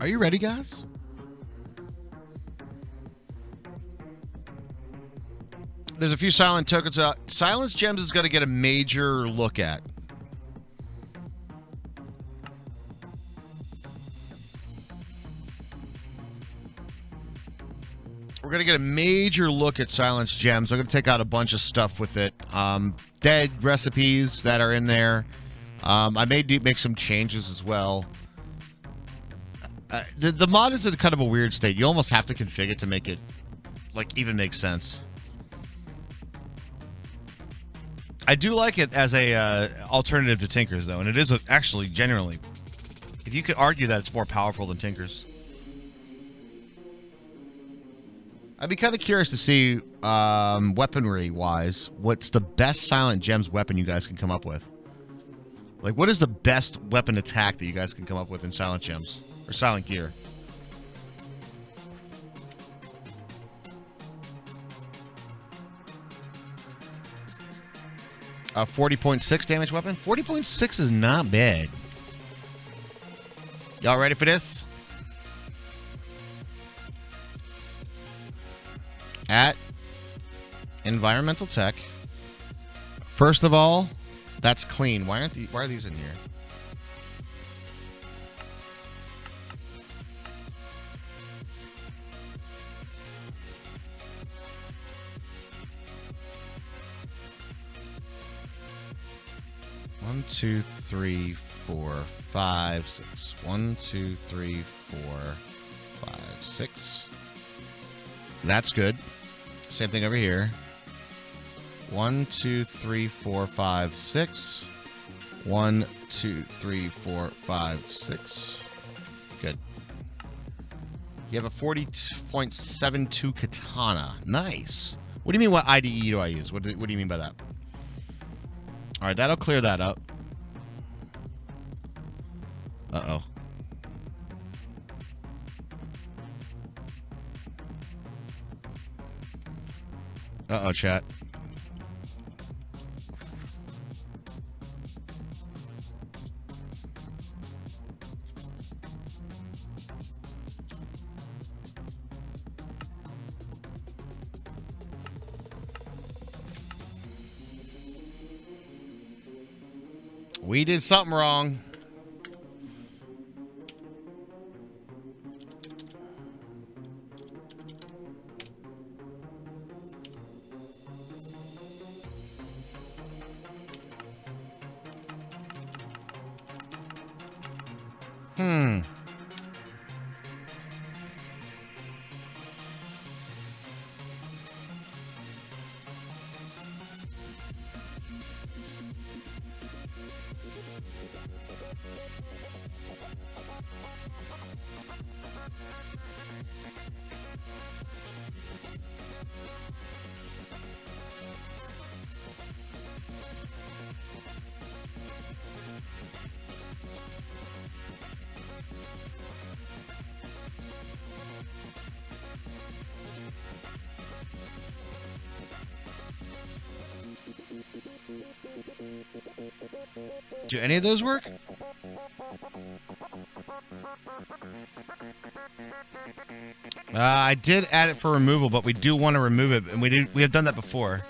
Are you ready, guys? There's a few silent tokens out. Silence Gems is going to get a major look at. We're going to get a major look at Silence Gems. I'm going to take out a bunch of stuff with it. Dead recipes that are in there. I may make some changes as well. The mod is in kind of a weird state. You almost have to configure it to make it, like, even make sense. I do like it as a alternative to Tinkers, though, and it is actually generally, if you could argue that it's more powerful than Tinkers. I'd be kind of curious to see, weaponry-wise, what's the best Silent Gems weapon you guys can come up with. Like, what is the best weapon attack that you guys can come up with in Silent Gems? Or Silent Gear? 40.6 damage weapon. 40.6 is not bad. Y'all ready for this? At Environmental Tech. First of all, That's clean. Why are these in here? One, two, three, 4, 5, 6. 1, 2, 3, 4, 5, 6. That's good. Same thing over here. 1, 2, 3, 4, 5, 6. 1, 2, 3, 4, 5, 6. Good. You have a 40.72 katana. Nice. What do you mean, what IDE do I use? What do you mean by that? All right, that'll clear that up. Uh-oh. Uh-oh, chat. We did something wrong. Do any of those work? I did add it for removal, but we do want to remove it, and we have done that before.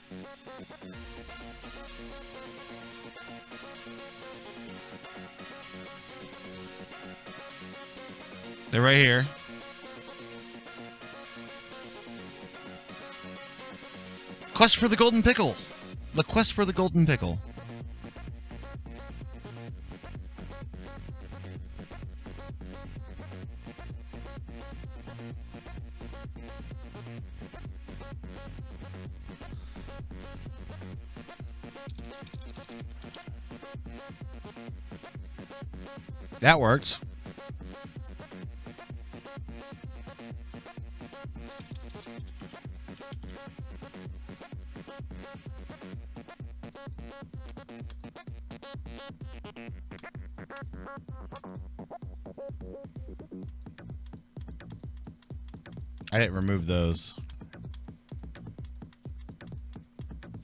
They're right here. Quest for the Golden Pickle. The quest for the Golden Pickle. That works. I didn't remove those.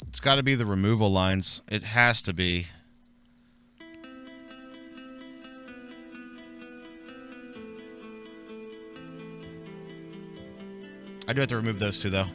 It's got to be the removal lines. It has to be. I do have to remove those two, though.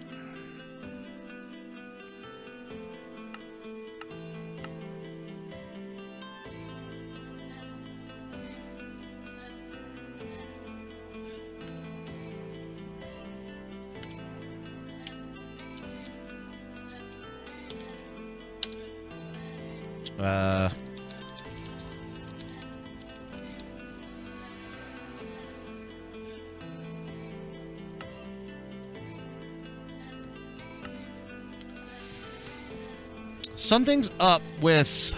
Something's up with...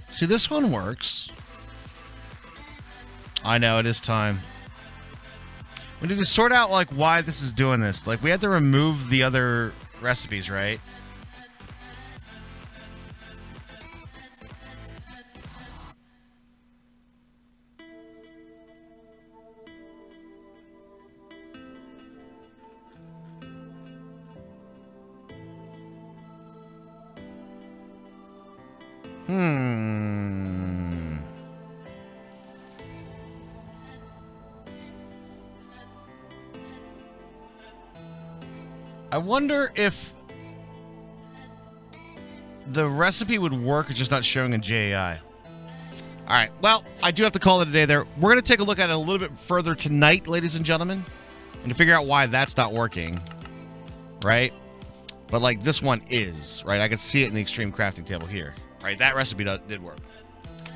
See, this one works. I know, it is time. We need to sort out, like, why this is doing this. Like, we had to remove the other recipes, right? I wonder if the recipe would work. It's just not showing in JAI. All right. Well, I do have to call it a day there. We're going to take a look at it a little bit further tonight, ladies and gentlemen, and to figure out why that's not working, right? But, like, this one is, right? I can see it in the extreme crafting table here, right? That recipe did work.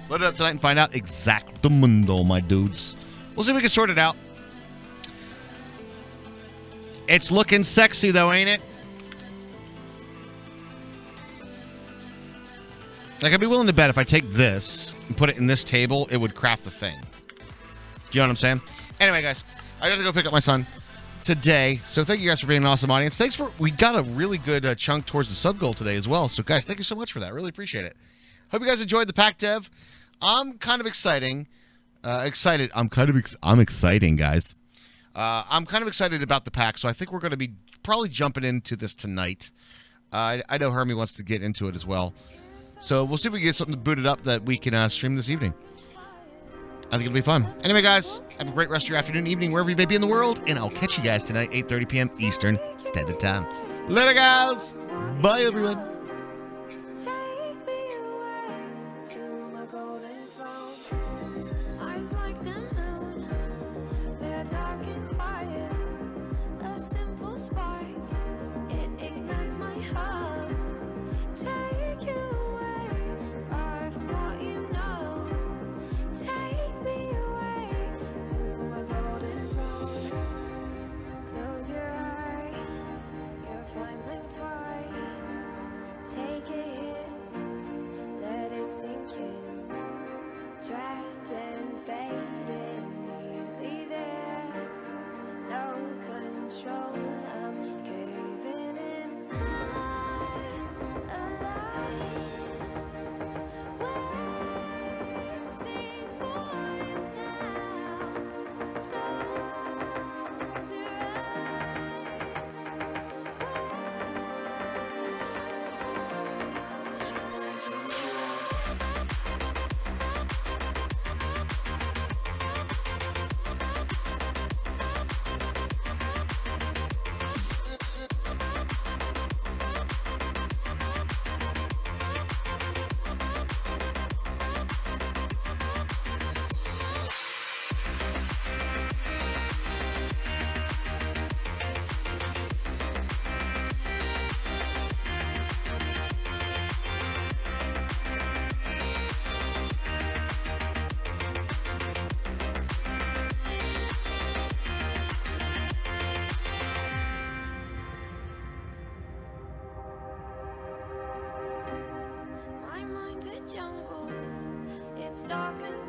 Load it up tonight and find out exactamundo, my dudes. We'll see if we can sort it out. It's looking sexy, though, ain't it? Like, I'd be willing to bet if I take this and put it in this table, it would craft the thing. Do you know what I'm saying? Anyway, guys, I got to go pick up my son today. So thank you guys for being an awesome audience. We got a really good chunk towards the sub goal today as well. So, guys, thank you so much for that. Really appreciate it. Hope you guys enjoyed the pack dev. I'm kind of excited. I'm exciting, guys. I'm kind of excited about the pack, so I think we're going to be probably jumping into this tonight. I know Hermie wants to get into it as well. So we'll see if we can get something booted up that we can stream this evening. I think it'll be fun. Anyway, guys, have a great rest of your afternoon, evening, wherever you may be in the world, and I'll catch you guys tonight, 8:30 p.m. Eastern Standard Time. Later, guys. Bye, everyone. Trapped and fading, nearly there. No control, I'm caving in. I'm alive, waiting for you now. Close your jungle, it's dark and